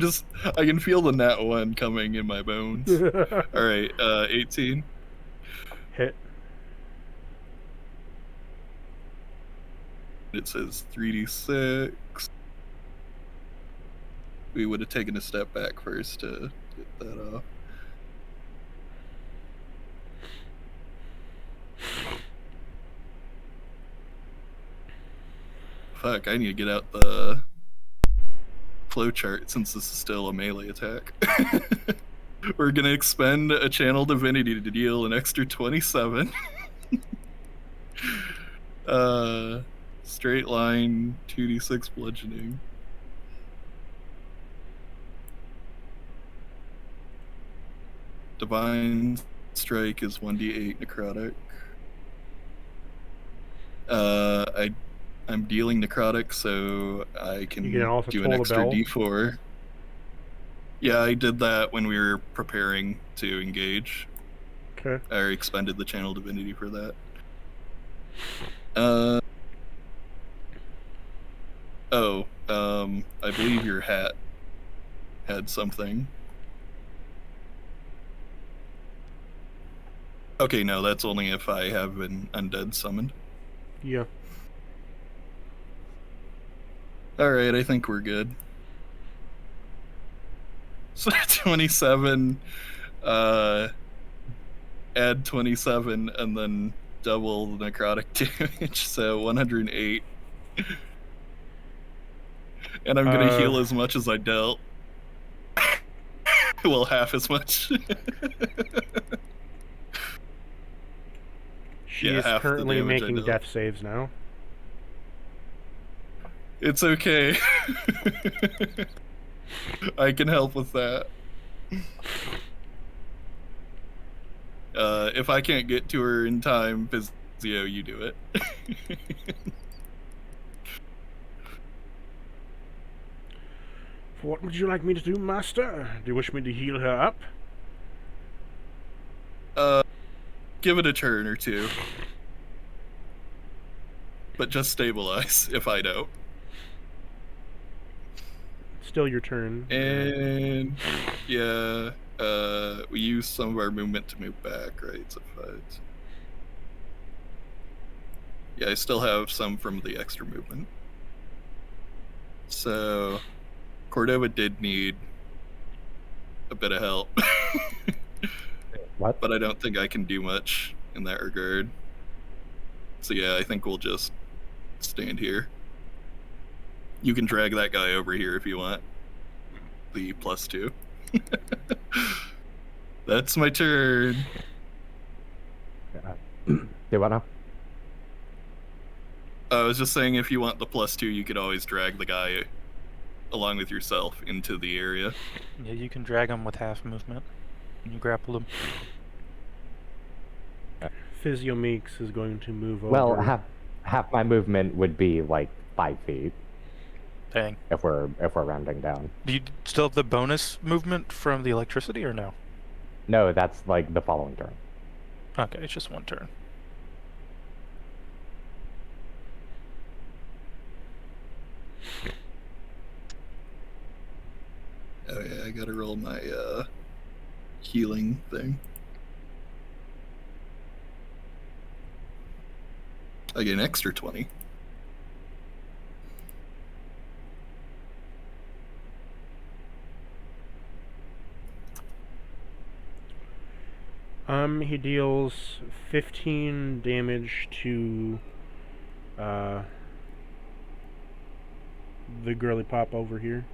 can feel the nat 1 coming in my bones. Alright, 18. Hit. It says 3d6. We would have taken a step back first to get that off. Fuck, I need to get out the flowchart since this is still a melee attack. We're gonna expend a channel divinity to deal an extra 27. Straight line 2d6 bludgeoning. Divine strike is 1d8 necrotic. I'm dealing necrotic, so I can You can also do an toll the extra bell. d4. Yeah, I did that when we were preparing to engage. Okay. I expended the channel divinity for that. I believe your hat had something. Okay, no, that's only if I have an undead summoned. Yeah. Alright, I think we're good. So 27, add 27, and then double the necrotic damage, so 108. And I'm gonna heal as much as I dealt. Well, half as much. She Yeah, is half the currently damage I making dealt. death saves now. It's okay. I can help with that. If I can't get to her in time, Physio, you do it. What would you like me to do, Master? Do you wish me to heal her up? Give it a turn or two. But just stabilize, if I don't. Still your turn. And yeah, we use some of our movement to move back, right? So fight. Yeah, I still have some from the extra movement. So Cordova did need a bit of help. What? But I don't think I can do much in that regard. So yeah, I think we'll just stand here. You can drag that guy over here if you want. The +2. That's my turn. Do you wanna? I was just saying if you want the +2, you could always drag the guy along with yourself into the area. Yeah, you can drag him with half movement. And you grapple him. Physiomeeks is going to move over. Well, half my movement would be like 5 feet Dang. if we're rounding down. Do you still have the bonus movement from the electricity or no? No, that's like the following turn. Okay, it's just one turn. Oh yeah, I gotta roll my healing thing. I get an extra 20. He deals 15 damage to the girly pop over here.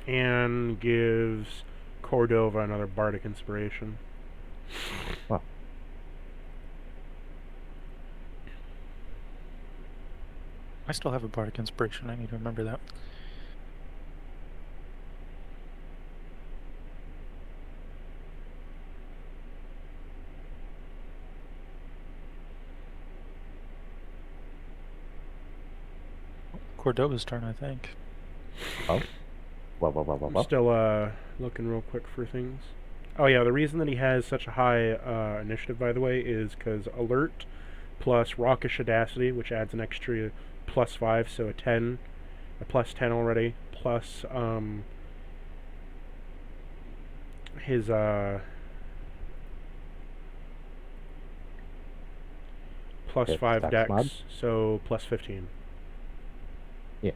And gives Cordova another bardic inspiration. Well, I still have a bardic inspiration. I need to remember that. Cordova's turn, I think. Oh. Well. I'm still looking real quick for things. Oh yeah, the reason that he has such a high initiative, by the way, is because alert plus raucous audacity, which adds an extra +5, so a +10 already, plus his +5 Dex dex, mod? so +15. Yeah.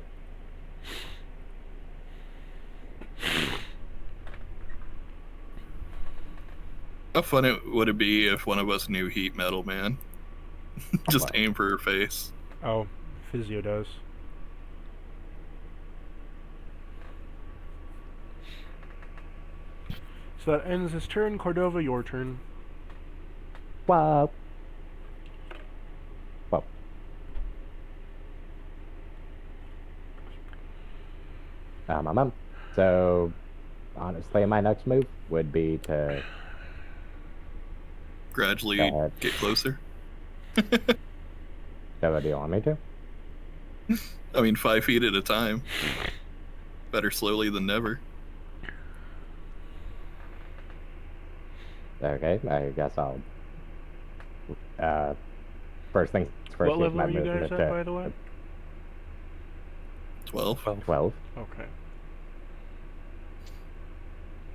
How fun would it be if one of us knew heat metal, man? Just aim for her face. Oh, Physio does. So that ends his turn. Cordova, your turn. Well. So, honestly, my next move would be to Gradually get closer. So, do you want me to? I mean, 5 feet at a time. Better slowly than never. Okay, I guess I'll. First things first. What level are you guys at, by the way? 12. 12. Okay.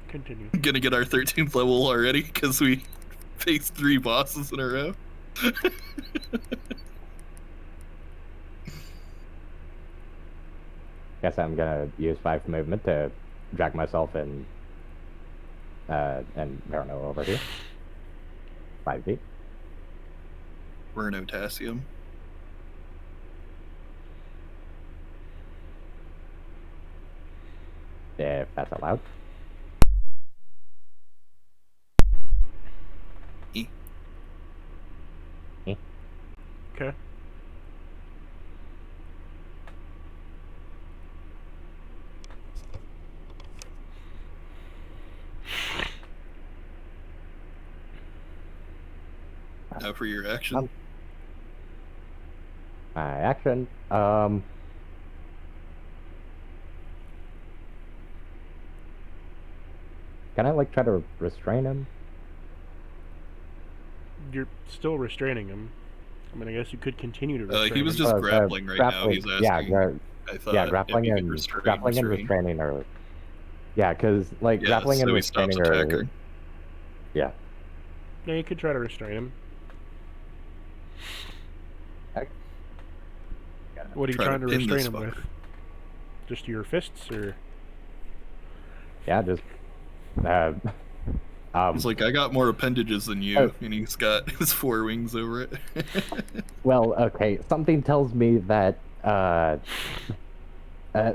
Continue. Gonna get our 13th level already because we faced 3 bosses in a row. Guess I'm gonna use 5 movement to drag myself and Verno over here. 5 feet. We're in Otasium. If that's allowed. Okay. Now for your action. My action. Can I like try to restrain him? You're still restraining him. I mean, I guess you could continue to restrain He was him. just grappling right now. grappling, He's asking. I thought grappling if you and could restrain, grappling and restraining are. Yeah, because like grappling and so he stops restraining are. attacking. Yeah. Yeah, you could try to restrain him. What are you Try to trying to pin restrain this him with? fucker. Just your fists, or? Yeah, just. He's like, I got more appendages than you, Oh. and he's got his 4 wings over it. Well, okay. Something tells me that.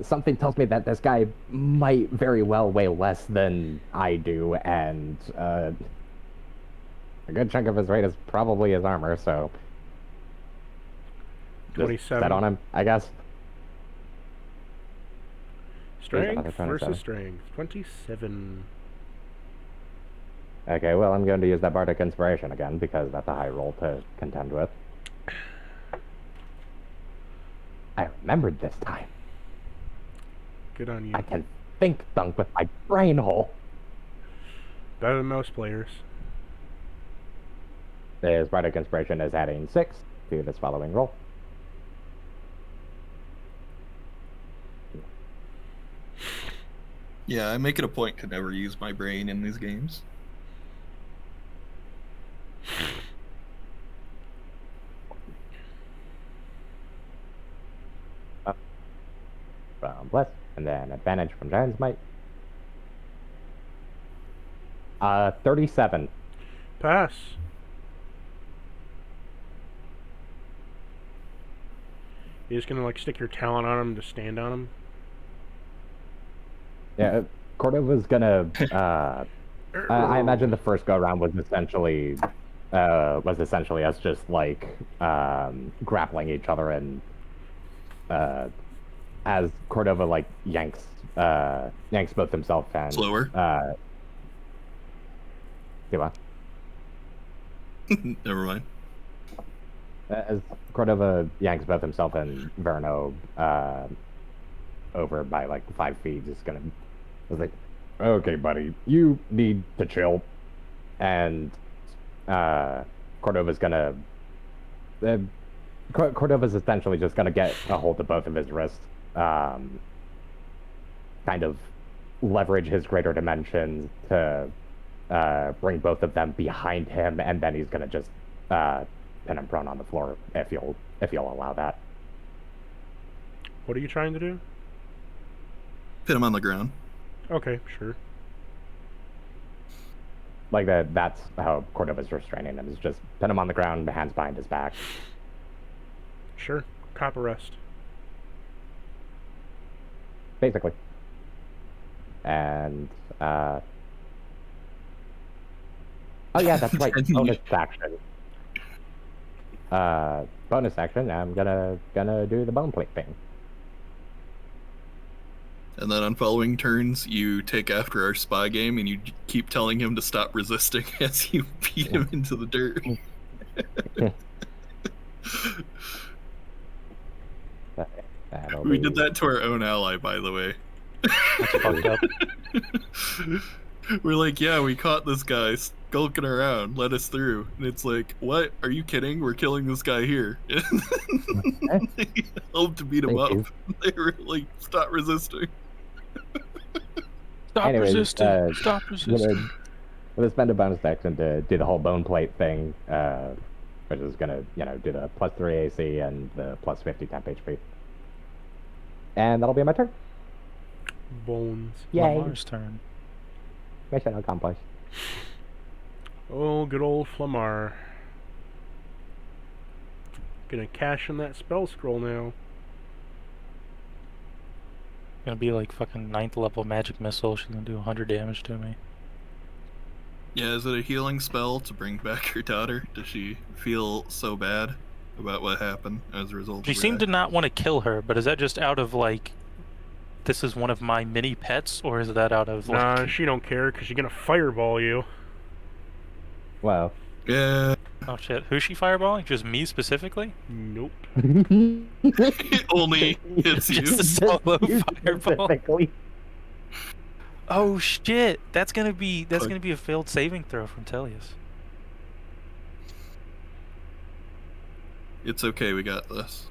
Something tells me that this guy might very well weigh less than I do, and a good chunk of his weight is probably his armor. So. Just 27. set on him, I guess. Strength another 27. versus strength. 27. Okay, well, I'm going to use that Bardic Inspiration again, because that's a high roll to contend with. I remembered this time. Good on you. I can think thunk with my brain hole. Better than most players. This Bardic Inspiration is adding 6 to this following roll. Yeah, I make it a point to never use my brain in these games. Bless, and then advantage from Giant's Might. 37. Pass. You're just gonna like stick your talon on him to stand on him? Yeah, Cordova's gonna. I imagine the first go around was essentially us just like grappling each other and as Cordova like yanks both himself and Slower. Give on. Never mind. As Cordova yanks both himself and Verno over by like 5 feet, just gonna. I was like, okay, buddy, you need to chill. And Cordova's gonna. Cordova's essentially just gonna get a hold of both of his wrists, kind of leverage his greater dimensions to bring both of them behind him, and then he's gonna just pin him prone on the floor if you'll allow that. What are you trying to do? Pin him on the ground. Okay, sure. Like that's how Cordova's restraining him, is just pin him on the ground, hands behind his back. Sure. Cop arrest. Basically. And oh yeah, that's right. Bonus action. Bonus action. I'm gonna do the bone plate thing. And then on following turns, you take after our spy game and you keep telling him to stop resisting as you beat him into the dirt. We did that to our own ally, by the way. That's fucked up. We're like, yeah, we caught this guy skulking around, let us through. And it's like, what? Are you kidding? We're killing this guy here. They helped to beat him up. They were like, stop resisting. Stop resisting. Stop resisting. I'm gonna spend a bonus action to do the whole bone plate thing, which is gonna, do the +3 AC and the +50 temp HP. And that'll be my turn. Bones. Yay. Lamar's turn. Mission accomplished. Oh, good old Flamar. Gonna cash in that spell scroll now. Gonna be like fucking 9th level magic missile. She's gonna do 100 damage to me. Yeah, is it a healing spell to bring back her daughter? Does she feel so bad about what happened as a result She of seemed to not want to kill her, but is that just out of like, this is one of my mini pets, or is that out of like... Nah, she don't care because she's gonna fireball you. Wow. Yeah. Oh shit, who's she fireballing? Just me specifically? Nope. It only hits you. Just a solo fireball. Specifically. Oh shit, that's gonna be a failed saving throw from Tellius. It's okay, we got this.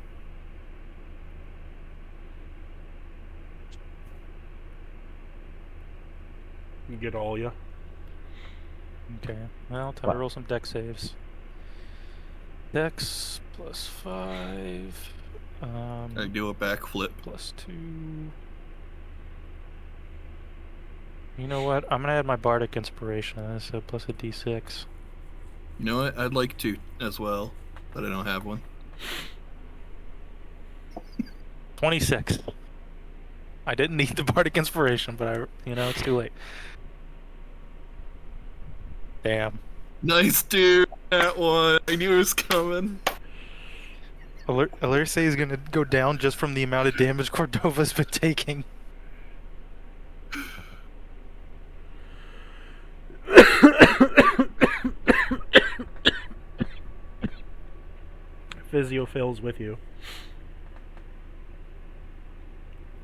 You get all ya. Okay, well, time to roll some dex saves. Dex +5. I do a backflip. +2. You know what? I'm gonna add my bardic inspiration to this, so plus a d6. You know what? I'd like to as well, but I don't have one. 26. I didn't need the bardic inspiration, but it's too late. Damn. Nice, dude. That one. I knew it was coming. Alerce is gonna go down just from the amount of damage Cordova's been taking. Physio fails with you.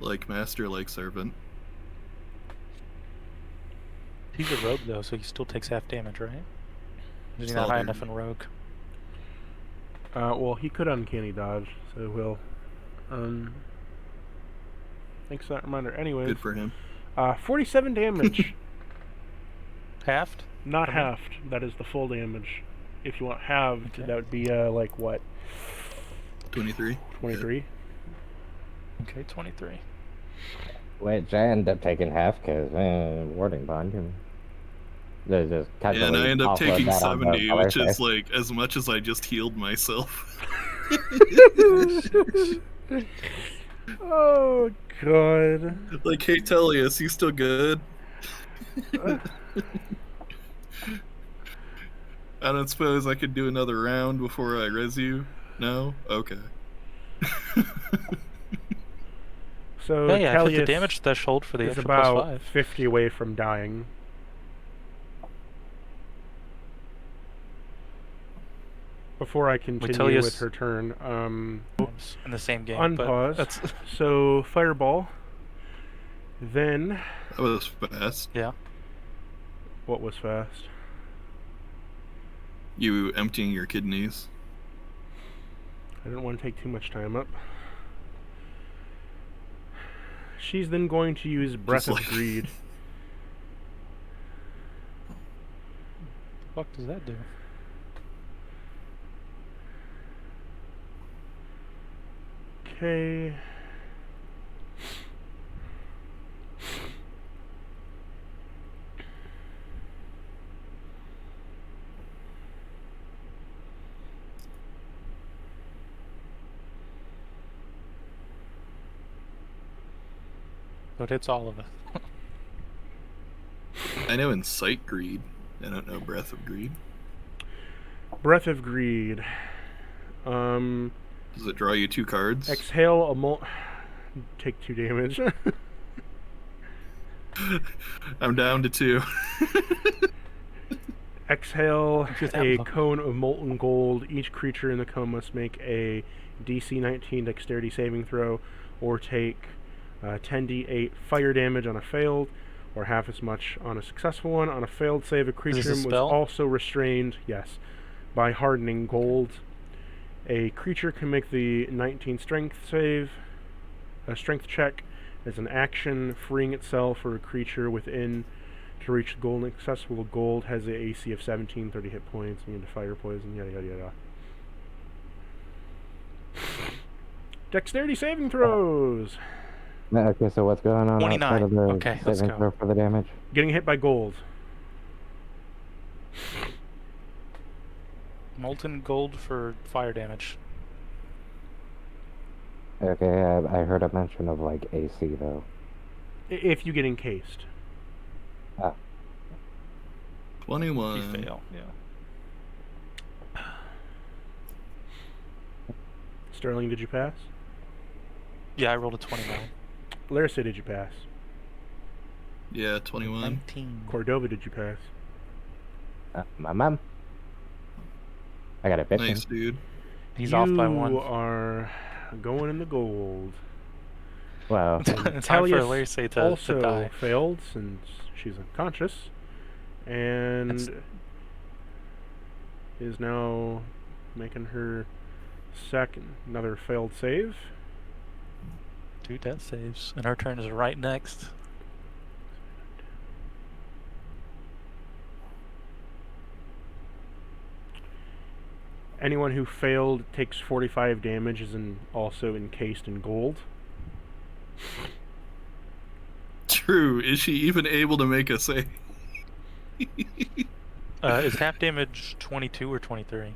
Like master, like servant. He's a rogue though, so he still takes half damage, right? Is he not high enough in rogue? Well, he could uncanny dodge, so we'll. Thanks for that reminder. Anyways. Good for him. 47 damage. Halved? Not halved. That is the full damage. If you want halved, Okay. that would be like what? 23. 23. Okay, 23. Which I end up taking half because warding bond. There's just Yeah, and I end up offload taking that on the 70, which Alerce. is like as much as I just healed myself. Oh god. Like, hey Tellius, you still good? I don't suppose I could do another round before I res you? No? Okay. So Yeah, yeah. Hit the Tellius damage threshold for the is extra about +5. 50 away from dying. Before I continue Tellius- with her turn, In the same game. unpause. But that's So fireball. Then That was fast. yeah. what was fast? You emptying your kidneys. I didn't want to take too much time up. She's then going to use Breath of like- Greed. What the fuck does that do? Okay. So it hits all of us. I know Incite Greed. I don't know Breath of Greed. Breath of Greed. Does it draw you 2 cards? Exhale a take 2 damage. I'm down to 2. Exhale With that a buck- cone of molten gold. Each creature in the cone must make a DC 19 dexterity saving throw or take 10d8 fire damage on a failed, or half as much on a successful one. On a failed save, a creature this a was spell? also restrained, yes, by hardening gold. A creature can make the 19 strength save, a strength check, as an action, freeing itself or a creature within to reach gold. Accessible gold has an AC of 17, 30 hit points, immune to fire poison, yada yada yada. Dexterity saving throws! Okay, so what's going on 29. outside of the Okay, let's saving go. throw for the damage? Getting hit by gold. Molten gold for fire damage. Okay, I heard a mention of like AC though. If you get encased. 21. You fail. Yeah. Sterling, did you pass? Yeah, I rolled a 29. Larissa, did you pass? Yeah, 21. 19. Cordova, did you pass? My mom. I got a bit. Nice, dude. He's off by 1. You are going in the gold. Well, Time for Tellius Larissa to also die. failed since she's unconscious, and is now making her another failed save. 2 death saves. And our turn is right next. Anyone who failed takes 45 damage, is also encased in gold. True. Is she even able to make a save? Is half damage 22 or 23?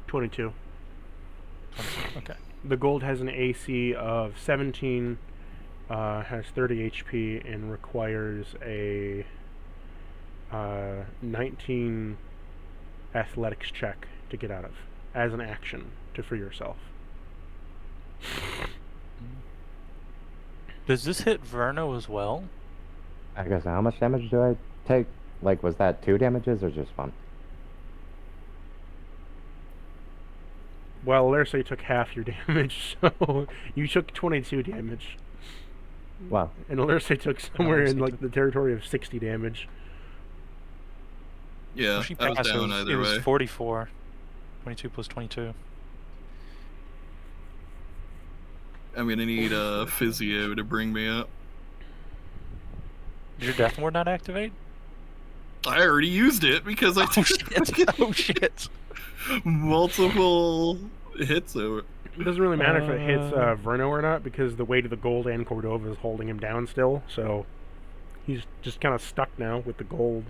22. 22. Okay. The gold has an AC of 17, has 30 HP, and requires a 19 athletics check to get out of, as an action to free yourself. Does this hit Verno as well? I guess how much damage do I take? Like, was that 2 damages or just 1? Well, Larissa took half your damage, so you took 22 damage. Wow. And Larissa took somewhere in Larissa like took- the territory of 60 damage. Yeah, She I was passed, down it either was way. 44. 22 plus 22. I'm gonna need a physio to bring me up. Did your death ward not activate? I already used it because I Oh shit! Oh shit! multiple hits over. It doesn't really matter if it hits Verno or not, because the weight of the gold and Cordova is holding him down still, so he's just kind of stuck now with the gold.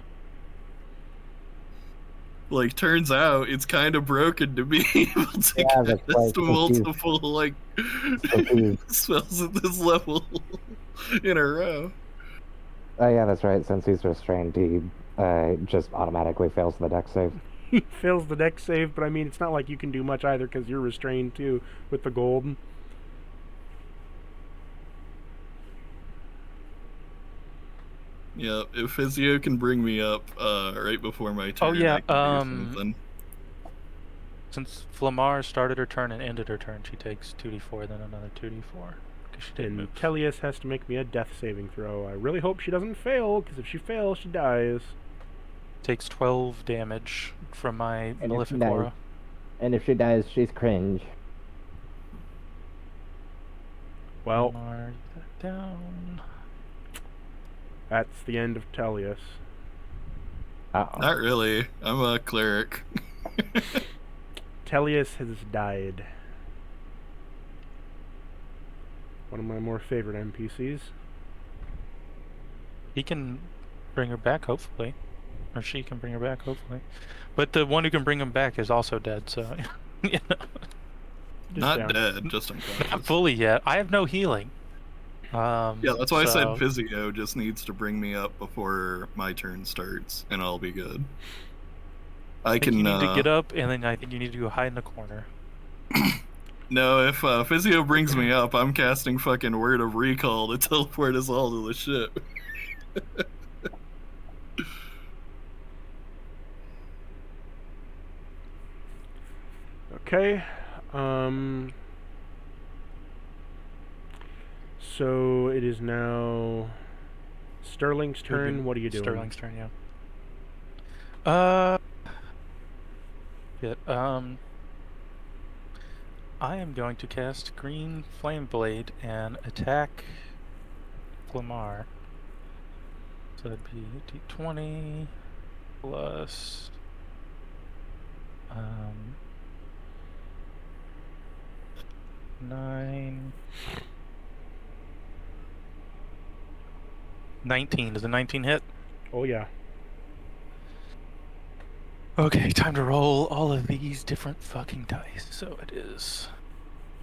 Like, turns out it's kind of broken to be able to Yeah, that's cast right, multiple like confused. spells at this level in a row. Oh yeah, that's right. Since he's restrained, he just automatically fails the dex save. He fails the dex save, but I mean, it's not like you can do much either, because you're restrained too with the gold. Yeah, if Physio can bring me up right before my turn, Oh yeah, I can do something. since Flamar started her turn and ended her turn, she takes 2d4, then another 2d4. Because she didn't And move. Tellius has to make me a death saving throw. I really hope she doesn't fail, because if she fails, she dies. Takes 12 damage from my And if she Malefic dies, Aura. and if she dies, she's cringe. Well, Mark that down. that's the end of Tellius. Uh-oh. Not really. I'm a cleric. Tellius has died. One of my more favorite NPCs. He can bring her back, hopefully. Or she can bring her back, hopefully. But the one who can bring him back is also dead, so... you know. Just Not down. dead, just unconscious. Not fully yet. I have no healing. Yeah, that's why I said so Physio just needs to bring me up before my turn starts, and I'll be good. I I think can. you need to get up, and then I think you need to go hide in the corner. No, if Physio brings me up, I'm casting fucking Word of Recall to teleport us all to the ship. Okay. So it is now Sterling's It would be turn. What are you doing? Sterling's turn, yeah. I am going to cast Green Flame Blade and attack Flamar. So that'd be d20 plus 9. 19. Does a 19 hit? Oh yeah. Okay, time to roll all of these different fucking dice. So it is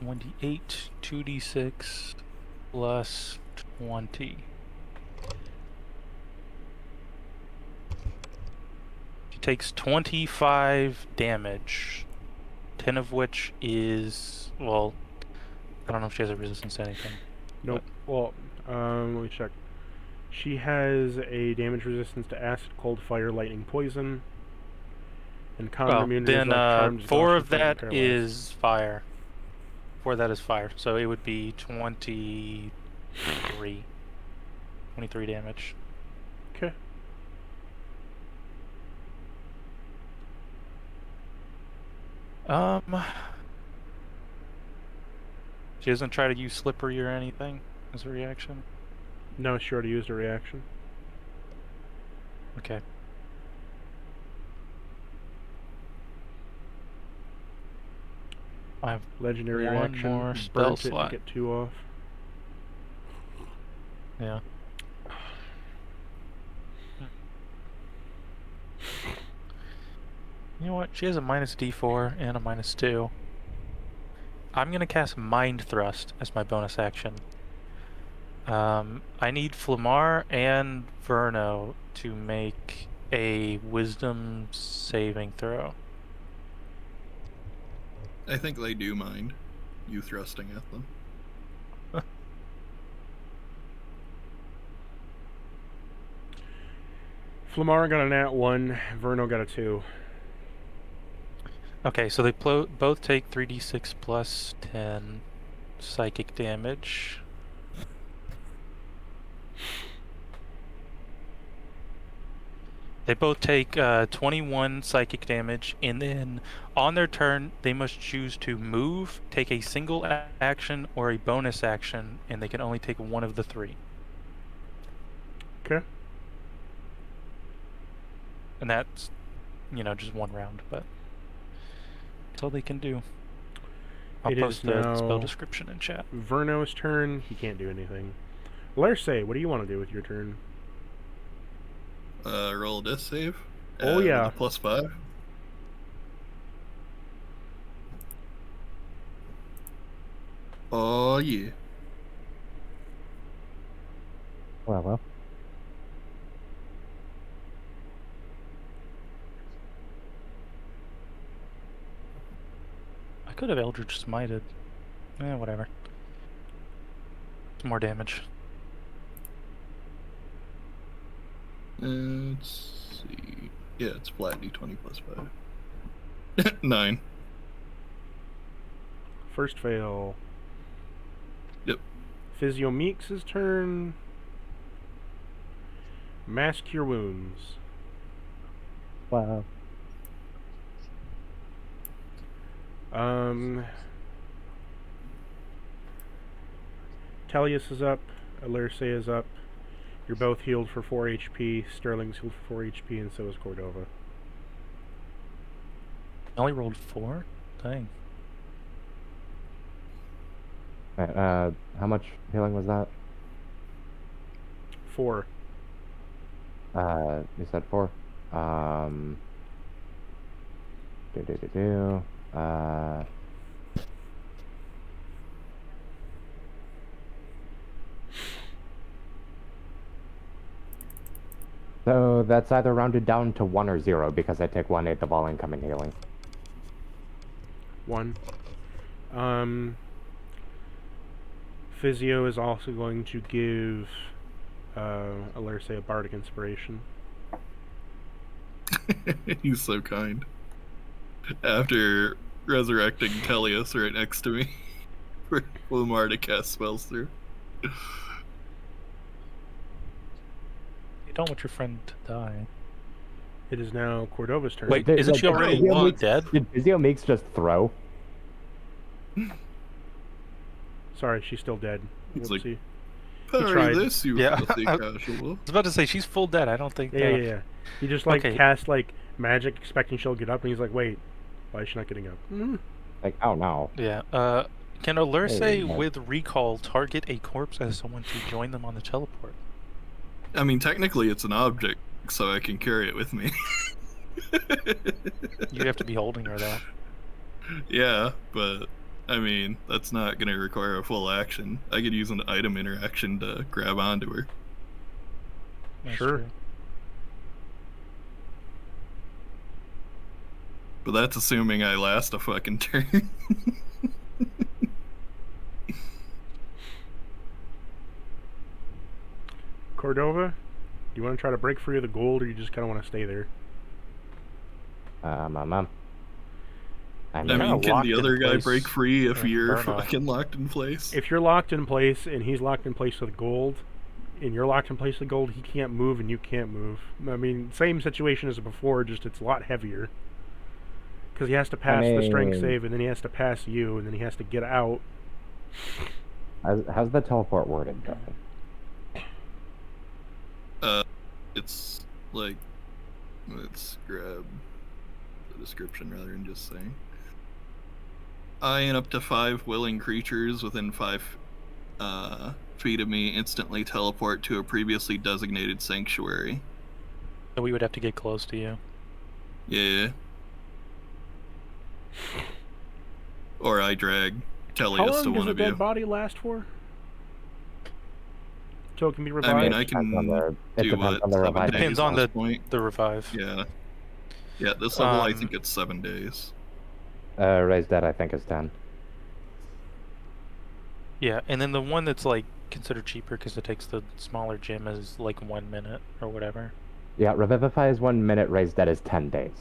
1d8, 2d6 plus 20. She takes 25 damage, 10 of which is, well, I don't know if she has a resistance to anything. Nope. Well, let me check. She has a damage resistance to acid, cold, fire, lightning, poison, and common immunity. Then charmed, 4 exhaustion, of frightened, that paralyzed. is fire. 4 of that is fire, so it would be 23 damage. Okay. She doesn't try to use slippery or anything as a reaction. No, she already used a reaction. Okay. I have Legendary one reaction. more Burnt spell it slot. to get 2 off. Yeah. You know what? She has a minus d4 and a minus 2. I'm gonna cast Mind Thrust as my bonus action. I need Flamar and Verno to make a Wisdom saving throw. I think they do mind you thrusting at them. Flamar got a nat 1. Verno got a 2. Okay, so they both take 3d6 plus 10 psychic damage. They both take 21 psychic damage, and then on their turn, they must choose to move, take a single action, or a bonus action, and they can only take one of the 3. Okay. And that's, just one round, but that's all they can do. I'll It post is the now spell description in chat. Verno's turn. He can't do anything. Larce, what do you want to do with your turn? Roll a death save. Oh, with yeah. a +5. Oh yeah. Well. I could have Eldritch Smited. Whatever. Some more damage. Let's see. Yeah, it's flat d20 plus 5. 9. First fail. Yep. Physio Meeks' turn. Mask Cure Wounds. Wow. Tellius is up. Alerce is up. You're both healed for 4 HP. Sterling's healed for 4 HP, and so is Cordova. I only rolled 4? Dang. Alright, how much healing was that? 4. You said 4. So that's either rounded down to 1 or 0 because I take 1/8 of all incoming healing. 1. Physio is also going to give Alerce a Bardic Inspiration. He's so kind. After resurrecting Tellius right next to me for Lamar to cast spells through. You don't want your friend to die. It is now Cordova's turn. Wait, isn't she already dead? Did Physio Meeks just throw? Sorry, she's still dead. It's like, Whoopsie. Parry tried. this, you Yeah. filthy I casual. was about to say she's full dead. I don't think. Yeah. He just like Okay. cast like magic, expecting she'll get up, and he's like, "Wait, why is she not getting up?" Like, oh no. Yeah. Can Alerce Hey, with recall target a corpse as someone to join them on the teleport? I mean, technically it's an object, so I can carry it with me. You have to be holding her though. Yeah, but I mean, that's not going to require a full action. I could use an item interaction to grab onto her. That's Sure. true. But that's assuming I last a fucking turn. Cordova, do you want to try to break free of the gold, or you just kind of want to stay there? I mean, I kinda mean, can locked the in other guy place break free if in you're Burnout. fucking locked in place? If you're locked in place and he's locked in place with gold, and you're locked in place with gold, he can't move and you can't move. I mean, same situation as before, just it's a lot heavier. Because he has to pass the strength mean- save, and then he has to pass you, and then he has to get out. how's the teleport worded, though? It's like, let's grab the description rather than just saying. I and up to 5 willing creatures within 5 feet of me instantly teleport to a previously designated sanctuary. So we would have to get close to you. Yeah. Or I drag How Tellius long to does one a of you. dead body last for? Till it can be revived? I mean, I Depends on can the- it do depends what? on the 7 revival. days Depends on at this point. the revive. Yeah. Yeah, at this level I Um, think it's 7 days. Raised Dead, I think, is 10. Yeah, and then the one that's like considered cheaper because it takes the smaller gem is like 1 minute or whatever. Yeah, Revivify is 1 minute, Raised Dead is 10 days.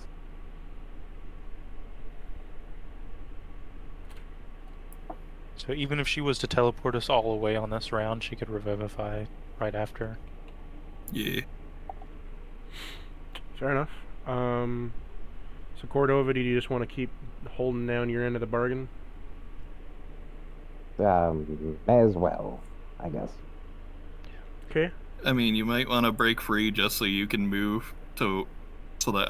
So even if she was to teleport us all away on this round, she could revivify right after. Yeah. Fair enough. So Cordova, do you just want to keep holding down your end of the bargain? May as well, I guess. Okay. I mean, you might want to break free just so you can move to, so that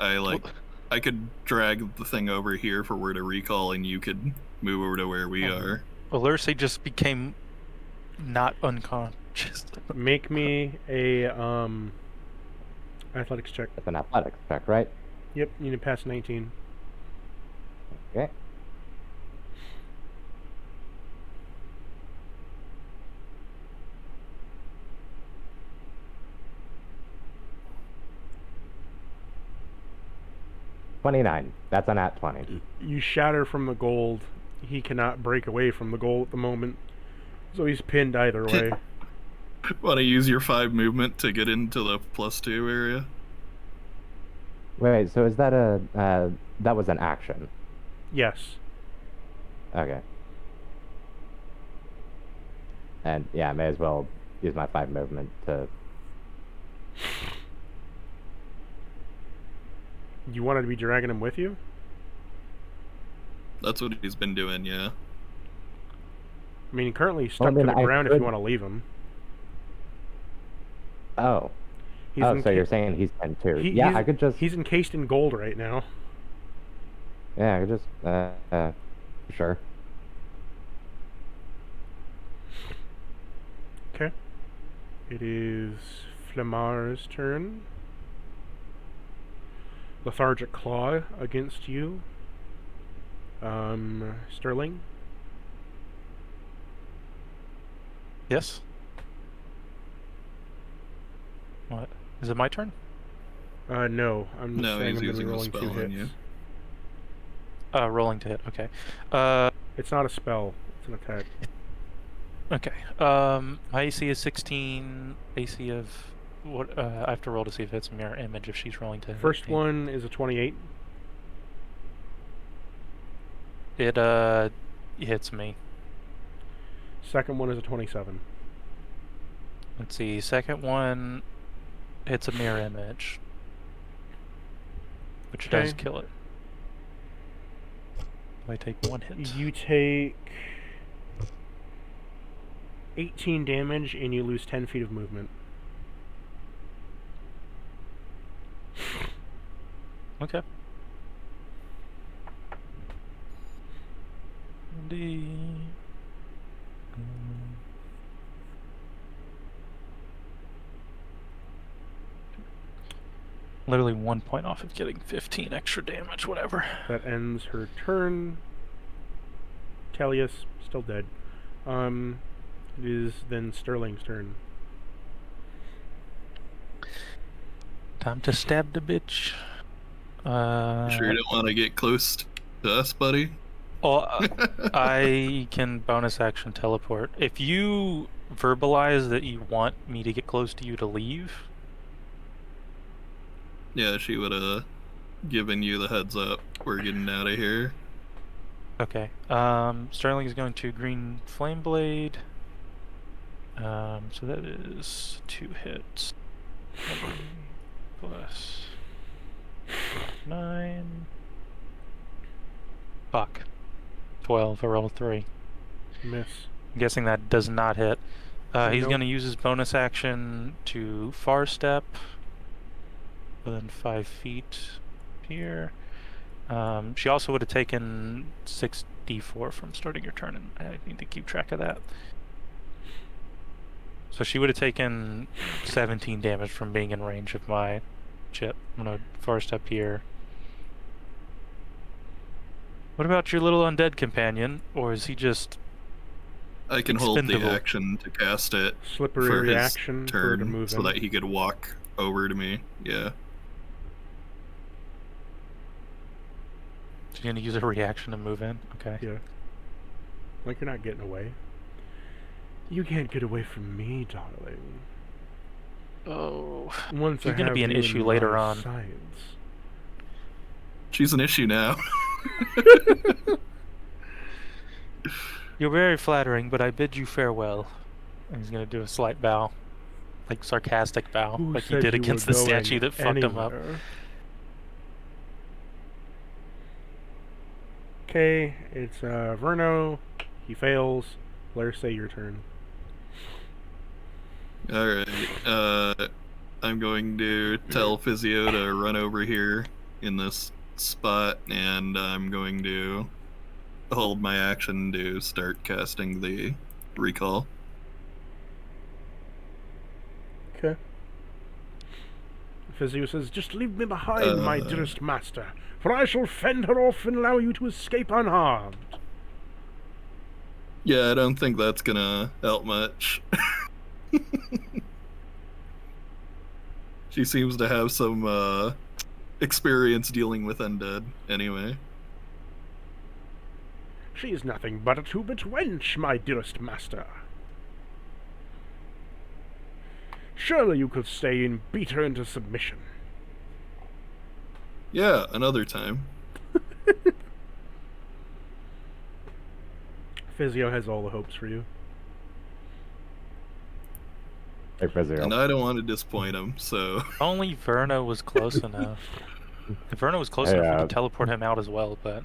I could drag the thing over here for where to recall, and you could move over to where we are. Alerce just became not unconscious. Make me a athletics check. It's an athletics check, right? Yep, you need to pass 19. Okay. $29. That's an at 20. You shatter from the gold. He cannot break away from the gold at the moment, so he's pinned either way. Want to use your 5 movement to get into the +2 area? Wait, so is that that was an action? Yes. Okay. And yeah, I may as well use my 5 movement to... You wanted to be dragging him with you? That's what he's been doing, yeah. I mean, currently he's Well, I stuck mean, to the I ground if could- you want to leave him. Oh. He's Oh, enca- so you're saying he's 10 too. he- Yeah, he's- I could just... He's encased in gold right now. Yeah, I could just... Sure. Okay. It is Flamar's turn. Lethargic Claw against you. Sterling? Yes. What? Is it my turn? No. I'm just No, saying he's I'm going to be using a rolling 2 spell on hits. you. Rolling to hit. Okay. It's not a spell. It's an attack. Okay. My AC is 16. AC of what? I have to roll to see if it's a mirror image if she's rolling to hit First me. one is a 28. It hits me. Second one is a 27. Let's see. Second one hits a mirror image, which does Okay. kill it. I take 1 hit. You take 18 damage and you lose 10 feet of movement. Okay. Indeed. Literally 1 point off of getting 15 extra damage, whatever. That ends her turn. Tellius, still dead. It is then Sterling's turn. Time to stab the bitch. You sure you don't want to get close to us, buddy? Well, I can bonus action teleport. If you verbalize that you want me to get close to you to leave, Yeah, she would have given you the heads up. We're getting out of here. okay. Sterling is going to green flame blade. So that is 2 hits. 7 plus 9. Fuck. 12. I rolled 3. Miss. I'm guessing that does not hit. He's Nope. going to use his bonus action to far step within 5 feet here. She also would have taken 6d4 from starting your turn, and I need to keep track of that. So she would have taken 17 damage from being in range of my chip. I'm going to far step here. What about your little undead companion, or is he just... I can hold the Expendable. action to cast it Slippery for his reaction for her to turn move so in. that he could walk over to me. Yeah. She's going to use a reaction to move in? Okay. Yeah. Like you're not getting away. You can't get away from me, darling. Oh. Once You're I gonna have be an you issue in later my on. sights. She's an issue now. You're very flattering, but I bid you farewell. And he's going to do a slight bow. Like sarcastic bow, Who like he said did you against were the going statue that fucked him up. anywhere? Okay, it's Verno. He fails. Blair, say your turn. Alright. I'm going to tell Physio to run over here in this spot, and I'm going to hold my action to start casting the recall. Okay. Physio says, "Just leave me behind, my Uh. dearest master, for I shall fend her off and allow you to escape unharmed." Yeah, I don't think that's gonna help much. She seems to have some experience dealing with undead, anyway. She is nothing but a two-bit wench, my dearest master. Surely you could stay and beat her into submission. Yeah, another time. Physio has all the hopes for you. Hey, Physio. And I don't want to disappoint him, so Only Verna was close enough. If Verna was close enough, we could teleport him out as well, but...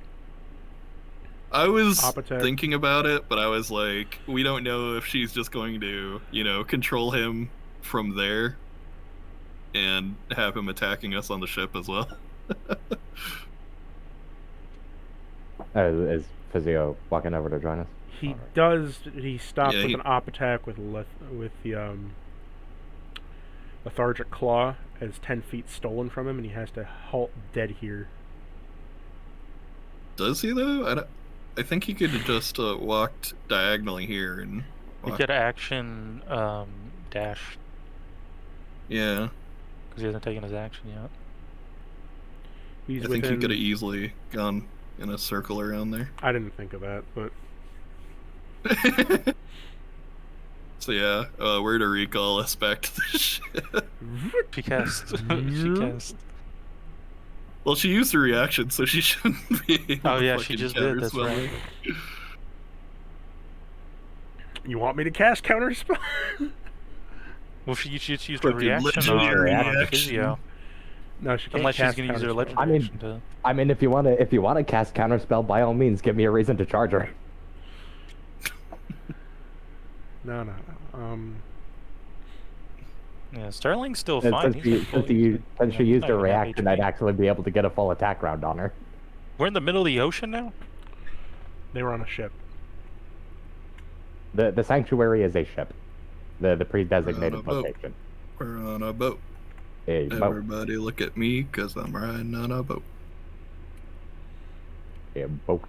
I was Opotec. thinking about it, but I was like, we don't know if she's just going to, control him from there and have him attacking us on the ship as well. Is Physio walking over to join us? He does. He stopped Yeah, with he- an op attack with the lethargic claw as 10 feet stolen from him, and he has to halt dead here. Does he though? I think he could have just walked diagonally here and. He could action dash, Yeah, because he hasn't taken his action yet. He's I think he within- could have easily gone in a circle around there. I didn't think of that, but So yeah, we're to recall us back to the ship. She cast. She cast. Well, she used her reaction, so she shouldn't be. able Oh to yeah, she fucking just did. That's counterspell right. me. you want me to cast counterspell? Well, she used her Fucking reaction on legendary on reaction. Physio. No, she can't. Unless she's cast gonna use her counterspell. legend I mean- reaction to. I mean, if you wanna cast counterspell, by all means, give me a reason to charge her. No. Yeah, Sterling's still Since fine. He's she used her reaction, I'd actually be able to get a full attack round on her. We're in the middle of the ocean now. They were on a ship. The sanctuary is a ship. The On a pre-designated boat. location. We're on a boat. A boat. Everybody look at me, cause I'm riding on a boat. A boat.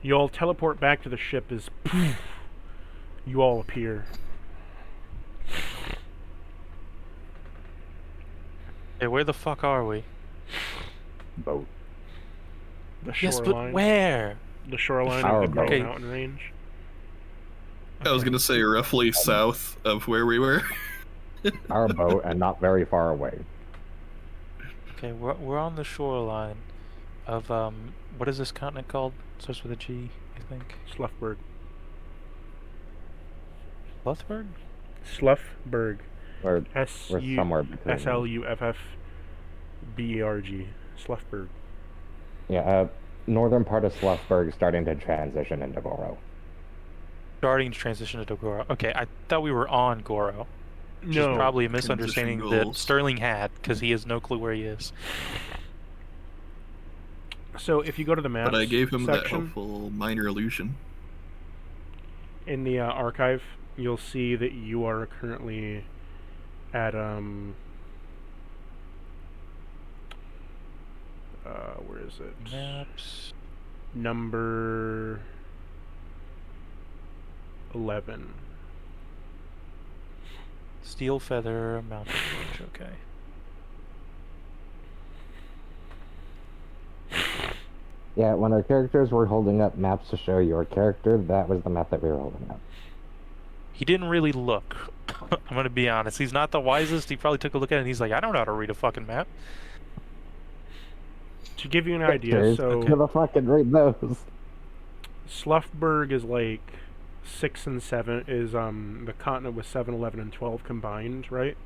You all teleport back to the ship as you all appear. Hey, where the fuck are we? Boat. The Yes, shoreline. but where? The shoreline Our of the Goro boat. mountain range. I was gonna say roughly south of where we were. Our boat, and not very far away. Okay, we're on the shoreline of what is this continent called? Starts with a G, I think. Sluffberg. Sluffberg? Sluffberg. We're S we're U somewhere between. S L U F F B E R G. Sluffberg. Yeah, northern part of Sluffberg starting to transition into Goro. Starting to transition to Goro. Okay, I thought we were on Goro. Which No. is probably a misunderstanding Transition that goals. Sterling had, because he has no clue where he is. So if you go to the maps But I gave him that section helpful minor illusion. in the archive, you'll see that you are currently at where is it? Maps. Number 11. Steel Feather, Mountain Range, okay. Yeah, when our characters were holding up maps to show your character, that was the map that we were holding up. He didn't really look. I'm gonna be honest. He's not the wisest. He probably took a look at it and he's like, I don't know how to read a fucking map. To give you an idea, Pictures, so to the fucking read those. Sluffberg is like 6 and 7 is the continent with 7, 11, and 12 combined, right?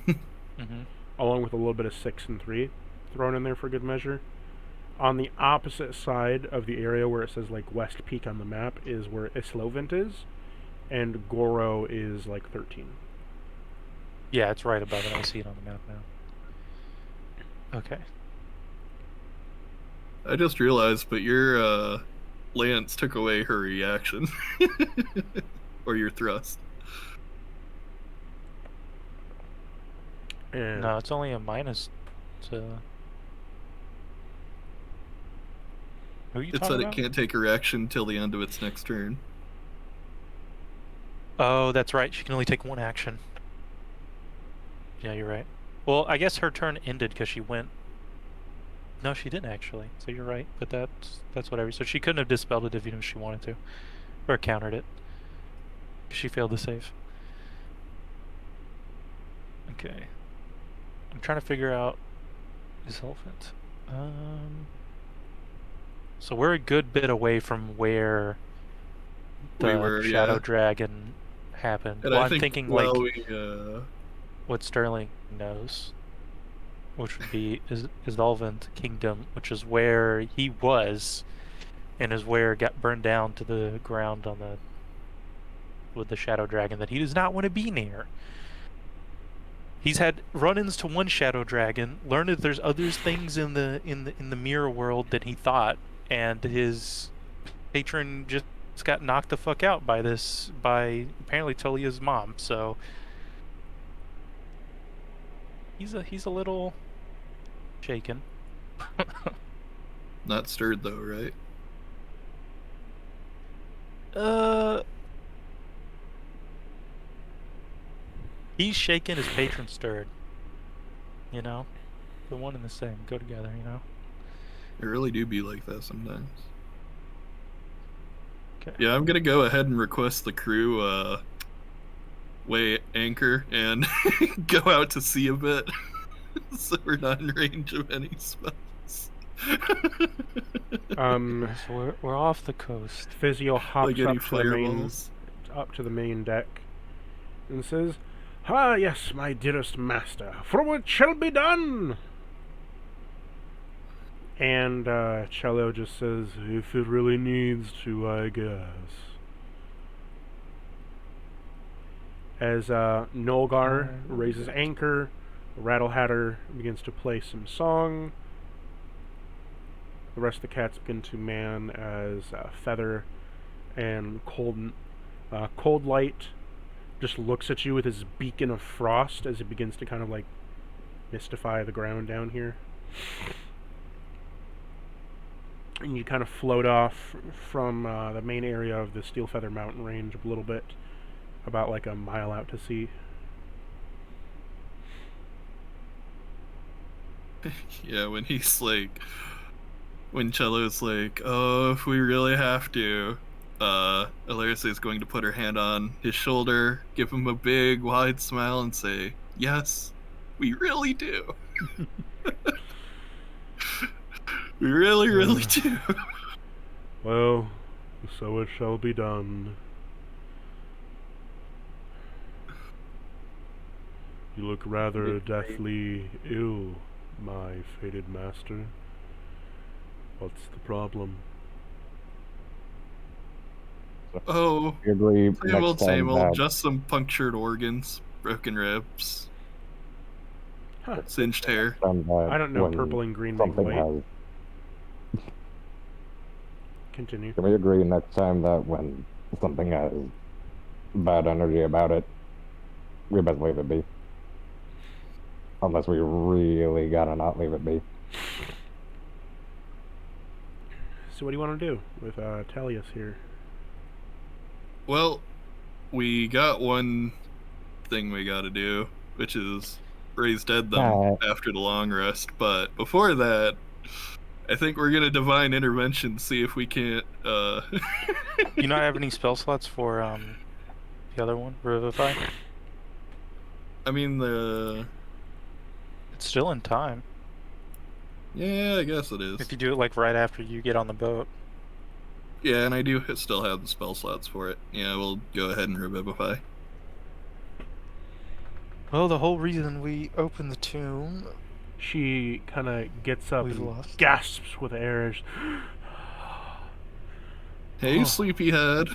Mm-hmm. Along with a little bit of 6 and 3 thrown in there for good measure. On the opposite side of the area where it says like West Peak on the map is where Izlovent is, and Goro is like 13. Yeah, it's right above it. I see it on the map now. Okay. I just realized, but your lance took away her reaction. Or your thrust. And No, it's only a minus to... Who are you It talking said about? it can't take a reaction till the end of its next turn. Oh, that's right. She can only take one action. Yeah, you're right. Well, I guess her turn ended because she went... No, she didn't actually. So you're right. But that's whatever. So she couldn't have dispelled it if even if she wanted to. Or countered it. She failed to save. Okay. I'm trying to figure out Izlovent. So we're a good bit away from where We the were, Shadow yeah. Dragon happened. And Well, I I'm think thinking while like we what Sterling knows, which would be Izlovent Kingdom, which is where he was, and is where it got burned down to the ground on the with the Shadow Dragon that he does not want to be near. He's had run-ins to one Shadow Dragon, learned that there's other things in the mirror world than he thought, and his patron just got knocked the fuck out by apparently Talia's mom. So he's a little shaken. not stirred though, right? He's shaken, his patron stirred. You know, the one and the same go together. You know. It really do be like that sometimes. Okay. Yeah, I'm gonna go ahead and request the crew weigh anchor and go out to sea a bit, so we're not in range of any spells. So we're off the coast. Physio hops Like any up to the main deck and says, "Ah, yes, my dearest master, for what shall be done?" And Cello just says, "If it really needs to, I guess." As Nolgar raises anchor, Rattlehatter begins to play some song. The rest of the cats begin to man as Feather and Cold Light just looks at you with his beacon of frost as it begins to kind of like mystify the ground down here. And you kind of float off from the main area of the Steel Feather Mountain range a little bit, about like a mile out to sea. Yeah, when Cello's like, "Oh, if we really have to," Alarissa is going to put her hand on his shoulder, give him a big, wide smile, and say, "Yes, we really do. We really, really do." Well, so it shall be done. You look rather deathly ill, my fated master. What's the problem? Oh, You agree same old, next time same old. that Just some punctured organs, broken ribs, Huh. singed hair. I don't know when purple and green make something white. has Continue. Can we agree next time that when something has bad energy about it, we best leave it be? Unless we really gotta not leave it be. So what do you want to do with Talius here? Well, we got one thing we gotta do, which is raise dead them after the long rest. But before that, I think we're gonna divine intervention, see if we can't. You not have any spell slots for the other one, Revivify? I mean It's still in time. Yeah, I guess it is. If you do it like right after you get on the boat. Yeah, and I do still have the spell slots for it. Yeah, we'll go ahead and revivify. Well, the whole reason we opened the tomb. She kind of gets up and gasps with air. Hey, sleepyhead.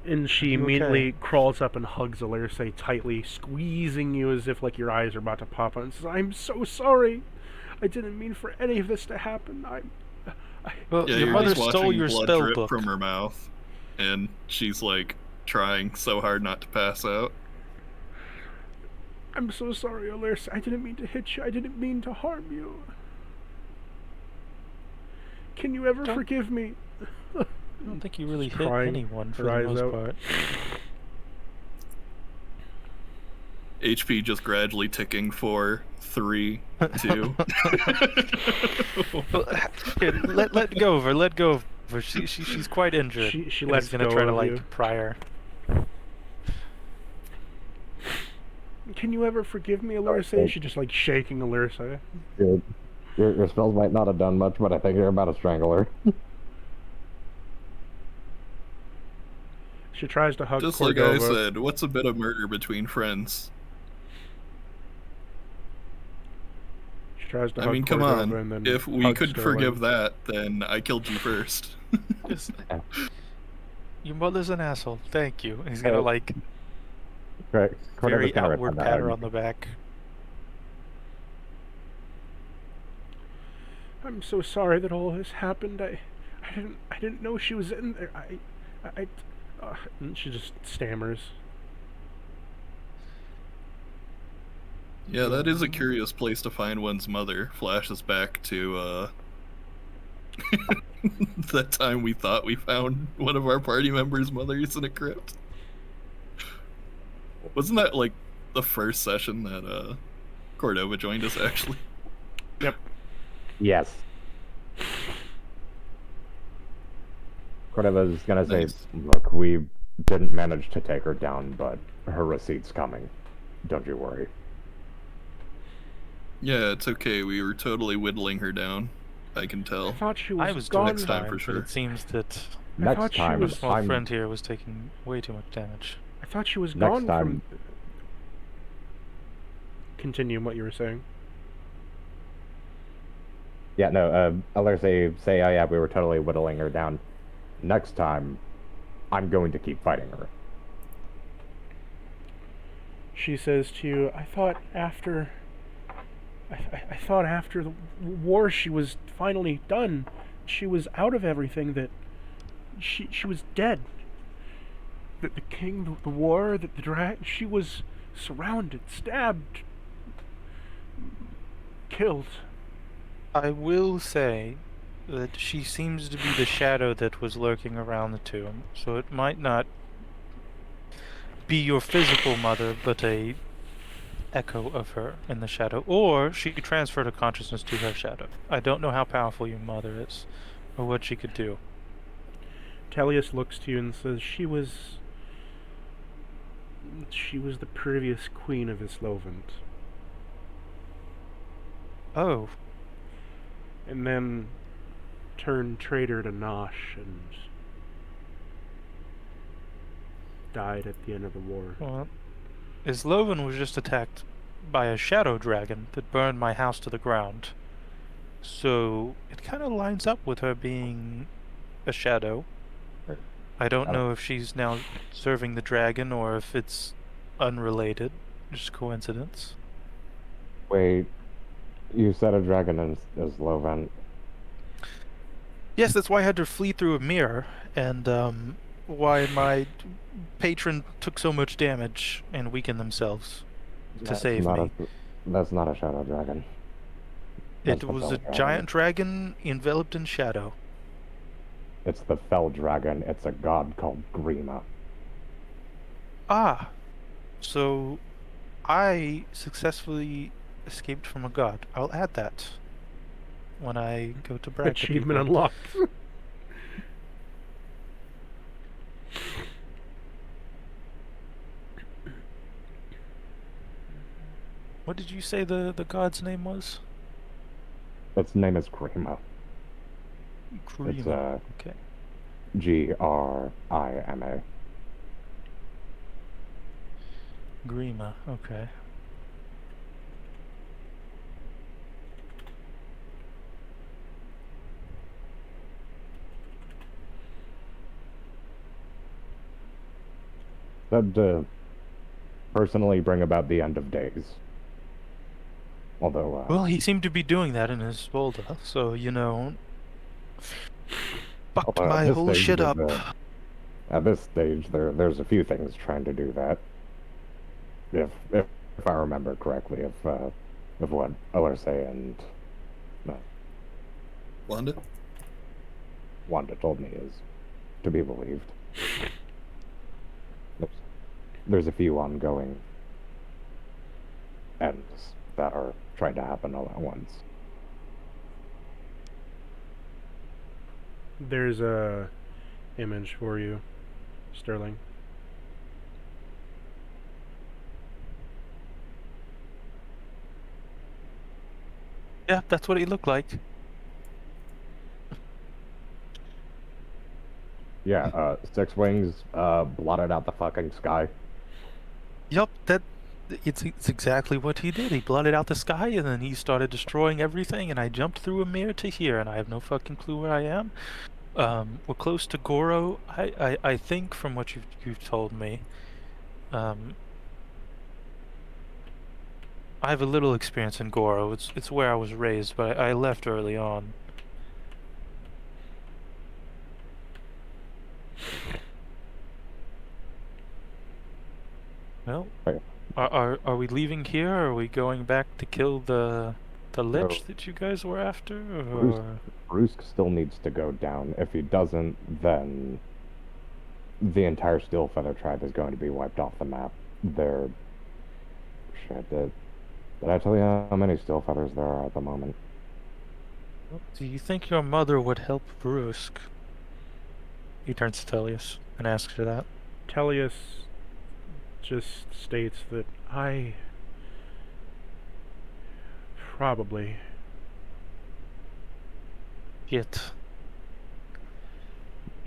And she immediately crawls up and hugs Alerce tightly, squeezing you as if like your eyes are about to pop out, and says, "I'm so sorry. I didn't mean for any of this to happen. Well, yeah, your mother just stole your blood spell drip book from her mouth, and she's like trying so hard not to pass out. I'm so sorry, Alerce. I didn't mean to hit you. I didn't mean to harm you. Can you ever forgive me?" I don't think you really hit anyone for the most part. HP just gradually ticking 4, 3, 2. Here, let go of her. Let go of her. She's quite injured. She lets gonna go try to of like you. pry her. Can you ever forgive me, Alurse? She's just like shaking Alurse. Your spells might not have done much, but I think you're about to strangle her. She tries to hug Just Cordova. like I said, what's a bit of murder between friends? She tries to I hug mean, come Cordova on. and then If we hugs could Sterling. forgive that, then I killed you first. Just, your mother's an asshole. Thank you. He's gonna like Right. very gonna outward return that pat her hug. on the back. I'm so sorry that all this happened. I didn't know she was in there. And she just stammers. Yeah, that is a curious place to find one's mother. Flashes back to that time we thought we found one of our party members' mothers in a crypt. Wasn't that like the first session that Cordova joined us actually? Yep. Yes. Cordova's gonna say, Nice. look, we didn't manage to take her down, but her receipt's coming. Don't you worry. Yeah, it's okay. We were totally whittling her down. I can I tell. thought she was I was gone. doing Next time fine, for but sure. it seems that I thought Next she time, our was- small friend here was taking way too much damage. I thought she was Next gone time- from. Continue what you were saying. Yeah, no, I'll say, oh yeah, we were totally whittling her down. Next time, I'm going to keep fighting her. She says to you, I thought after the war she was finally done. She was out of everything, that she was dead. That the king, the war, that the drag, she was surrounded, stabbed, killed. I will say that she seems to be the shadow that was lurking around the tomb, so it might not be your physical mother, but a echo of her in the shadow, or she transferred her consciousness to her shadow. I don't know how powerful your mother is, or what she could do. Tellius looks to you and says, She was the previous queen of Izlovent. Oh, And then turned traitor to Nosh and died at the end of the war. well, Izlovent was just attacked by a shadow dragon that burned my house to the ground. So it kind of lines up with her being a shadow. I don't know if she's now serving the dragon or if it's unrelated, just coincidence. Wait, you said a dragon is Izlovent. Yes, that's why I had to flee through a mirror, and why my patron took so much damage and weakened themselves to save me. That's not a shadow dragon. That's It the was fell a giant dragon enveloped in shadow. It's the fell dragon. It's a god called Grima. Ah, so I successfully escaped from a god. I'll add that when I go to brag. to Achievement people. unlocked. What did you say the god's name was? Its name is Grima. It's Grima. Okay. Grima. Grima. Okay. That'd personally bring about the end of days. Although, Well, he seemed to be doing that in his Volta, so you know, fucked although at my this whole stage shit of up. at this stage, there's a few things trying to do that. If I remember correctly, of what Olerse and Wanda? Wanda told me is to be believed. There's a few ongoing ends that are trying to happen all at once. There's a image for you, Sterling. Yeah, that's what he looked like. Yeah, 6 wings blotted out the fucking sky. Yup, it's exactly what he did. He blotted out the sky and then he started destroying everything and I jumped through a mirror to here and I have no fucking clue where I am. We're close to Goro, I think from what you've told me. I have a little experience in Goro. It's where I was raised, but I left early on. Well, Right. are we leaving here? Or are we going back to kill the lich No. that you guys were after? Bruce, Or Bruce still needs to go down. If he doesn't, then the entire Steel Feather tribe is going to be wiped off the map. They're... Shit, did I tell you how many Steel Feathers there are at the moment? do you think your mother would help Brusque? He turns to Tellius and asks her that. Tellius just states that I probably. Yet.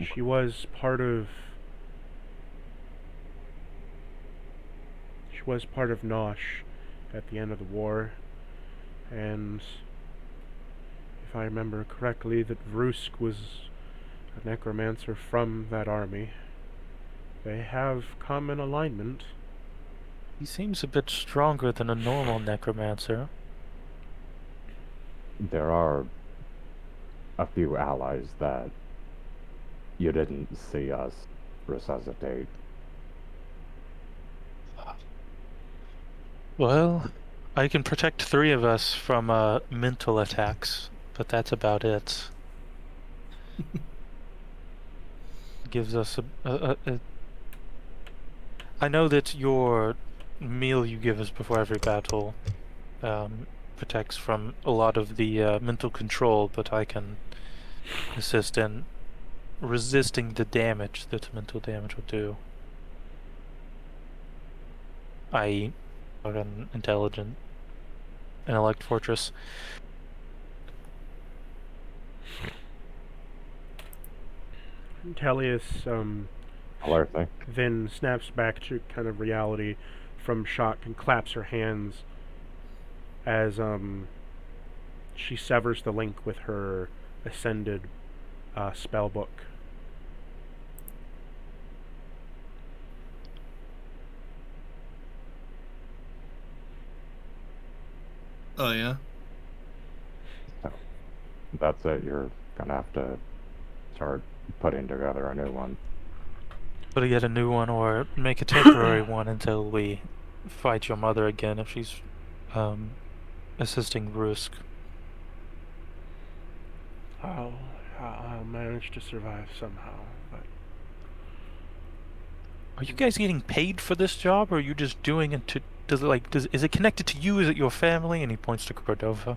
She was part of. She was part of Nosh at the end of the war, and if I remember correctly, that Vrusk was a necromancer from that army. They have common alignment. He seems a bit stronger than a normal necromancer. There are a few allies that you didn't see us resuscitate. Well, I can protect 3 of us from mental attacks, but that's about it. Gives us a I know that your meal you give us before every battle protects from a lot of the mental control, but I can assist in resisting the damage that mental damage will do. I.e., an intelligent intellect fortress. Tellius Alerthy. then snaps back to kind of reality from shock and claps her hands as she severs the link with her ascended spell book. Oh yeah. That's it. You're gonna have to start putting together a new one. But to get a new one or make a temporary one until we fight your mother again if she's assisting Rusk. I'll manage to survive somehow, but Are you guys getting paid for this job, or are you just doing it to? Is it connected to you? Is it your family? And he points to Cordova.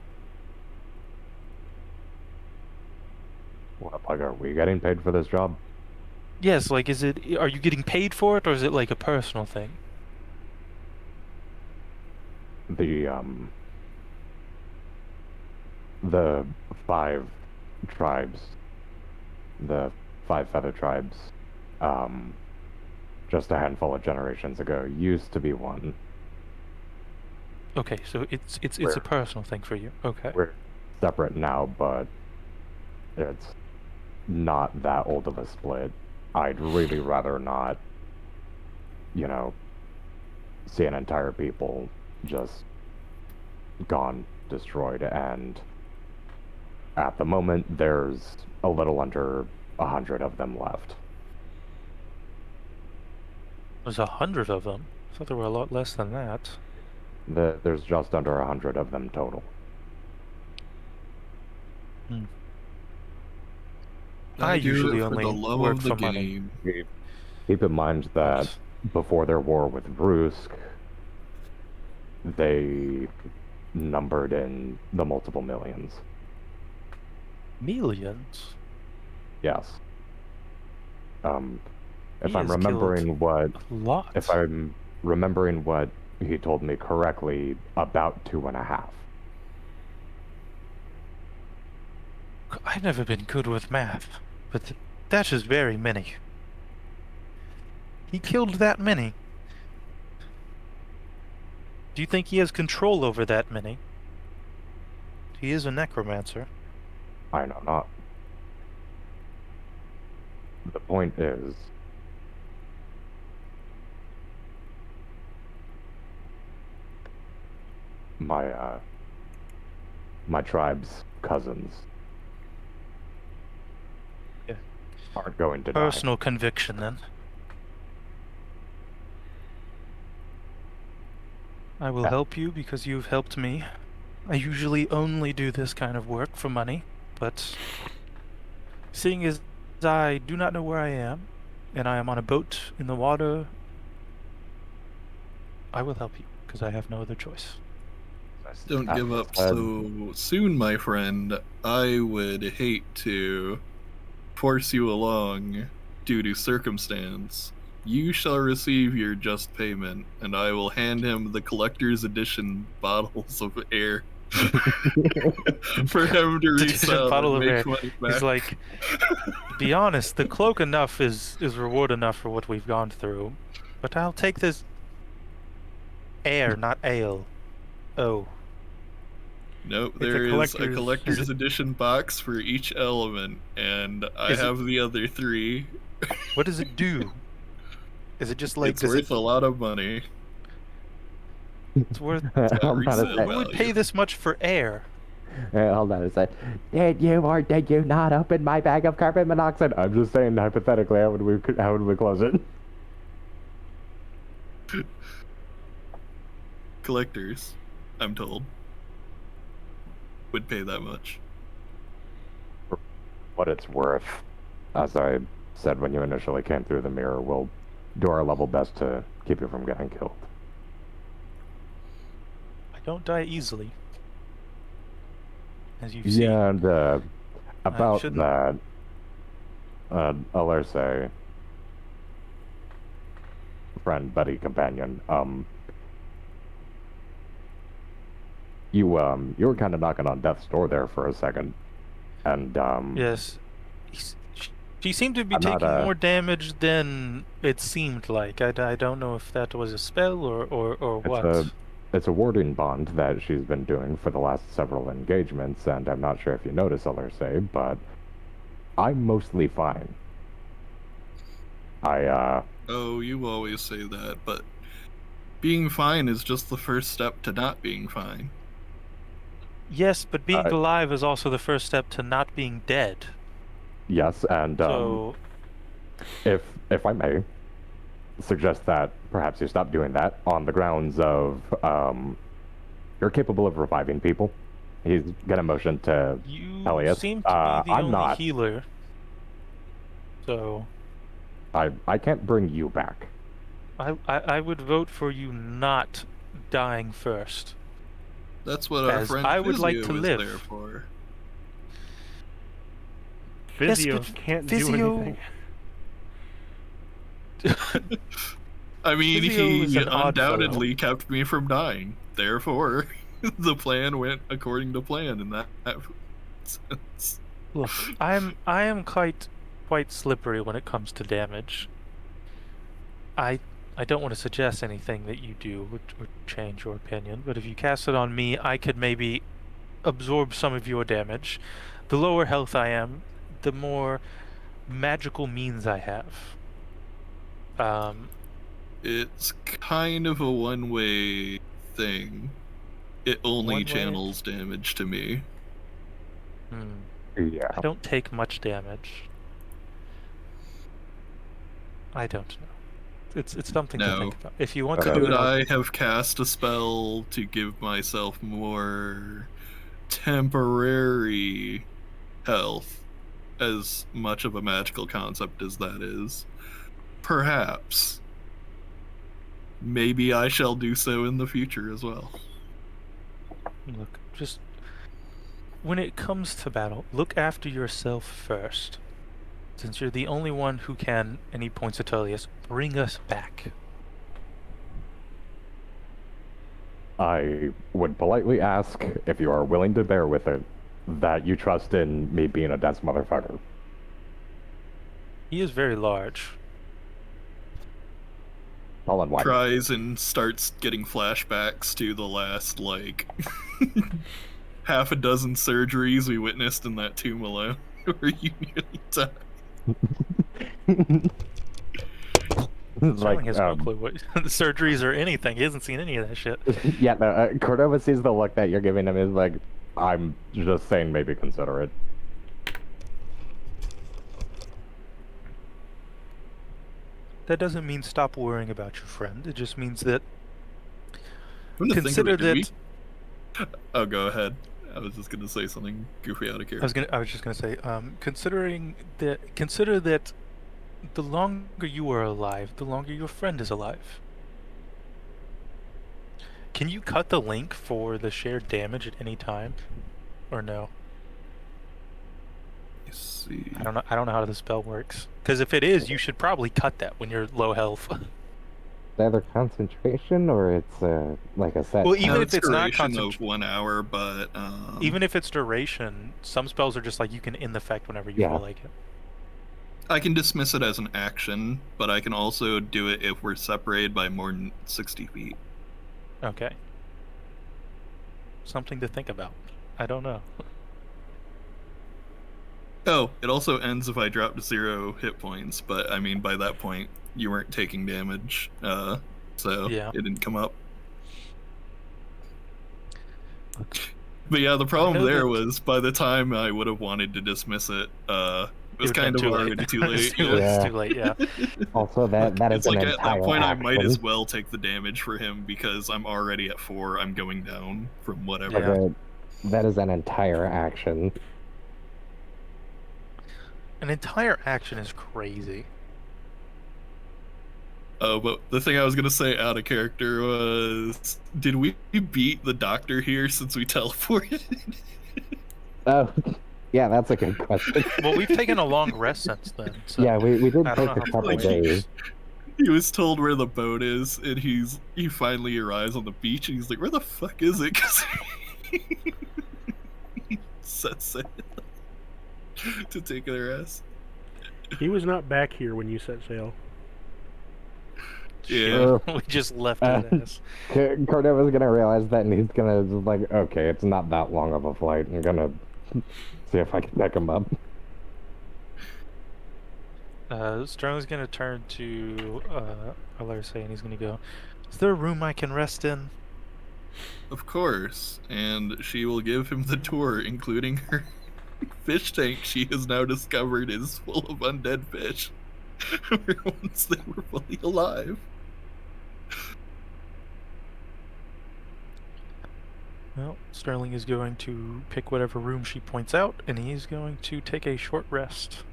What, like, are we getting paid for this job? Yes, like, are you getting paid for it, or is it like a personal thing? The 5 tribes, the 5 feather tribes, just a handful of generations ago, used to be one. Okay, so it's a personal thing for you. Okay. We're separate now, but it's not that old of a split. I'd really rather not, see an entire people just gone, destroyed, and at the moment there's a little under 100 of them left. There's 100 of them. I thought there were a lot less than that. There's just under 100 of them total. I do usually it for only the love work of the for money. game. Keep in mind that before their war with Vrusk, they numbered in the multiple millions. Millions? Yes. If He I'm has remembering killed what, a lot. if I'm remembering what he told me correctly, about 2.5. I've never been good with math, but that is very many. He killed that many. Do you think he has control over that many? He is a necromancer. I know not. The point is, my tribe's cousins Yeah. aren't going to die. Personal conviction, then. I will Yeah. help you because you've helped me. I usually only do this kind of work for money, but seeing as I do not know where I am, and I am on a boat in the water, I will help you because I have no other choice. Don't That give up said, so soon, my friend. I would hate to force you along due to circumstance. You shall receive your just payment, and I will hand him the collector's edition bottles of air for him to resell Bottle and of make air. money back. He's like, to be honest, the cloak enough is reward enough for what we've gone through, but I'll take this air, not ale. Oh. Nope, It's a there is a collector's- collector's edition box for each element, and I Is it- have the other three. What does it do? Is it just like, It's does worth it, a lot of money. it's worth, I'm trying resale to say, who would pay this much for air? hold on a sec. Did you not open my bag of carbon monoxide? I'm just saying, hypothetically, how would we close it? Collectors, I'm told, would pay that much. What it's worth. As I said when you initially came through the mirror, we'll do our level best to keep you from getting killed. I don't die easily. As you've seen. Yeah, and about shouldn't- that, Alerce, friend, buddy, companion, you were kind of knocking on death's door there for a second, and Yes. She seemed to be I'm not, taking more damage than it seemed like. I don't know if that was a spell or what. It's a warding bond that she's been doing for the last several engagements, and I'm not sure if you notice, Alerce, but I'm mostly fine. Oh, you always say that, but being fine is just the first step to not being fine. Yes, but being I- alive is also the first step to not being dead. Yes, and So, if I may suggest that perhaps you stop doing that on the grounds of you're capable of reviving people. He's gonna motion to you Elias. seem to be the I'm only not. healer. So, I can't bring you back. I would vote for you not dying first. That's what our As friend I would like Physio to is live. there for. Physio but can't physio- do anything. I mean, Physio is he an odd undoubtedly kept me from dying. Therefore, the plan went according to plan in that sense. Look, I am quite slippery when it comes to damage. I don't want to suggest anything that you do would change your opinion, but if you cast it on me, I could maybe absorb some of your damage. The lower health I am, the more magical means I have. It's kind of a one-way thing. It only One-way? channels damage to me. Yeah. I don't take much damage. I don't know. It's something to No. think about. If you want to Okay. do Could it, I have cast a spell to give myself more temporary health, as much of a magical concept as that is? Perhaps. Maybe I shall do so in the future as well. look, just when it comes to battle, look after yourself first. Since you're the only one who can, and he points at Tullius, bring us back. I would politely ask if you are willing to bear with it that you trust in me being a dense motherfucker. He is very large. Tall and white. Tries and starts getting flashbacks to the last, like, half a dozen surgeries we witnessed in that tomb alone, where you nearly died. Sterling has no clue what the surgeries or anything. He hasn't seen any of that shit. Yeah, no, Cordova sees the look that you're giving him is like, I'm just saying maybe consider it. That doesn't mean stop worrying about your friend. It just means that Come to think of consider it, did we- that. Oh, go ahead. I was just gonna say something goofy out of character. I was just gonna say, consider that the longer you are alive, the longer your friend is alive. Can you cut the link for the shared damage at any time, or no? Let's see. I don't know how the spell works. Because if it is, you should probably cut that when you're low health. Either concentration or it's like a set. Well, even if it's not duration of concentration, 1 hour, but even if it's duration, some spells are just like you can end the effect whenever you Yeah. feel like it. I can dismiss it as an action, but I can also do it if we're separated by more than 60 feet. Okay. Something to think about. I don't know. Oh, it also ends if I drop to 0 hit points, but I mean, by that point, you weren't taking damage, so Yeah. it didn't come up. But yeah, the problem know there that- was by the time I would have wanted to dismiss it, it was would've kind been of too late. already too late. It's too yeah. late. It's Yeah. too late, yeah. Also, that is It's an like at entire that point, I might action. as well take the damage for him because I'm already at 4. I'm going down from whatever. Yeah. Okay, that is an entire action. An entire action is crazy. Oh, but the thing I was gonna say out of character was, did we beat the doctor here since we teleported? Oh, yeah, that's a good question. Well, we've taken a long rest since then. So Yeah, we did I take don't know a how couple like days. He was told where the boat is, and he finally arrives on the beach, and he's like, "Where the fuck is it?" Because he sets sail to take a rest. He was not back here when you set sail. Yeah. we just left his ass. Cordova's gonna realize that, and he's gonna just like, okay, it's not that long of a flight. I'm gonna see if I can pick him up. Sterling's gonna turn to Alerce and he's gonna go, "Is there a room I can rest in?" Of course, and she will give him the tour, including her fish tank she has now discovered is full of undead fish. Once they were fully alive. Well, Sterling is going to pick whatever room she points out, and he's going to take a short rest.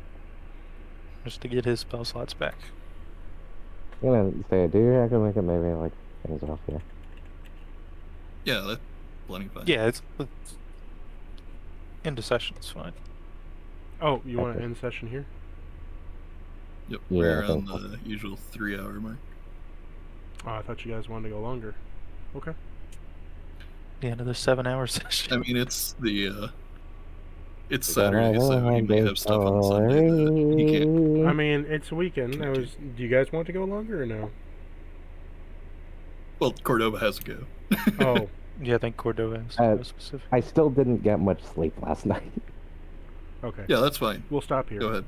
Just to get his spell slots back. I'm gonna say, do you reckon we can maybe like finish it off here? Yeah, that's plenty fine. Yeah, it's end of session, it's fine. Oh, you want to Okay. end session here? Yep, Yeah, we're I on think so. the usual 3-hour mark. Oh, I thought you guys wanted to go longer. Okay. Yeah, another 7-hour session. I mean, it's the it's Gonna Saturday, so he may have stuff on Sunday that he can't. I mean, it's a weekend. Do you guys want to go longer or no? Well, Cordova has to go. Oh, Yeah, I think Cordova is Uh, specific. I still didn't get much sleep last night. okay. Yeah, that's fine. We'll stop here. Go ahead.